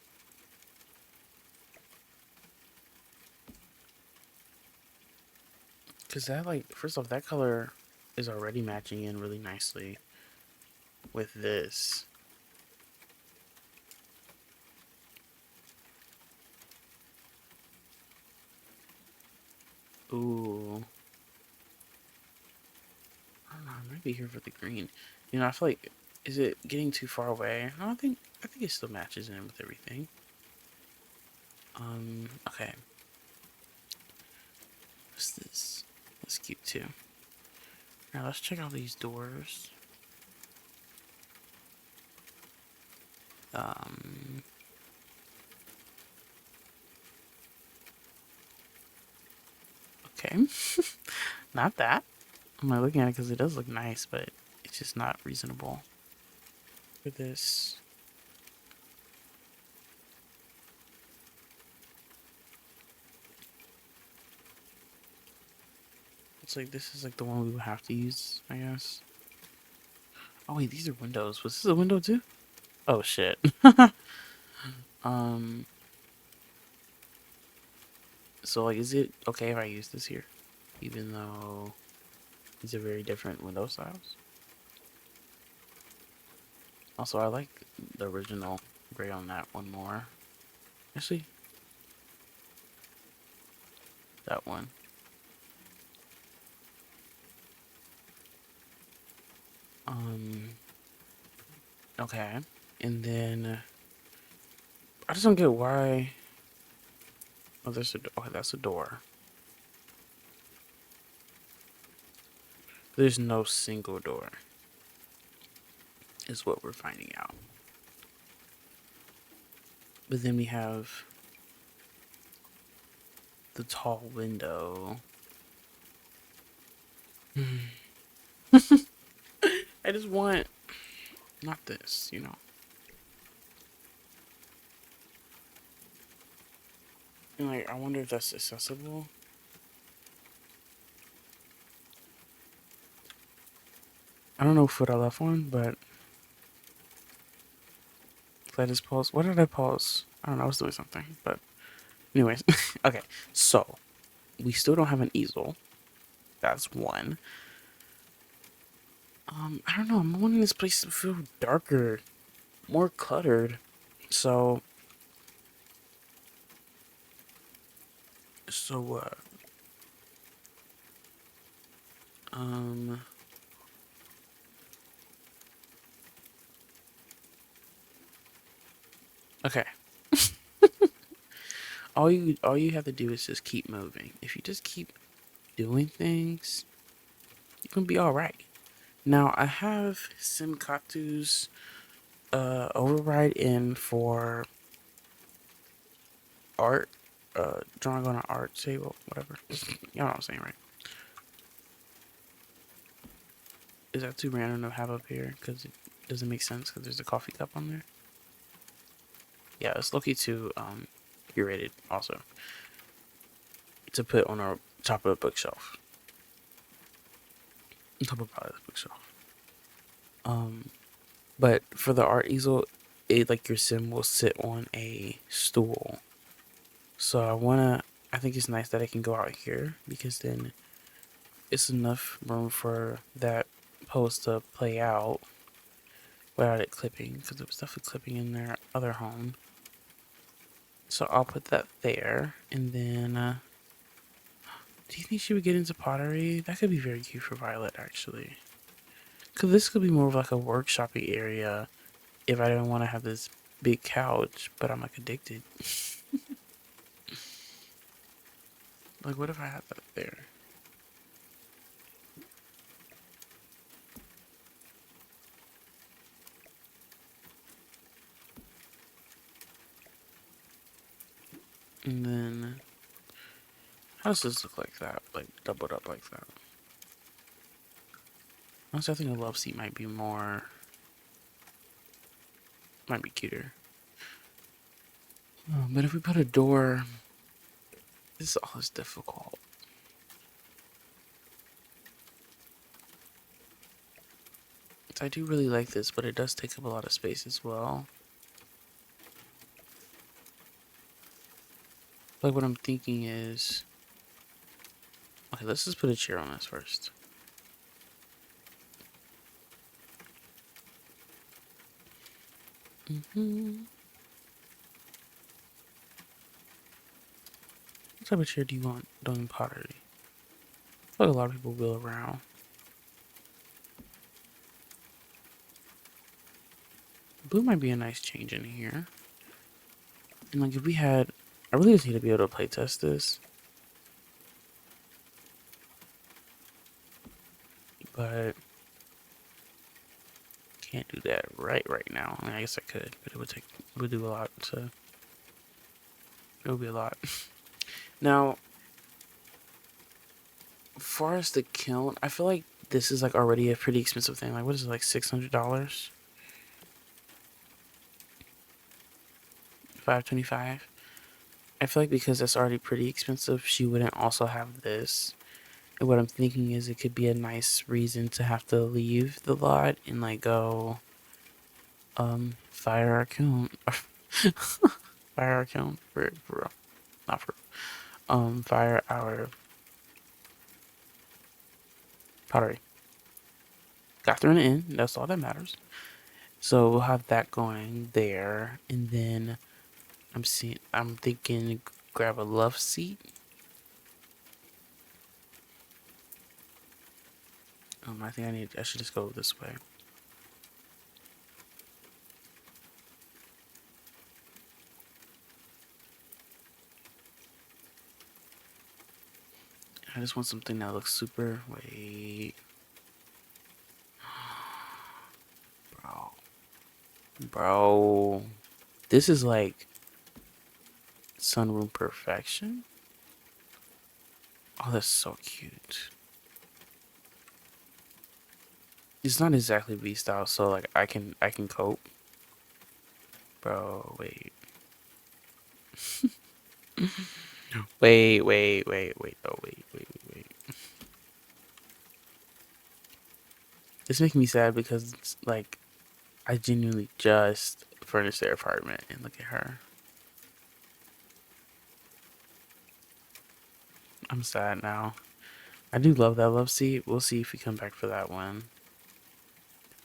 Cause that like first off that color is already matching in really nicely with this. Ooh. I don't know, I might be here for the green. You know, I feel like is it getting too far away? No, I think it still matches in with everything. Okay. What's this? That's cute too. Now let's check out these doors. Um, okay. Not that. I'm not looking at it because it does look nice, but it's just not reasonable. For this. It's like this is like the one we would have to use, I guess. Oh wait, these are windows. Was this a window too? Oh shit. um so like is it okay if I use this here? Even though these are very different window styles. Also I like the original gray on that one more. Actually, that one. Um okay. And then I just don't get why. Oh, there's a okay, that's a door. There's no single door, is what we're finding out. But then we have the tall window. I just want not this, you know. And like, I wonder if that's accessible. I don't know what foot I left on, but if I just pause, what did I pause? I don't know. I was doing something, but anyways, okay. So we still don't have an easel. That's one. I don't know. I'm wanting this place to feel darker, more cluttered. So, so, um, okay. All you have to do is just keep moving. If you just keep doing things, you can be all right. Now I have Simkatu's override in for art, drawing on an art table, whatever. You know what I'm saying, right? Is that too random to have up here? Because it doesn't make sense because there's a coffee cup on there. Yeah, it's lucky to curated also to put on our top of the bookshelf. On top of probably the bookshelf. Um, but for the art easel, it like your sim will sit on a stool. So I think it's nice that I can go out here because then it's enough room for that pose to play out without it clipping, because it was definitely clipping in their other home. So I'll put that there, and then do you think she would get into pottery? That could be very cute for Violet, actually. Because this could be more of like a workshoppy area if I didn't want to have this big couch, but I'm like addicted. Like, what if I had that there? And then, how does this look like that? Like, doubled up like that? Honestly, I think a love seat might be cuter. But if we put a door, this is always difficult. I do really like this, but it does take up a lot of space as well. Like what I'm thinking is, okay, let's just put a chair on this first. What type of chair do you want doing pottery? I feel like a lot of people wheel around. Blue might be a nice change in here. And like if we had, I really just need to be able to play test this. but can't do that right now. I mean, I guess I could, but it would do a lot to. It would be a lot. Now, as far as the kiln, I feel like this is like already a pretty expensive thing. Like, what is it, like $600? 525. I feel like because that's already pretty expensive, she wouldn't also have this. And what I'm thinking is it could be a nice reason to have to leave the lot and like go, fire our kiln, fire our kiln for real, not for fire our pottery. Got thrown in. That's all that matters. So we'll have that going there, and then I'm thinking grab a love seat. I think I should just go this way. I just want something that looks super. Wait, bro, bro. This is like sunroom perfection. Oh, that's so cute. It's not exactly V style, so like I can cope. Bro, wait. Wait, though, wait. It's making me sad because it's like I genuinely just furnished their apartment and look at her. I'm sad now. I do love that love seat. We'll see if we come back for that one.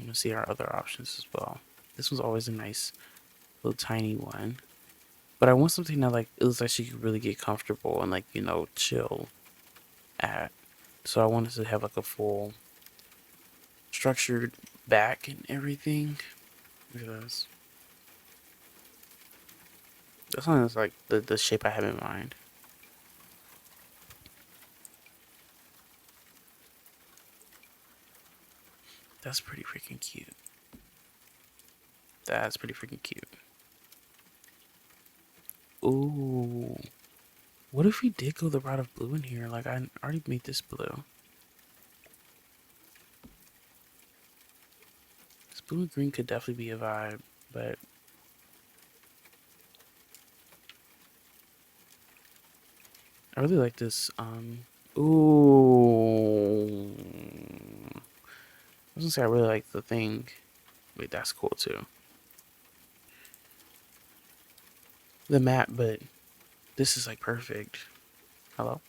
We'll see our other options as well. This was always a nice little tiny one. But I want something that like it looks like she could really get comfortable and like, chill at. So I wanted to have like a full structured back and everything. Look at this. That's one that's like the shape I have in mind. That's pretty freaking cute. That's pretty freaking cute. Ooh. What if we did go the route of blue in here? Like, I already made this blue. This blue and green could definitely be a vibe, but I really like this. Ooh. I was gonna say I really like the thing. Wait, that's cool too. The map, but this is like perfect. Hello?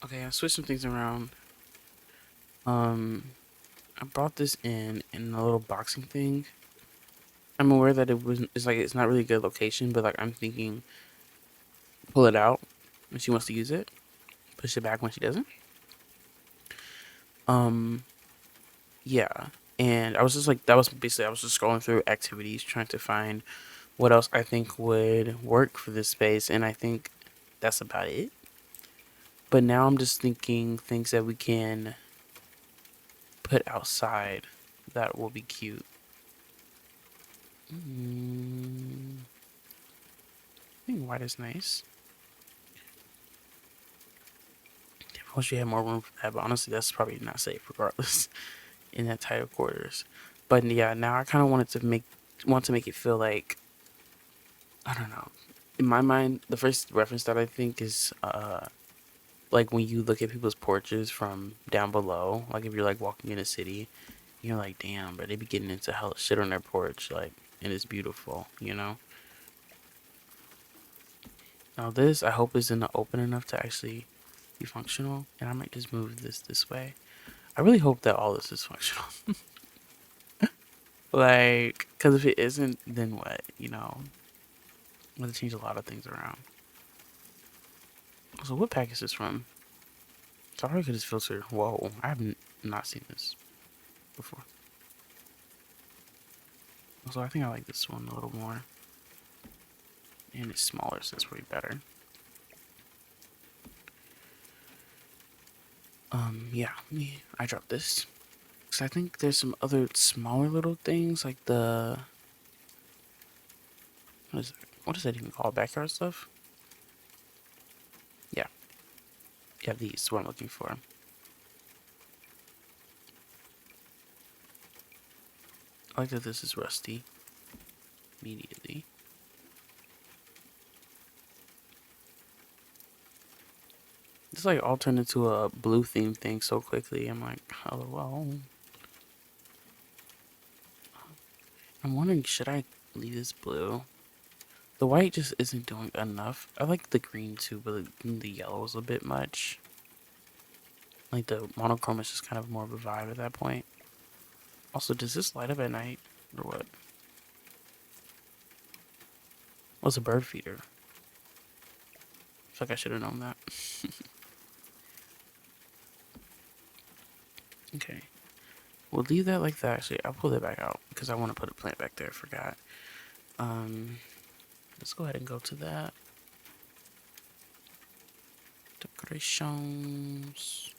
Okay, I switched some things around. Um, I brought this in a little boxing thing. I'm aware that it's like it's not really a good location, but like I'm thinking pull it out when she wants to use it, push it back when she doesn't. Um, yeah. And I was just like that was basically I was just scrolling through activities trying to find what else I think would work for this space, and I think that's about it. But now I'm just thinking things that we can put outside that will be cute. I think white is nice. I wish we had more room for that, but honestly, that's probably not safe regardless in that tight of quarters. But yeah, now I kind of want to make it feel like I don't know. In my mind, the first reference that I think is like when you look at people's porches from down below, like if you're like walking in a city, you're like, damn, but they be getting into hell shit on their porch, like, and it's beautiful. Now this, I hope is in the open enough to actually be functional, and I might just move this way. I really hope that all this is functional. Like, because if it isn't, then what? I'm gonna change a lot of things around. So what pack is this from? So I probably could just filter. Whoa, I haven't. not seen this before. Also, I think I like this one a little more. And it's smaller, so it's way better. Yeah, I dropped this. Because I think there's some other smaller little things, like the... What is that even called? Backyard stuff? Yeah. Yeah, these, what I'm looking for. I like that this is rusty. Immediately. It's like all turned into a blue theme thing so quickly. I'm like, oh well. I'm wondering, should I leave this blue? The white just isn't doing enough. I like the green too, but the yellow is a bit much. Like the monochrome is just kind of more of a vibe at that point. Also, does this light up at night or what? What's a bird feeder? I feel like I should have known that. Okay. We'll leave that like that. Actually, I'll pull that back out because I want to put a plant back there. I forgot. Let's go ahead and go to that. Decorations.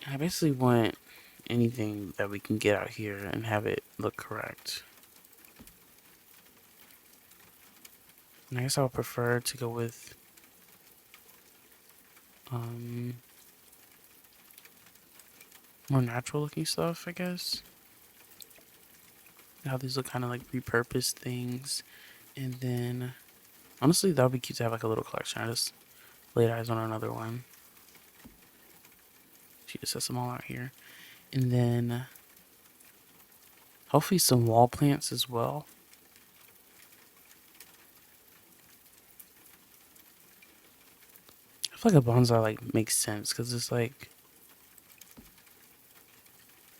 I basically want anything that we can get out here and have it look correct. And I guess I would prefer to go with more natural looking stuff, I guess. How these look kind of like repurposed things. And then honestly that would be cute to have like a little collection. I just laid eyes on another one. She just sets them all out here. And then hopefully some wall plants as well. I feel like a bonsai like makes sense because it's like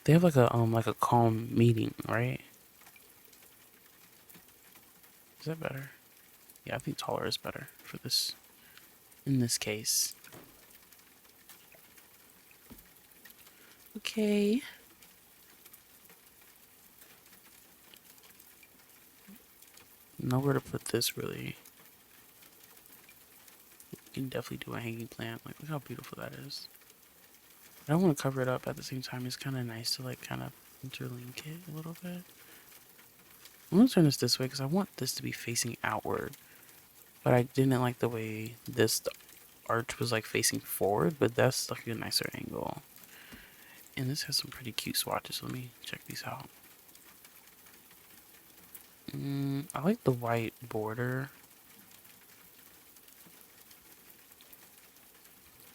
they have like a calm meeting, right? Is that better? Yeah, I think taller is better for this in this case. Okay. Nowhere to put this really. You can definitely do a hanging plant. Like, look how beautiful that is. I don't want to cover it up at the same time. It's kind of nice to like kind of interlink it a little bit. I'm gonna turn this way because I want this to be facing outward. But I didn't like the way this arch was like facing forward, but that's like a nicer angle. And this has some pretty cute swatches. Let me check these out. I like the white border.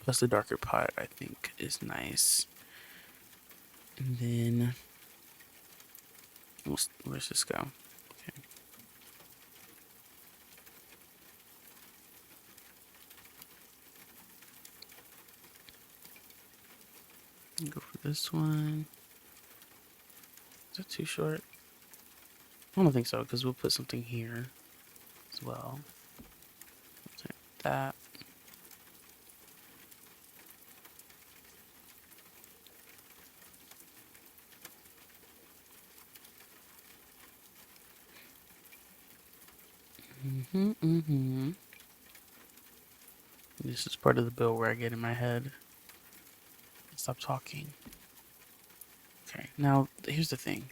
Plus the darker pot I think is nice. And then where's this go? Okay. Go for this one. Is that too short? I don't think so, because we'll put something here as well. Like that. This is part of the bill where I get in my head. Stop talking. Okay, now here's the thing.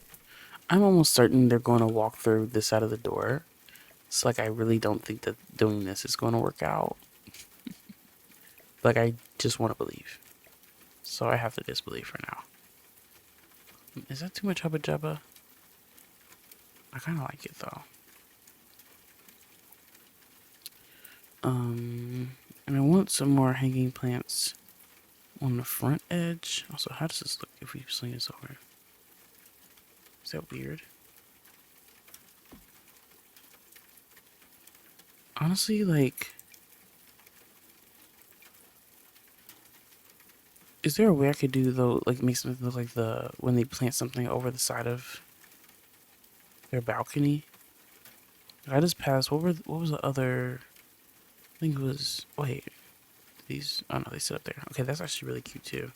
I'm almost certain they're going to walk through this side of the door. It's like I really don't think that doing this is going to work out. Like I just want to believe. So I have to disbelieve for now. Is that too much Hubba Jubba? I kind of like it though. And I want some more hanging plants on the front edge. Also, how does this look if we swing this over? Is that weird? Honestly, like, is there a way I could do though, like make something look like when they plant something over the side of their balcony? I just passed. What was the other? I think it was. Wait. These, oh no, they sit up there. Okay, that's actually really cute too.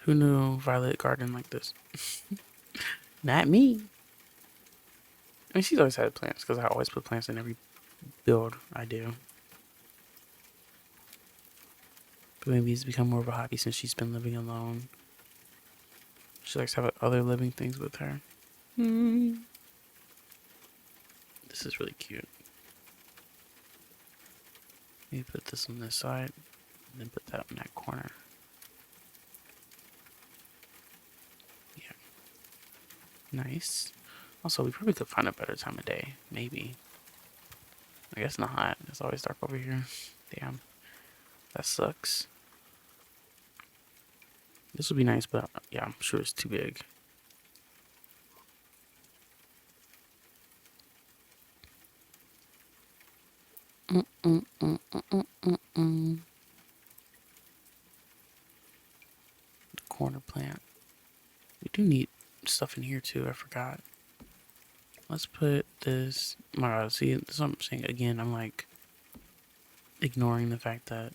Who knew Violet garden like this? Not me. I mean, she's always had plants because I always put plants in every build I do. But maybe it's become more of a hobby since she's been living alone. She likes to have other living things with her. This is really cute. Maybe put this on this side, and then put that in that corner. Yeah. Nice. Also, we probably could find a better time of day. Maybe. I guess not. It's always dark over here. Damn. That sucks. This would be nice, but yeah, I'm sure it's too big. Corner plant. We do need stuff in here too. I forgot. Let's put this. My God, see, this is what I'm saying again. I'm like ignoring the fact that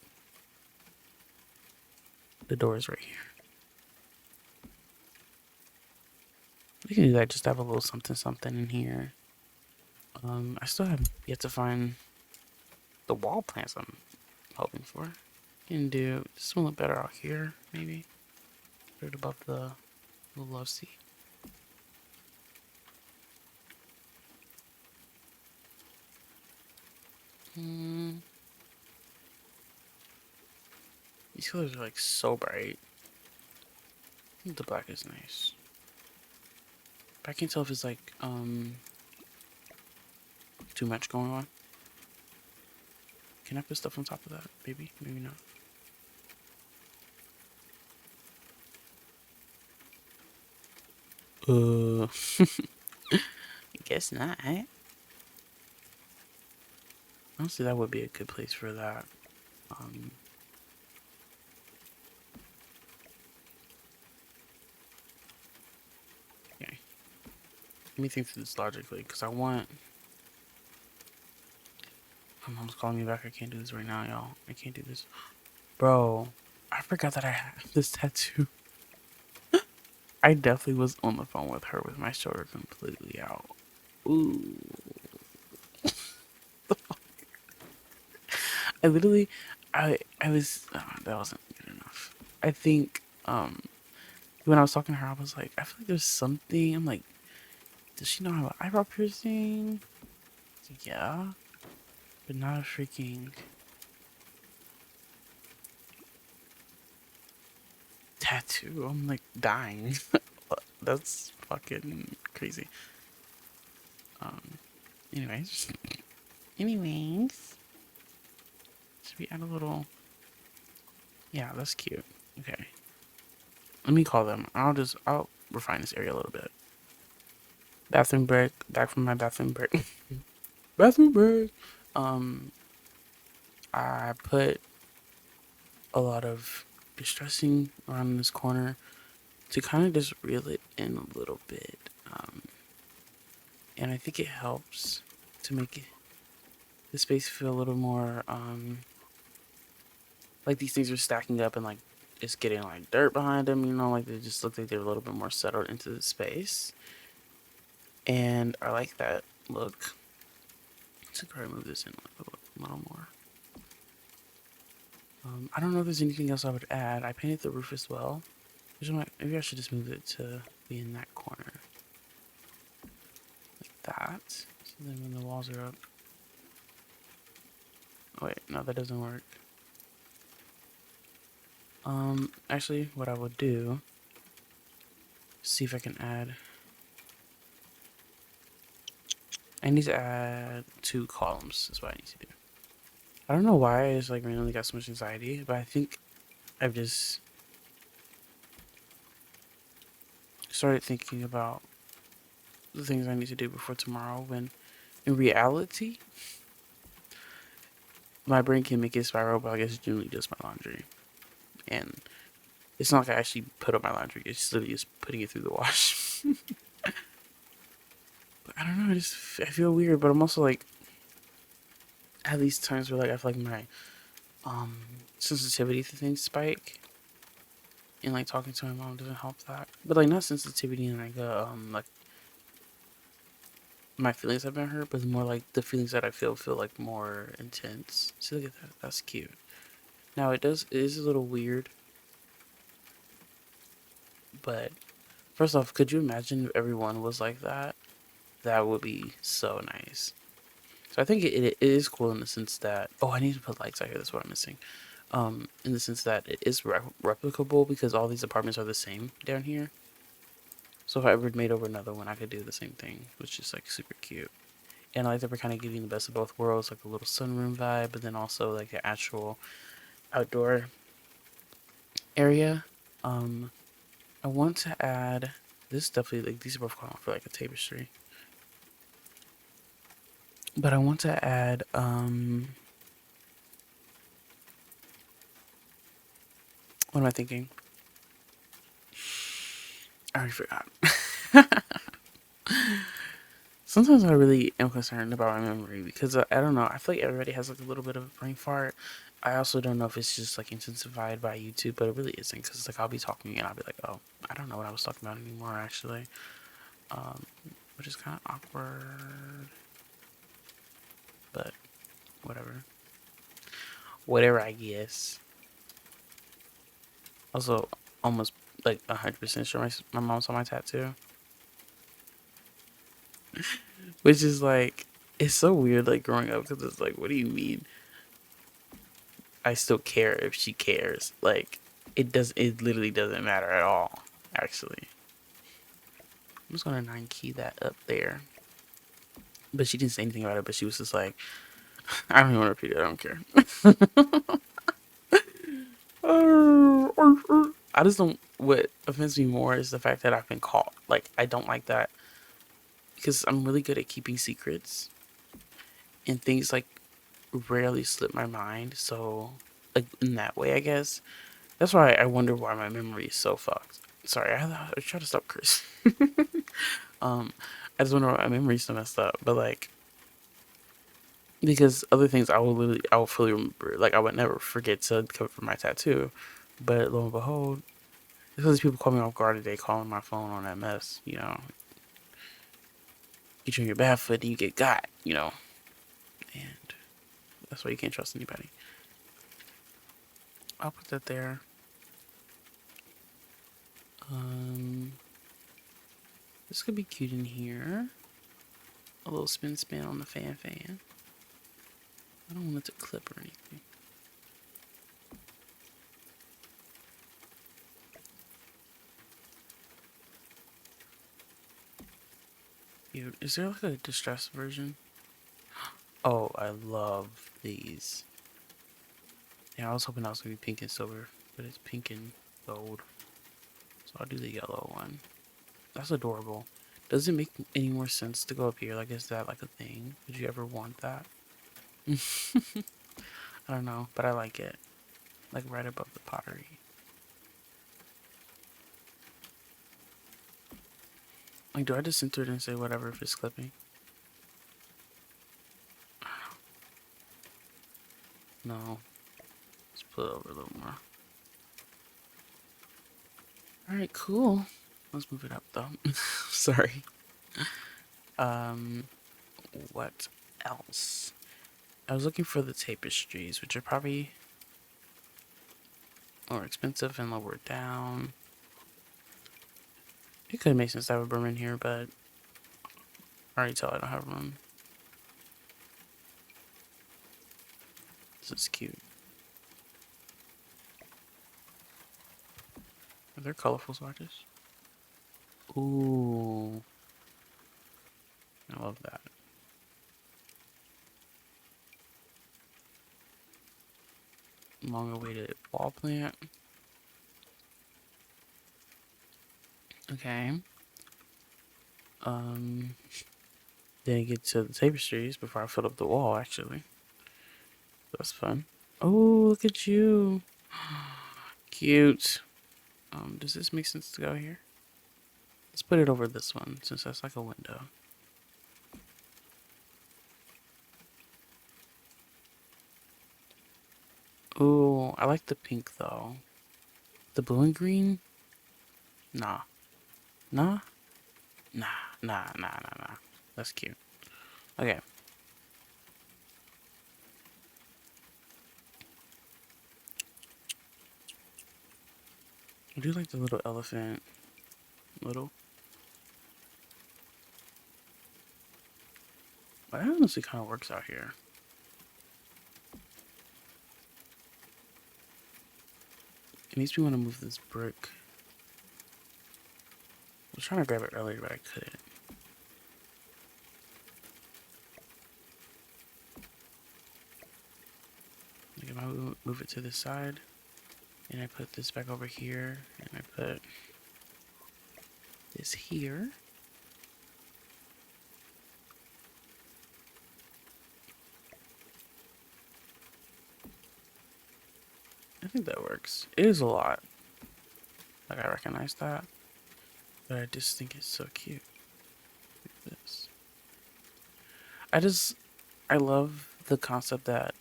the door is right here. We can do that. Just have a little something, something in here. I still have yet to find the wall plants I'm hoping for. Can do this one look better out here, maybe. Right above the love seat. These colors are like so bright. I think the black is nice. But I can't tell if it's like too much going on. Can I put stuff on top of that? Maybe, maybe not. I guess not. Honestly, that would be a good place for that. Okay. Let me think through this logically, because I want. My mom's calling me back. I can't do this right now, y'all. I can't do this. Bro, I forgot that I had this tattoo. I definitely was on the phone with her with my shoulder completely out. Ooh. I literally, I was, that wasn't good enough. I think, when I was talking to her, I was like, I feel like there's something. I'm like, does she not have an eyebrow piercing? Yeah, but not a freaking tattoo. I'm like dying. That's fucking crazy. Um, anyways, anyways, should we add a little? Yeah, that's cute. Okay, let me call them. I'll refine this area a little bit. Bathroom break. Back from my bathroom break. Bathroom break. Um, I put a lot of distressing around this corner to kind of just reel it in a little bit. And I think it helps to make the space feel a little more like these things are stacking up and like it's getting like dirt behind them, you know, like they just look like they're a little bit more settled into the space. And I like that look. So probably move this in a little more. I don't know if there's anything else I would add. I painted the roof as well. Maybe I should just move it to be in that corner. Like that. So then when the walls are up. Oh wait, no, that doesn't work. Actually, what I would do, see if I can add. I need to add 2 columns. Is what I need to do. I don't know why I just like randomly got so much anxiety, but I think I've just started thinking about the things I need to do before tomorrow. When in reality, my brain can make it spiral, but I guess it's generally just my laundry, and it's not like I actually put up my laundry. It's literally just putting it through the wash. But I don't know. I feel weird, but I'm also like, at these times where like I feel like my um sensitivity to things spike, and like talking to my mom doesn't help that. But like not sensitivity and like my feelings have been hurt, but more like the feelings that I feel like more intense. See, look at that. That's cute. Now it is a little weird, but first off, could you imagine if everyone was like that? That would be so nice. So I think it is cool in the sense that, oh, I need to put lights out here. That's what I'm missing. In the sense that it is replicable because all these apartments are the same down here. So if I ever made over another one, I could do the same thing, which is like super cute. And I like that we're kind of giving the best of both worlds, like a little sunroom vibe, but then also like an actual outdoor area. Um, I want to add this definitely like these are both calling for like a tapestry, but I want to add what am I thinking? I already forgot. Sometimes I really am concerned about my memory because I don't know. I feel like everybody has like a little bit of a brain fart. I also don't know if it's just like intensified by YouTube, but it really isn't because like I'll be talking and I'll be like, oh, I don't know what I was talking about anymore actually, um, which is kind of awkward, but whatever, whatever I guess. Also, almost like 100% sure my mom saw my tattoo, which is like it's so weird like growing up because it's like, what do you mean? I still care if she cares. Like it literally doesn't matter at all, actually. I'm just gonna 9 key that up there. But she didn't say anything about it, but she was just like, I don't even want to repeat it, I don't care. I just don't what offends me more is the fact that I've been caught. Like I don't like that because I'm really good at keeping secrets and things like rarely slip my mind, so like in that way I guess. That's why I wonder why my memory is so fucked. Sorry, I try to stop Chris. um, I just wonder why my memory's so messed up. But like, because other things I will fully remember. Like I would never forget to cover for my tattoo. But lo and behold, because people call me off guard today, calling my phone on that mess. You know, get you on your bad foot and you get got. You know, and that's why you can't trust anybody. I'll put that there. Um, this could be cute in here. A little spin on the fan. I don't want it to clip or anything. Dude, is there like a distressed version? Oh, I love these. Yeah, I was hoping that was gonna be pink and silver, but it's pink and gold. So I'll do the yellow one. That's adorable. Does it make any more sense to go up here? Like, is that like a thing? Would you ever want that? I don't know, but I like it. Like right above the pottery. Like, do I just center it and say whatever if it's clipping? No. Let's put it over a little more. Alright, cool. Let's move it up though. Sorry. Um, what else? I was looking for the tapestries, which are probably more expensive and lower down. It could make sense to have a room in here, but I already tell I don't have room. This is cute. Are there colorful swatches? Ooh. I love that. Long awaited wall plant. Okay. Then get to the tapestries before I fill up the wall, actually. That's fun. Oh, look at you. Cute. Does this make sense to go here? Let's put it over this one, since that's like a window. Ooh, I like the pink though. The blue and green? Nah. Nah? Nah. That's cute. Okay. I do like the little elephant. Little. But that honestly kind of works out here. It makes me want to move this brick. I was trying to grab it earlier, but I couldn't. Like if I move it to this side, and I put this back over here, and I put this here. I think that works. It is a lot. Like I recognize that, but I just think it's so cute. Like this. I love the concept that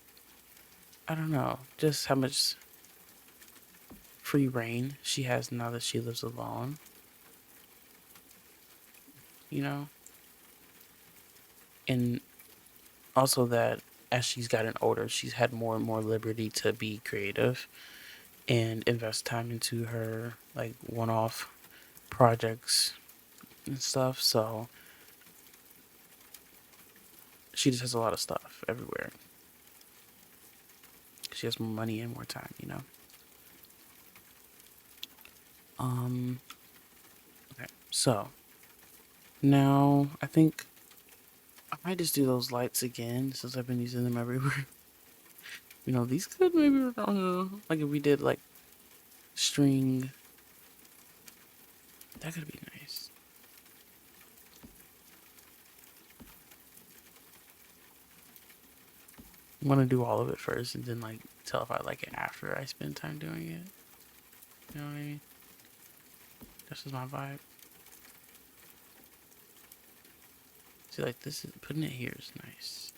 I don't know, just how much free reign she has now that she lives alone. You know, and also that as she's gotten older, she's had more and more liberty to be creative and invest time into her like one-off projects and stuff. So she just has a lot of stuff everywhere. She has more money and more time, you know. Um. Okay. So now I think I might just do those lights again since I've been using them everywhere. You know, these could maybe work on like if we did like string. That could be nice. I'm gonna do all of it first and then like tell if I like it after I spend time doing it. You know what I mean? This is my vibe. See, like this is putting it here is nice.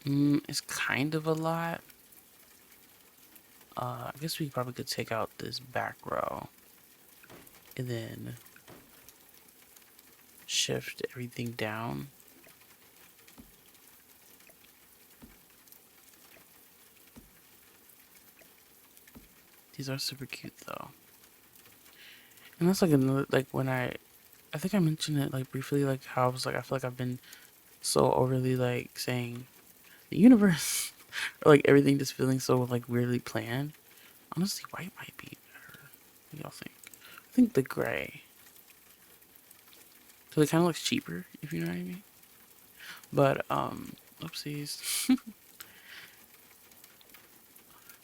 Okay. It's kind of a lot. I guess we probably could take out this back row and then shift everything down. These are super cute though. And that's like another like when I think I mentioned it like briefly like how I was like I feel like I've been so overly like saying the universe or like everything just feeling so like weirdly planned. Honestly, white might be better. What do y'all think? I think the gray. So it kind of looks cheaper, if you know what I mean. But oopsies.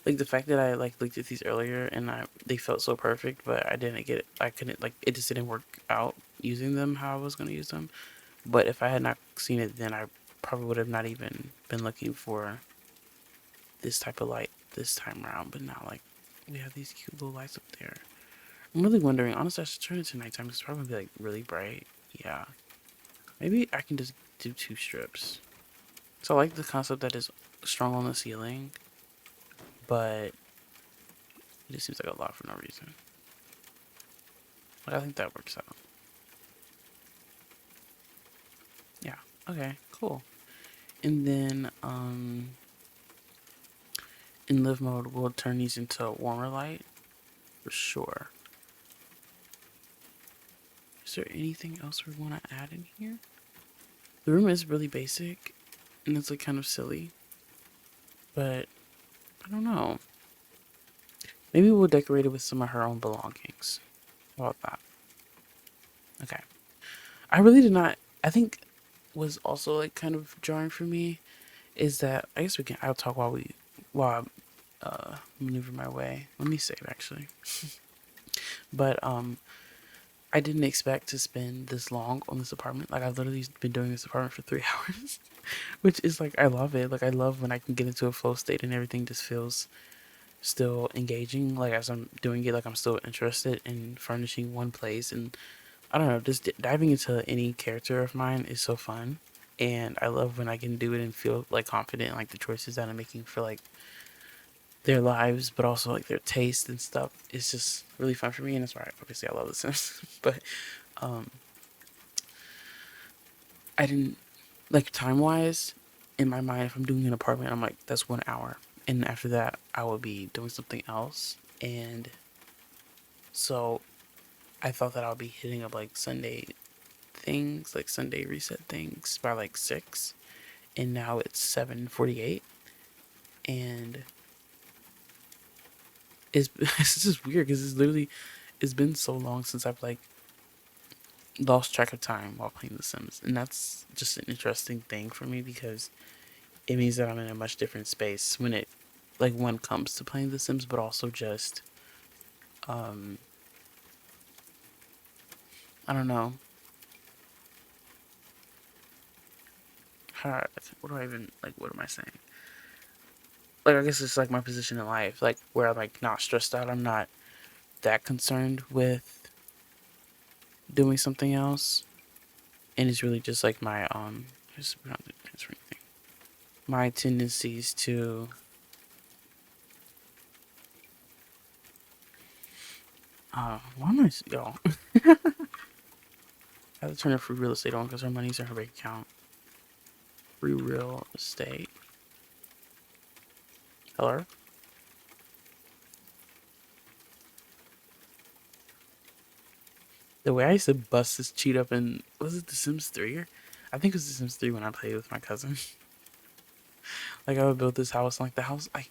Like the fact that I like looked at these earlier and they felt so perfect, but I didn't get it. I couldn't like it just didn't work out using them how I was gonna use them. But if I had not seen it, then I probably would have not even been looking for this type of light this time around. But now like we have these cute little lights up there. I'm really wondering. Honestly, I should turn it to nighttime. It's probably be like really bright. Yeah, maybe I can just do two strips. So I like the concept that is strong on the ceiling, but it just seems like a lot for no reason. But I think that works out. Yeah. Okay. Cool. And then in live mode, we'll turn these into a warmer light for sure. Is there anything else we want to add in here? The room is really basic, and it's like kind of silly, but I don't know. Maybe we'll decorate it with some of her own belongings. How about that? Okay. I really did not. I think was also like kind of jarring for me is that I guess we can. I'll talk while I maneuver my way. Let me save actually. But I didn't expect to spend this long on this apartment. Like I've literally been doing this apartment for 3 hours, which is like I love it. Like I love when I can get into a flow state and everything just feels still engaging. Like as I'm doing it, like I'm still interested in furnishing one place, and I don't know, just diving into any character of mine is so fun. And I love when I can do it and feel like confident in like the choices that I'm making for like their lives, but also like their taste and stuff. It's just really fun for me, and that's why obviously I love The Sims. But um, I didn't like time wise. In my mind, if I'm doing an apartment, I'm like that's 1 hour, and after that, I will be doing something else. And so I thought that I'll be hitting up like Sunday things, like Sunday reset things by like 6, and now it's 7:48, and it's just weird because it's been so long since I've like lost track of time while playing The Sims, and that's just an interesting thing for me because it means that I'm in a much different space when it like when it comes to playing The Sims, but also just um I don't know how what do I even like what am I saying? Like I guess it's like my position in life, like where I'm like not stressed out. I'm not that concerned with doing something else, and it's really just like my just my tendencies to why am I y'all? I have to turn her free real estate on because her money's in her bank account. Free real estate. Hello? The way I used to bust this cheat up in, was it The Sims 3? I think it was The Sims 3 when I played with my cousin. Like, I would build this house, and like, the house, like,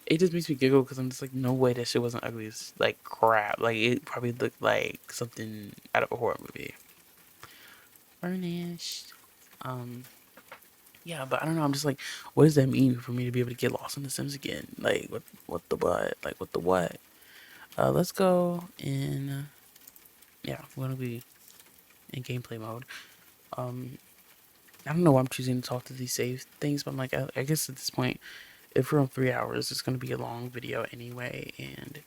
it just makes me giggle because I'm just like, no way that shit wasn't ugly as, like, crap. Like, it probably looked like something out of a horror movie. Furnished. Um, yeah, but I don't know. I'm just like, what does that mean for me to be able to get lost in The Sims again? Like, what the what? Like, what the what? Let's go in. Yeah, we're gonna be in gameplay mode. Um, I don't know why I'm choosing to talk to these save things, but I'm like, I guess at this point, if we're on 3 hours, it's gonna be a long video anyway, and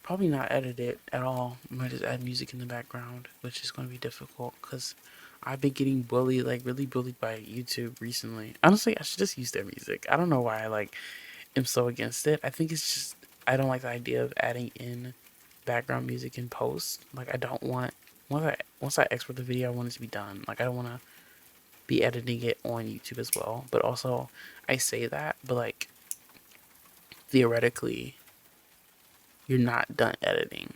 probably not edit it at all. I might just add music in the background, which is gonna be difficult because I've been getting bullied, like really bullied by YouTube recently. Honestly, I should just use their music. I don't know why I like am so against it. I think it's just I don't like the idea of adding in background music in post. Like I don't want once I export the video, I want it to be done. Like I don't want to be editing it on YouTube as well. But also, I say that, but like theoretically, you're not done editing.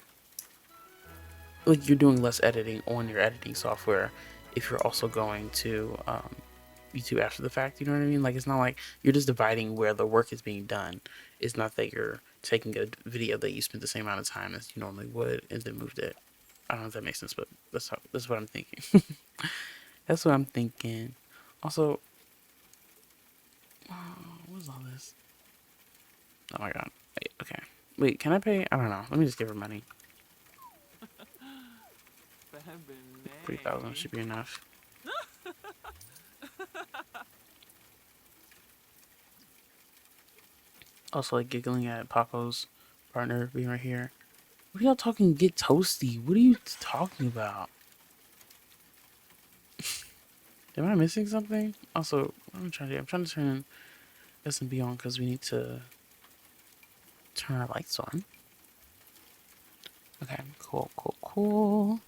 Like you're doing less editing on your editing software if you're also going to YouTube after the fact. You know what I mean? Like it's not like you're just dividing where the work is being done. It's not that you're taking a video that you spent the same amount of time as you normally would and then moved it. I don't know if that makes sense, but that's what I'm thinking. That's what I'm thinking. Also, what's all this? Oh my god. Wait, okay. Wait, can I pay? I don't know. Let me just give her money. 3,000 should be enough. Also, like giggling at Paco's partner being right here. What are y'all talking? Get toasty. What are you talking about? Am I missing something? Also, what am I trying to do? I'm trying to turn S&B on because we need to turn our lights on. Okay, cool, cool, cool.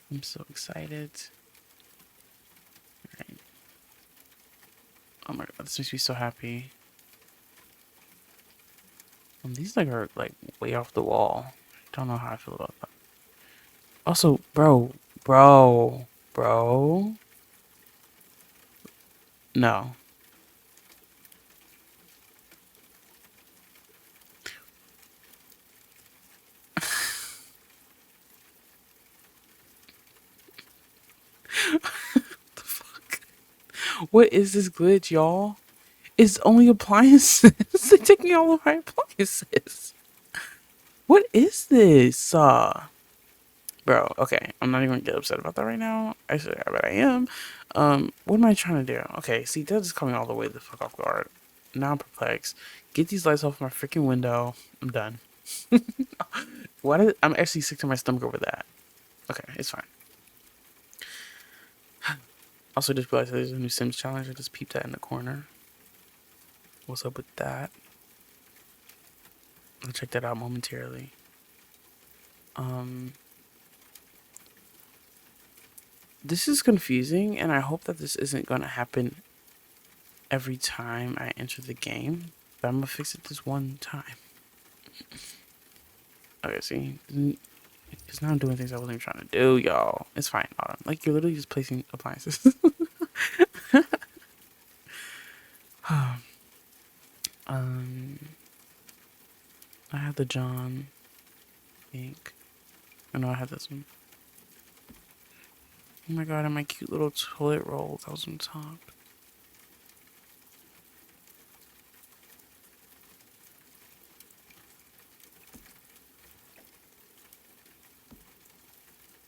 I'm so excited. Alright. Oh my god, this makes me so happy. These like are like way off the wall. I don't know how I feel about that. Also, bro. No. The fuck? What is this glitch, y'all? It's only appliances. They're taking all of my appliances. What is this? Bro, okay. I'm not even gonna get upset about that right now. But I am. What am I trying to do? Okay, see, that just caught me all the way the fuck off guard. Now I'm perplexed. Get these lights off my freaking window. I'm done. I'm actually sick to my stomach over that. Okay, it's fine. Also, just realized there's a new Sims challenge. I just peeped that in the corner. What's up with that? I'll check that out momentarily. This is confusing, and I hope that this isn't going to happen every time I enter the game. But I'm going to fix it this one time. Okay, see? Because now I'm doing things I wasn't even trying to do, y'all. It's fine, Autumn. Like, you're literally just placing appliances. I have the John ink. I know I have this one. Oh my god, and my cute little toilet roll that was on top.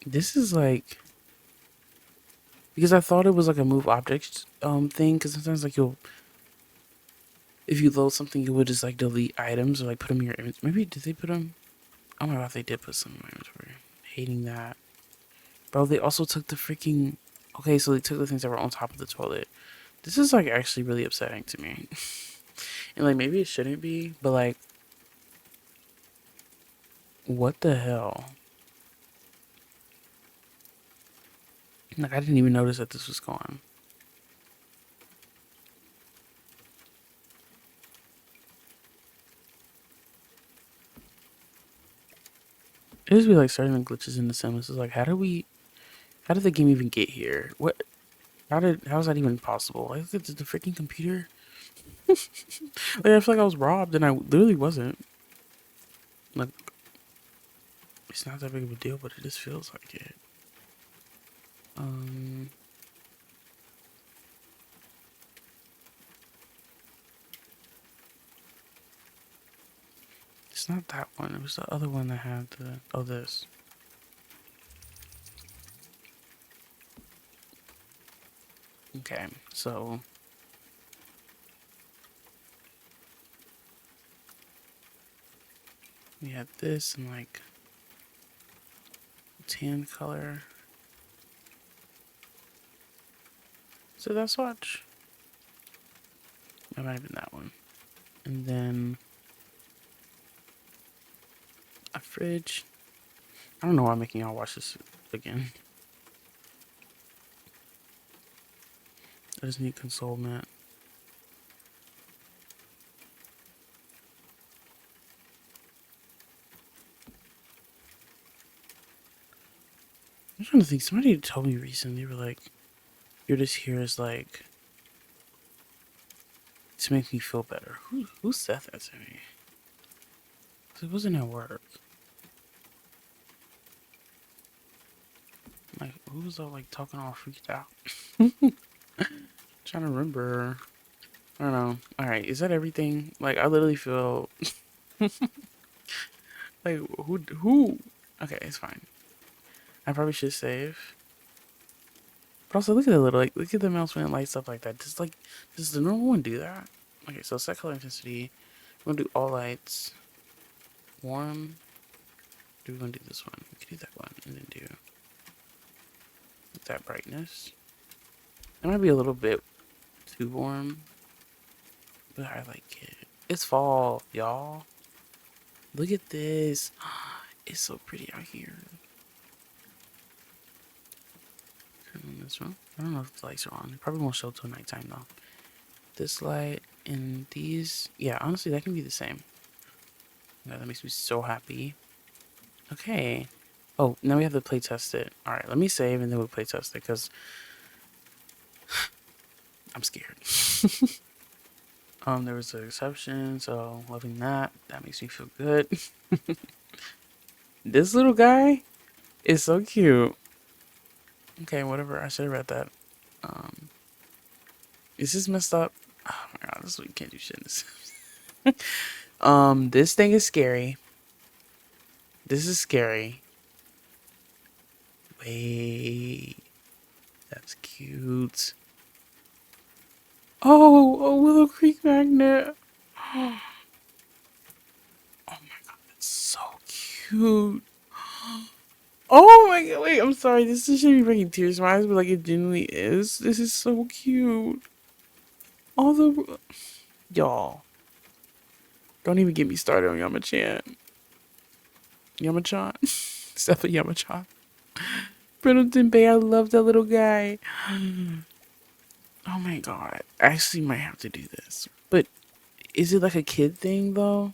This is like, because I thought it was like a move object thing, because sometimes like if you load something, you would just like delete items or like put them in your image. Maybe did they put them? Oh my god, they did put some in my inventory. Hating that. Bro, they also took the freaking, okay, so they took the things that were on top of the toilet. This is like actually really upsetting to me. And like maybe it shouldn't be, but like, what the hell? Like I didn't even notice that this was gone. It just be like certain glitches in the Sims. It's like, how did the game even get here? How is that even possible? Like, the freaking computer? Like, I feel like I was robbed, and I literally wasn't. Like, it's not that big of a deal, but it just feels like it. It's not that one. It was the other one that had the, oh, this. Okay, so we had this and like tan color. So that swatch. That might have been that one. And then a fridge. I don't know why I'm making y'all watch this again. I just need console mat. I'm trying to think. Somebody told me recently, they were like, you're just here as like to make me feel better. Who said that to me? 'Cause it wasn't at work. Like, who was all like talking all freaked out? Trying to remember. I don't know. All right, is that everything? Like, I literally feel like who? Okay, it's fine. I probably should save. But also, look at the little, like, look at the mouse when it lights up like that. Does the normal one do that? Okay, so set color intensity. We're gonna do all lights. Warm. We're gonna do this one. We can do that one, and then do that brightness. It might be a little bit too warm, but I like it. It's fall, y'all. Look at this. It's so pretty out here. Turn on this one. I don't know if the lights are on. It probably won't show till nighttime though. This light and these. Yeah, honestly, that can be the same. Yeah, that makes me so happy. Okay. Oh, now we have to play test it. All right, let me save and then we'll play test it because I'm scared. There was an exception, so loving that. That makes me feel good. This little guy is so cute. Okay, whatever. I should have read that. Is this messed up? Oh my god, this is what you can't do shit in this. This thing is scary. This is scary. Wait. That's cute. Oh, a Willow Creek magnet. Oh my god, that's so cute. Oh my god, wait, I'm sorry. This is shouldn't be bringing tears to my eyes, but like it genuinely is. This is so cute. All the y'all. Don't even get me started on Yama-chan. Yama-chan. Except for Yama-chan. Brindleton Bay, I love that little guy. Oh my god. I actually might have to do this. But is it like a kid thing though?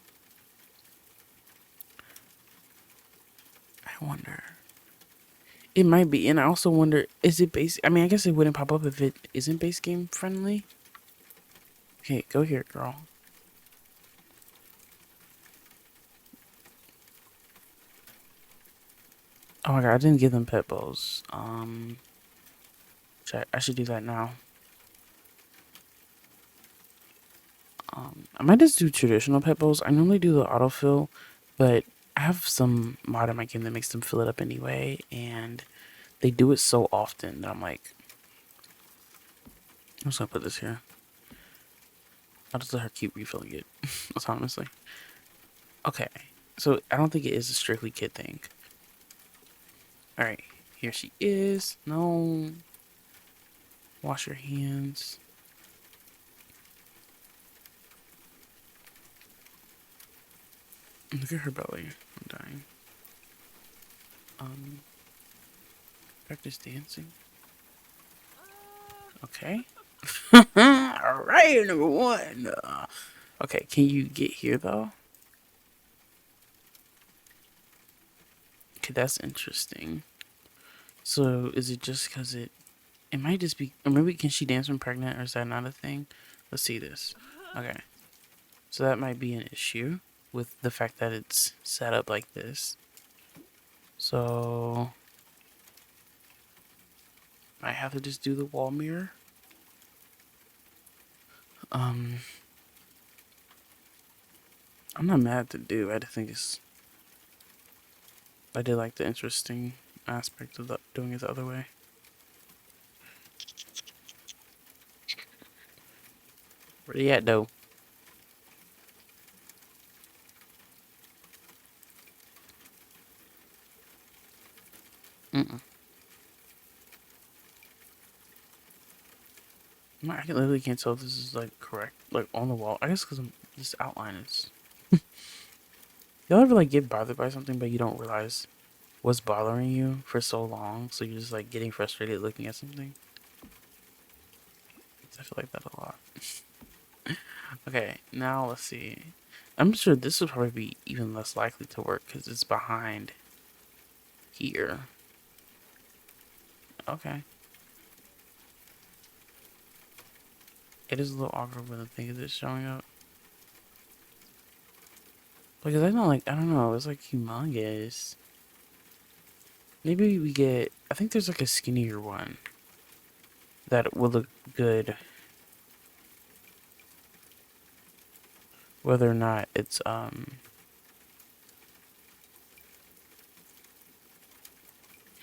I wonder. It might be, and I also wonder, is it base? I mean, I guess it wouldn't pop up if it isn't base game friendly. Okay, go here, girl. Oh my god, I didn't give them pet bows. I should do that now. I might just do traditional pet bows. I normally do the autofill, but I have some mod in my game that makes them fill it up anyway, and they do it so often that I'm like, I'm just gonna put this here. I'll just let her keep refilling it autonomously. Okay, so I don't think it is a strictly kid thing. All right, here she is. No, wash your hands. Look at her belly. I'm dying. Um, practice dancing. Okay. All right, number one. Okay, can you get here though? Okay, that's interesting. So is it just because it might just be, or maybe can she dance when pregnant, or is that not a thing? Let's see this. Okay, so that might be an issue with the fact that it's set up like this. So I have to just do the wall mirror. I'm not mad to do. I just think I did like the interesting aspect of doing it the other way. Where you at though? Mm-mm. I literally can't tell if this is like correct, like on the wall. I guess because this outline is. Y'all ever like get bothered by something but you don't realize what's bothering you for so long, so you're just like getting frustrated looking at something? I feel like that a lot. Okay, now let's see. I'm sure this would probably be even less likely to work because it's behind here. Okay. It is a little awkward when the thing is showing up. Because I know, like, I don't know, it's like humongous. Maybe we get, I think there's like a skinnier one that will look good. Whether or not it's, how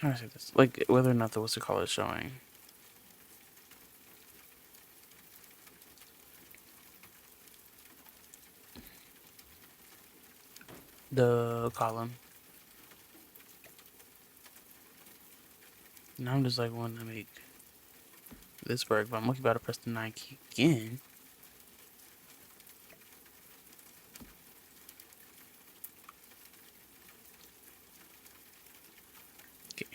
do I say this? Like, whether or not the what's it called is showing. The column. Now I'm just like wanting to make this work, but I'm looking about to press the 9 key again. Okay.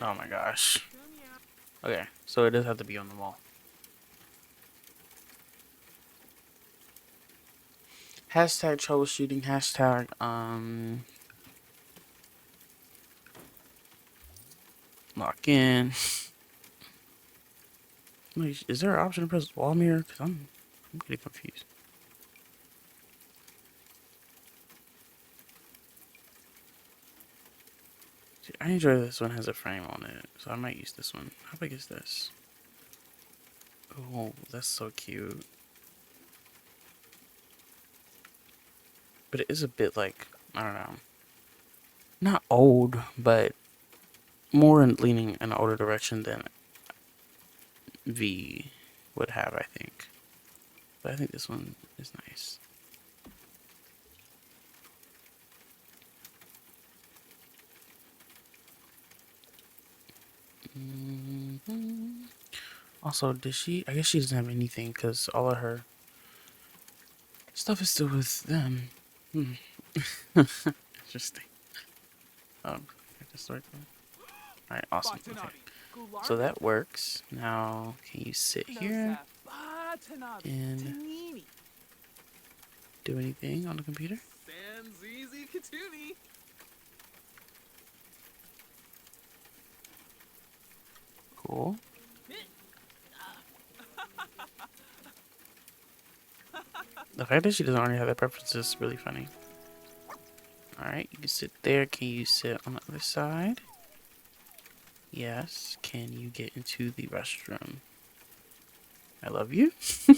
Oh my gosh. Okay, so it does have to be on the wall. Hashtag troubleshooting, hashtag, lock in. Wait, is there an option to press wall mirror? Because I'm getting confused. See, I enjoy this one has a frame on it, so I might use this one. How big is this? Oh, that's so cute. But it is a bit like, I don't know. Not old, but more in leaning in an older direction than V would have, I think. But I think this one is nice. Also, does she? I guess she doesn't have anything because all of her stuff is still with them. Interesting. I just like that. All right, awesome. Okay, so that works. Now, can you sit here and do anything on the computer? Cool. The fact that she doesn't already have that preference is really funny. Alright, you can sit there. Can you sit on the other side? Yes. Can you get into the restroom? I love you. Can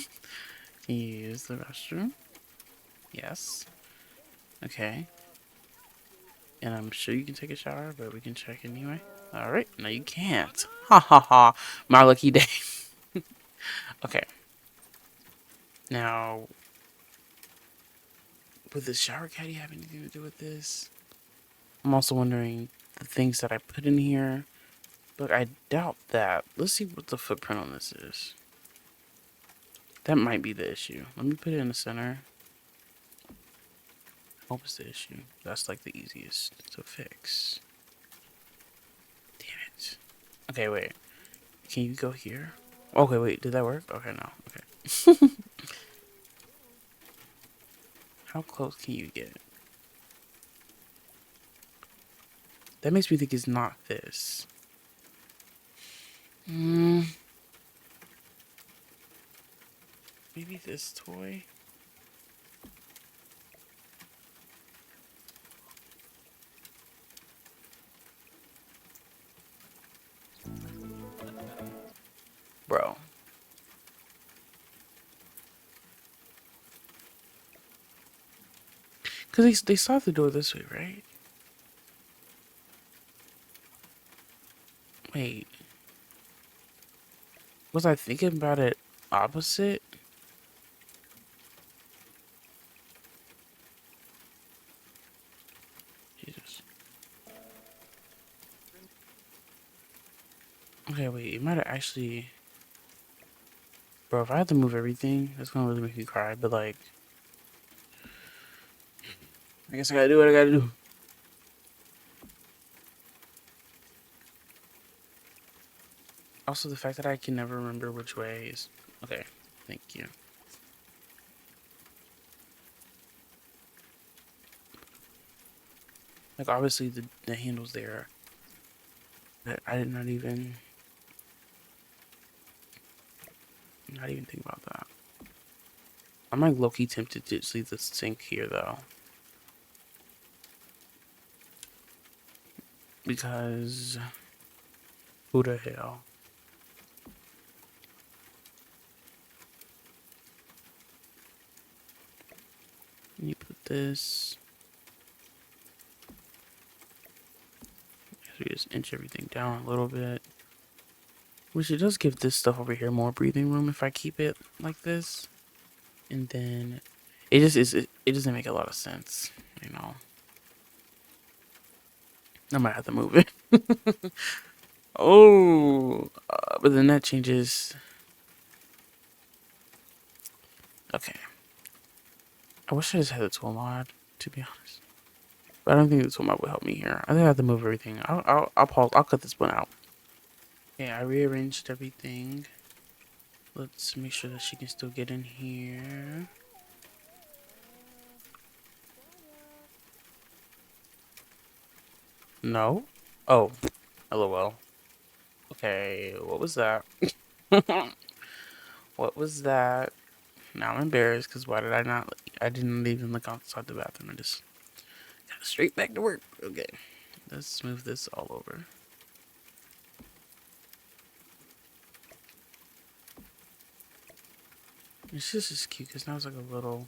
you use the restroom? Yes. Okay. And I'm sure you can take a shower, but we can check anyway. Alright, no you can't. Ha ha ha. My lucky day. Okay. Now, would the shower caddy have anything to do with this? I'm also wondering the things that I put in here. But I doubt that. Let's see what the footprint on this is. That might be the issue. Let me put it in the center. Hope it's the issue. That's like the easiest to fix. Damn it. Okay, wait. Can you go here? Okay, wait. Did that work? Okay, no. Okay. How close can you get? That makes me think it's not this. Maybe this toy? Bro. Because they saw the door this way, right? Wait. Was I thinking about it opposite? Jesus. Okay, wait. It might have actually... Bro, if I have to move everything, that's gonna really make me cry. But, like... I guess I gotta do what I gotta do. Also, the fact that I can never remember which way is... Okay, thank you. Like, obviously, the handle's there. But I did not even... Not even think about that. I'm like low-key tempted to just leave the sink here, though. Because... Who the hell? You put this... We just inch everything down a little bit. Which it does give this stuff over here more breathing room if I keep it like this. And then it just is it doesn't make a lot of sense, you know. I might have to move it. Oh, but then that changes. Okay. I wish I just had the tool mod, to be honest. But I don't think the tool mod will help me here. I think I have to move everything. I'll pause. I'll cut this one out. Okay, I rearranged everything. Let's make sure that she can still get in here. No? Oh, LOL. Okay, what was that? What was that? Now I'm embarrassed because why did I not? I didn't even look outside the bathroom. I just got straight back to work. Okay, let's move this all over. It's just as cute because now it's like a little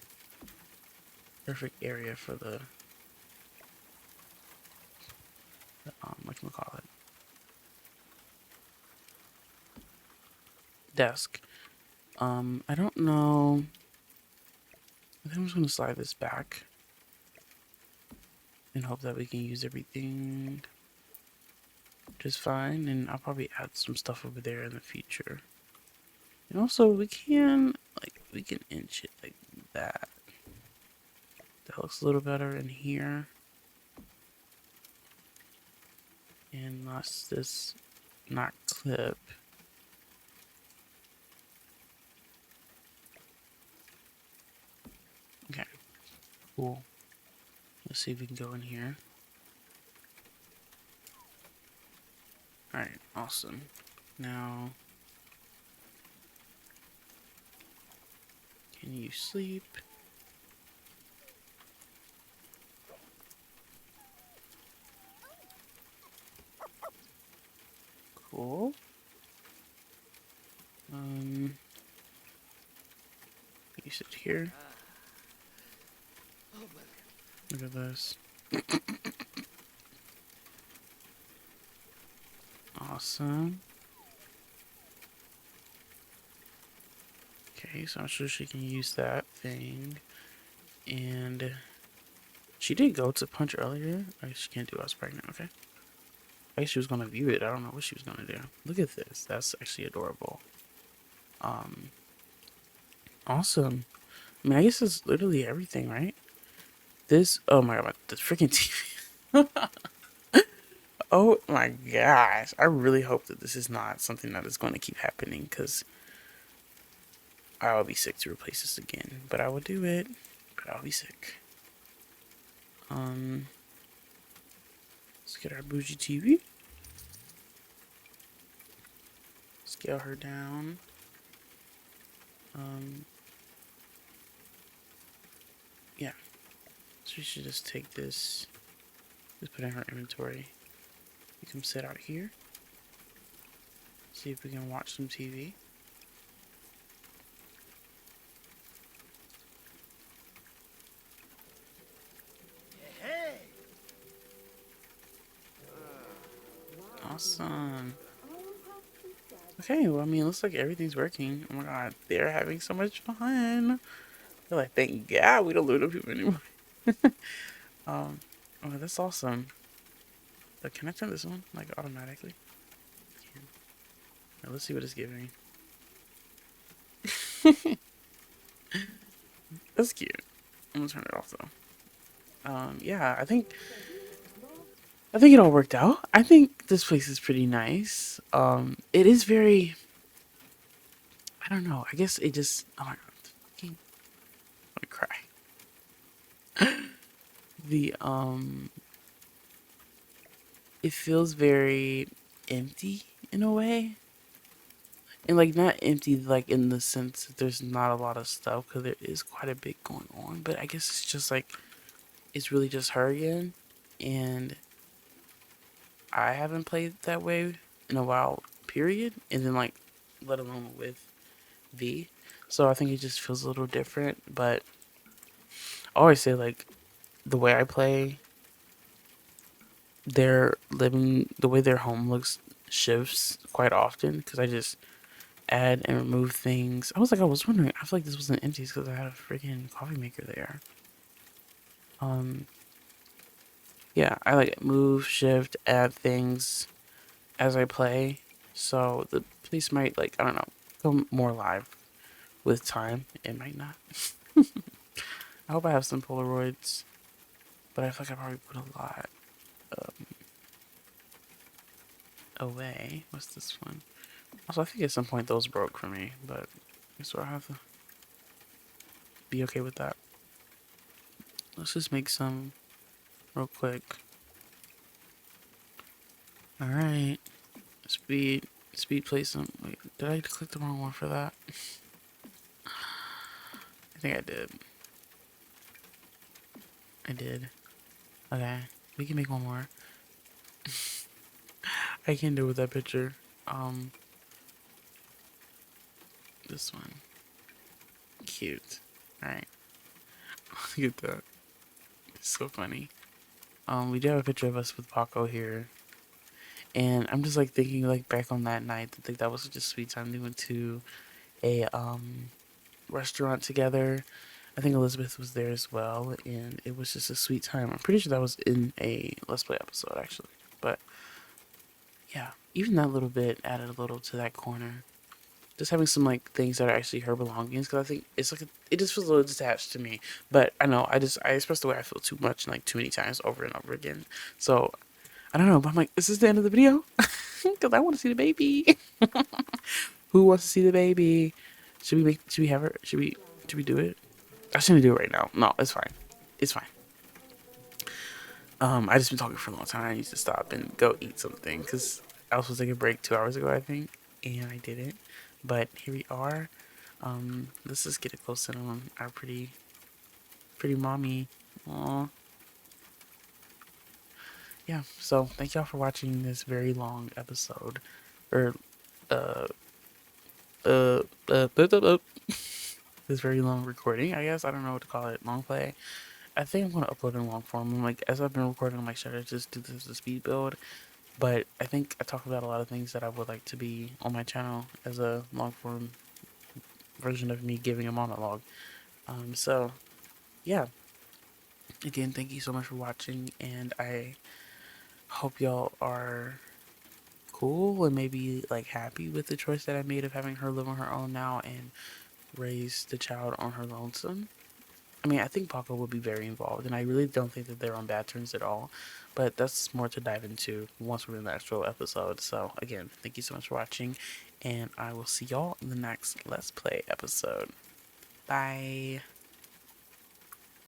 perfect area for the whatchamacallit. desk. I don't know. I think I'm just gonna slide this back and hope that we can use everything just fine. And I'll probably add some stuff over there in the future. And also we can inch it like that. That looks a little better in here. And let's this not clip. Okay, cool. Let's see if we can go in here. Alright, awesome. Now, can you sleep? Cool. You sit here. Look at this. Awesome. Okay, so I'm sure she can use that thing. And she did go to punch earlier. I guess she can't do I was pregnant, okay. I guess she was gonna view it. I don't know what she was gonna do. Look at this. That's actually adorable. Awesome. I mean, I guess it's literally everything, right? This, oh my god, the freaking TV. Oh my gosh. I really hope that this is not something that is going to keep happening, because I'll be sick to replace this again. But I will do it. But I'll be sick. Let's get our bougie TV. Scale her down. Yeah. So we should just take this, just put in her inventory. You can sit out here. See if we can watch some TV. Awesome. Okay, well, I mean, it looks like everything's working. Oh my god, they're having so much fun. They're like, thank God we don't live with people anymore. Oh, that's awesome. But can I turn this on, like, automatically? Now, let's see what it's giving. That's cute. I'm gonna turn it off, though. Yeah, I think it all worked out. I think this place is pretty nice. It is very, I don't know. I guess it just, oh my god, I'm gonna cry. The, it feels very empty in a way. And like not empty like in the sense that there's not a lot of stuff, because there is quite a bit going on. But I guess it's just like, it's really just her again. And I haven't played that way in a while, period. And then like, let alone with V. So I think it just feels a little different. But I always say like, the way I play, their living, the way their home looks shifts quite often, because I just add and remove things. I was wondering, I feel like this wasn't empty because I had a freaking coffee maker there. Yeah, I like move, shift, add things as I play. So the place might, like, I don't know, come more alive with time. It might not. I hope I have some Polaroids, but I feel like I probably put a lot away. What's this one? Also, I think at some point those broke for me, but I guess I'll have to be okay with that. Let's just make some real quick. Alright. Speed play some. Wait, did I click the wrong one for that? I think I did. I did. Okay. We can make one more. I can do with that picture. This one. Cute. Alright. Look at that. It's so funny. We do have a picture of us with Paco here. And I'm just like thinking like back on that night. I think that was such a sweet time. They went to a restaurant together. I think Elizabeth was there as well, and it was just a sweet time. I'm pretty sure that was in a Let's Play episode actually. But yeah, even that little bit added a little to that corner. Just having some like things that are actually her belongings, because I think it's like it just feels a little detached to me. But I know I express the way I feel too much and like too many times over and over again. So I don't know, but I'm like, is this the end of the video? Because I want to see the baby. Who wants to see the baby? Should we have her? Should we do it? I shouldn't do it right now. No, it's fine. It's fine. I just been talking for a long time. I need to stop and go eat something because I was supposed to take a break 2 hours ago, I think, and I didn't. But here we are. Let's just get a close in on our pretty mommy. Aw. Yeah. So thank y'all for watching this very long episode, or uh uh this very long recording. I guess I don't know what to call it. Long play. I think I'm gonna upload in long form. I'm like, as I've been recording, I'm like, should I just do this as a speed build? But I think I talk about a lot of things that I would like to be on my channel as a long form version of me giving a monologue. So yeah, again, thank you so much for watching, and I hope y'all are cool and maybe like happy with the choice that I made of having her live on her own now and raise the child on her lonesome. I mean, I think Paco would be very involved, and I really don't think that they're on bad terms at all. But that's more to dive into once we're in the actual episode. So, again, thank you so much for watching, and I will see y'all in the next Let's Play episode. Bye.